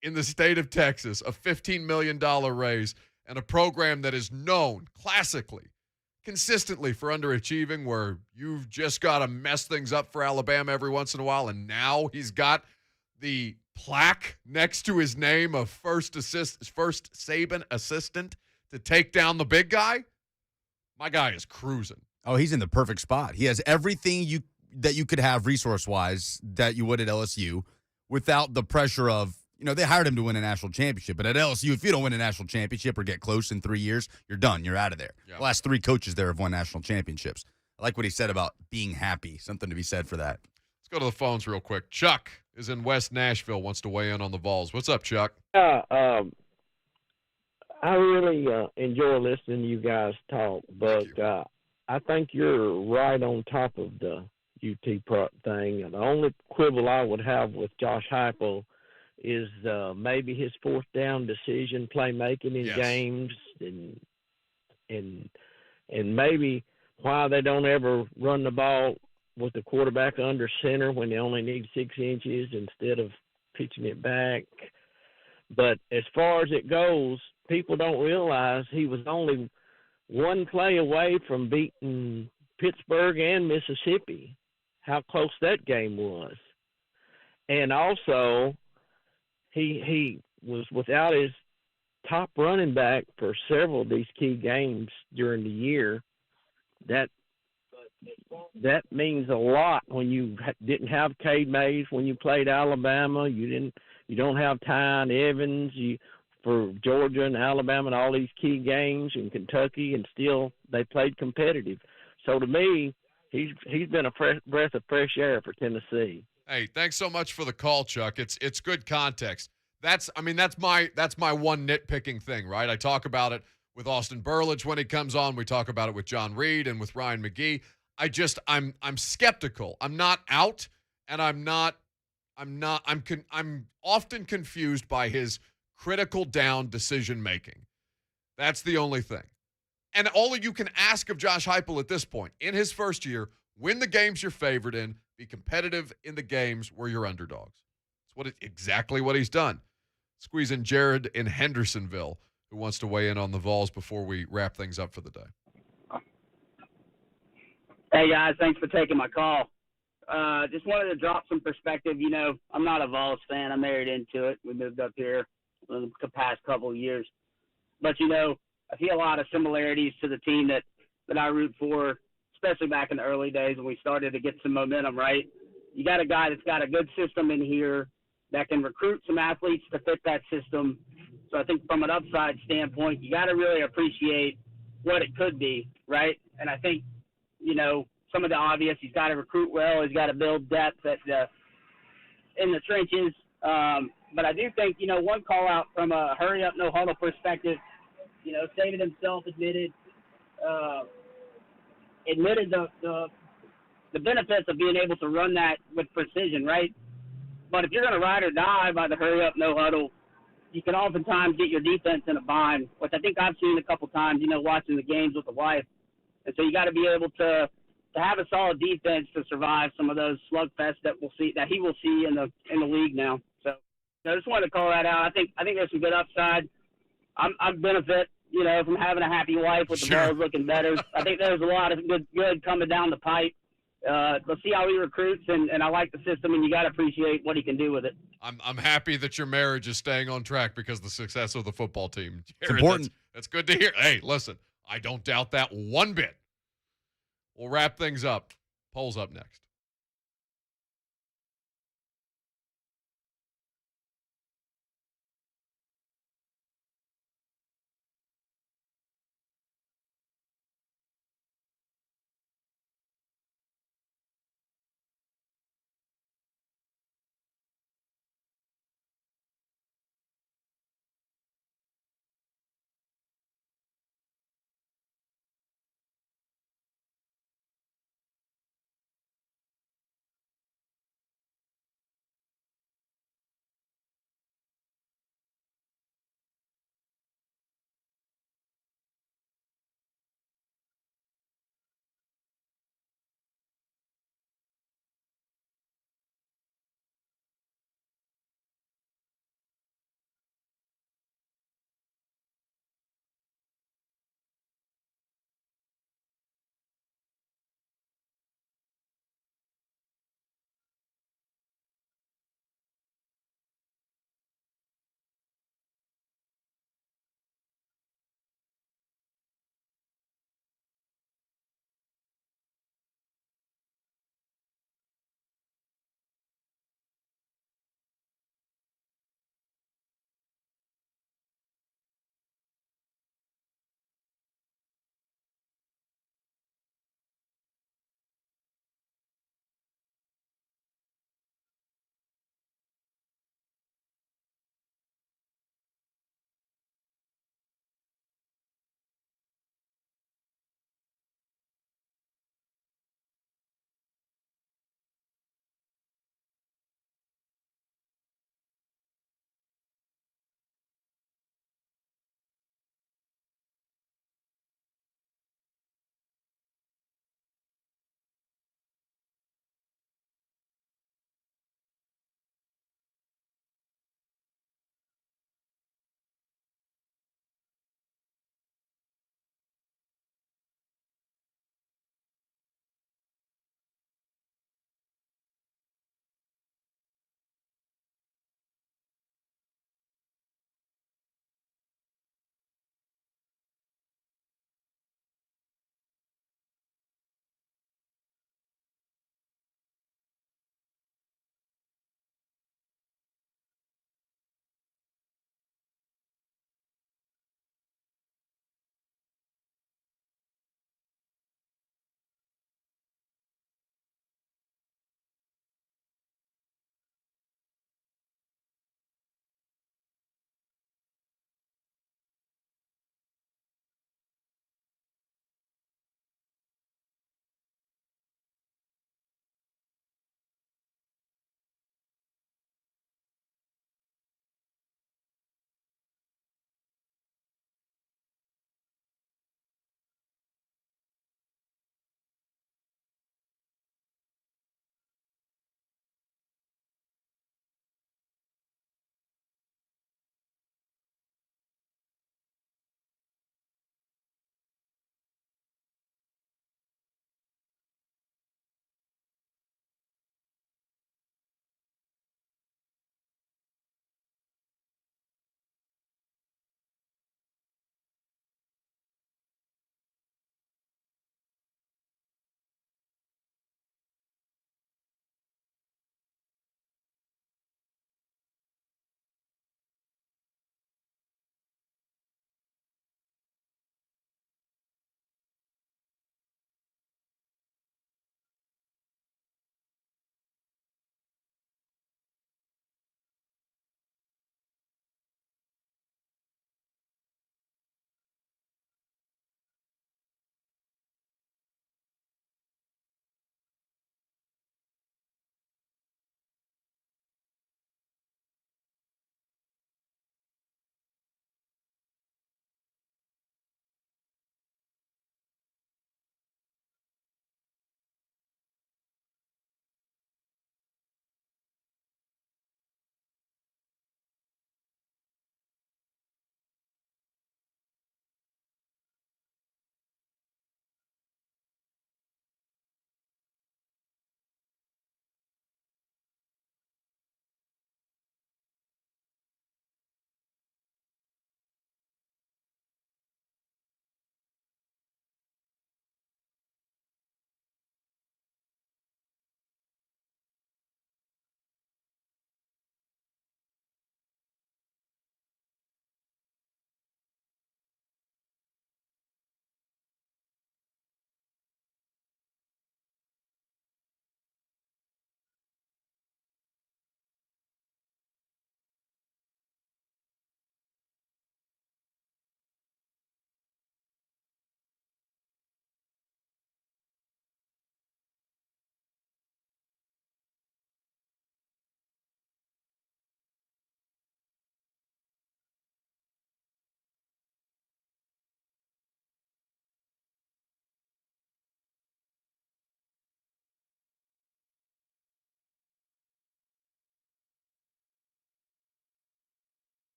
in the state of Texas, a $15 million raise, and a program that is known classically, consistently for underachieving, where you've just got to mess things up for Alabama every once in a while, and now he's got the plaque next to his name of first Saban assistant to take down the big guy. My guy is cruising. Oh, he's in the perfect spot. He has everything that you could have resource-wise that you would at LSU without the pressure of, they hired him to win a national championship. But at LSU, if you don't win a national championship or get close in 3 years, you're done. You're out of there. Yep. The last 3 coaches there have won national championships. I like what he said about being happy. Something to be said for that. Let's go to the phones real quick. Chuck is in West Nashville, wants to weigh in on the Vols. What's up, Chuck? I really enjoy listening to you guys talk, but I think you're right on top of the UT Prep thing. The only quibble I would have with Josh Heupel is maybe his fourth down decision playmaking in games, and maybe why they don't ever run the ball with the quarterback under center when they only need 6 inches instead of pitching it back. But as far as it goes, people don't realize he was only one play away from beating Pittsburgh and Mississippi, how close that game was. And also, he was without his top running back for several of these key games during the year. That means a lot when you didn't have Cade Mays when you played Alabama. You don't have Tyne Evans for Georgia and Alabama and all these key games in Kentucky, and still they played competitive. So to me, he's been a breath of fresh air for Tennessee. Hey, thanks so much for the call, Chuck. It's good context. That's my one nitpicking thing, right? I talk about it with Austin Burlage when he comes on. We talk about it with John Reed and with Ryan McGee. I'm skeptical. I'm not out, and I'm often confused by his critical down decision making. That's the only thing. And all you can ask of Josh Heupel at this point, in his first year, win the games you're favored in, be competitive in the games where you're underdogs. It's exactly what he's done. Squeeze in Jared in Hendersonville, who wants to weigh in on the Vols before we wrap things up for the day. Hey, guys, thanks for taking my call. Just wanted to drop some perspective. I'm not a Vols fan. I'm married into it. We moved up here in the past couple of years. But, I see a lot of similarities to the team that I root for, especially back in the early days when we started to get some momentum, right? You got a guy that's got a good system in here that can recruit some athletes to fit that system. So I think from an upside standpoint, you got to really appreciate what it could be, right? And I think, some of the obvious, he's got to recruit well. He's got to build depth in the trenches. But I do think, one call out from a hurry up, no huddle perspective, Saban himself admitted the the benefits of being able to run that with precision, right? But if you're going to ride or die by the hurry up, no huddle, you can oftentimes get your defense in a bind, which I think I've seen a couple times, watching the games with the wife. And so you got to be able to have a solid defense to survive some of those slugfests that he will see in the league now. So I just wanted to call that out. I think there's some good upside. I benefit, from having a happy wife with the balls looking better. I think there's a lot of good coming down the pipe. Let's see how he recruits, and I like the system, and you got to appreciate what he can do with it. I'm happy that your marriage is staying on track because of the success of the football team. Jared, It's important. That's good to hear. Hey, listen, I don't doubt that one bit. We'll wrap things up. Polls up next.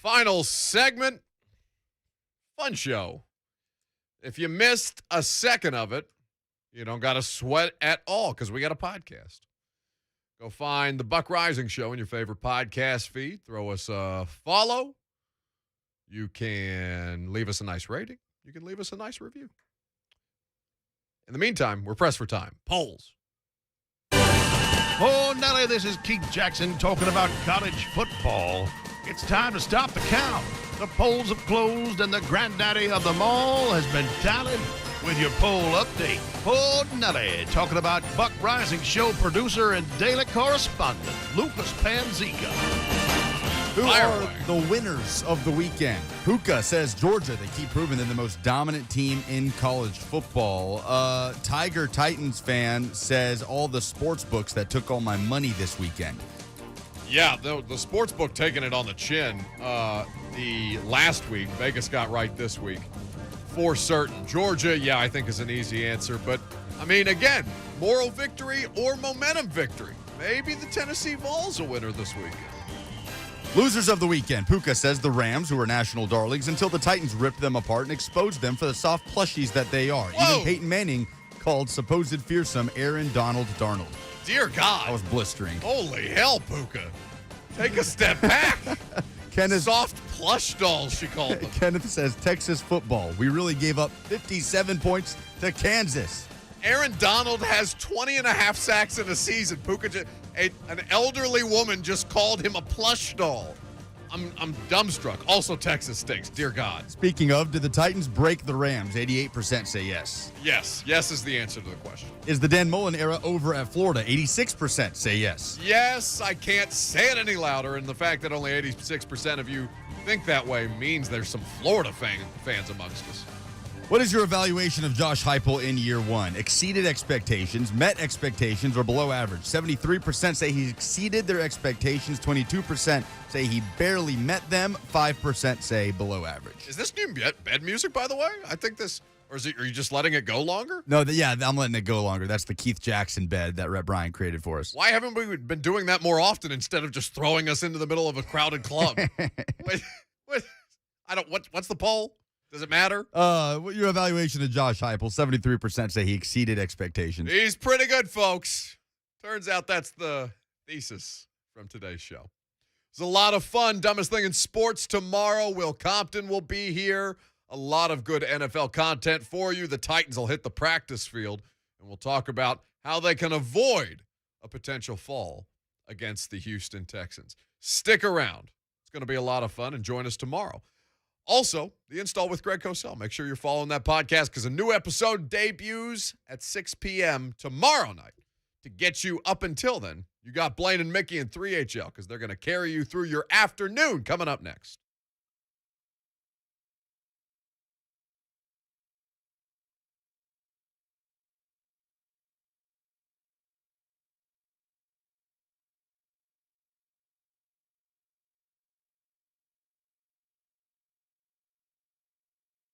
Final segment. Fun show. If you missed a second of it, you don't got to sweat at all because we got a podcast. Go find the Buck Reising Show in your favorite podcast feed. Throw us a follow. You can leave us a nice rating. You can leave us a nice review. In the meantime, we're pressed for time. Polls. Oh, Nelly, this is Keith Jackson talking about college football. It's time to stop the count. The polls have closed, and the granddaddy of them all has been tallied with your poll update. Oh, Nelly, talking about Buck Reising Show producer and daily correspondent, Lucas Panzica. Who are the winners of the weekend? Puka says Georgia. They keep proving they're the most dominant team in college football. Tiger Titans fan says all the sports books that took all my money this weekend. Yeah, the sports book taking it on the chin. The last week, Vegas got right this week. For certain. Georgia, yeah, I think is an easy answer. But, I mean, again, moral victory or momentum victory. Maybe the Tennessee Vols a winner this weekend. Losers of the weekend. Puka says the Rams, who are national darlings, until the Titans ripped them apart and exposed them for the soft plushies that they are. Whoa. Even Peyton Manning called supposed fearsome Aaron Donald Darnold. Dear God. That was blistering. Holy hell, Puka. Take a step back. Kenneth, soft plush dolls, she called them. Kenneth says Texas football. We really gave up 57 points to Kansas. Aaron Donald has 20 and a half sacks in a season. Puka, an elderly woman just called him a plush doll. I'm dumbstruck. Also, Texas stinks. Dear God. Speaking of, did the Titans break the Rams? 88% say yes. Yes. Yes is the answer to the question. Is the Dan Mullen era over at Florida? 86% say yes. Yes, I can't say it any louder, and the fact that only 86% of you think that way means there's some Florida fans amongst us. What is your evaluation of Josh Heupel in year one? Exceeded expectations, met expectations, or below average? 73% say he exceeded their expectations. 22% say he barely met them. 5% say below average. Is this new bed music, by the way? I think this, or are you just letting it go longer? No, I'm letting it go longer. That's the Keith Jackson bed that Rhett Bryan created for us. Why haven't we been doing that more often instead of just throwing us into the middle of a crowded club? Wait, what's the poll? Does it matter? Your evaluation of Josh Heupel, 73% say he exceeded expectations. He's pretty good, folks. Turns out that's the thesis from today's show. It's a lot of fun. Dumbest thing in sports tomorrow. Will Compton will be here. A lot of good NFL content for you. The Titans will hit the practice field, and we'll talk about how they can avoid a potential fall against the Houston Texans. Stick around. It's going to be a lot of fun, and join us tomorrow. Also, the Install with Greg Cosell. Make sure you're following that podcast because a new episode debuts at 6 p.m. tomorrow night. To get you up until then, you got Blaine and Mickey and 3HL because they're going to carry you through your afternoon coming up next.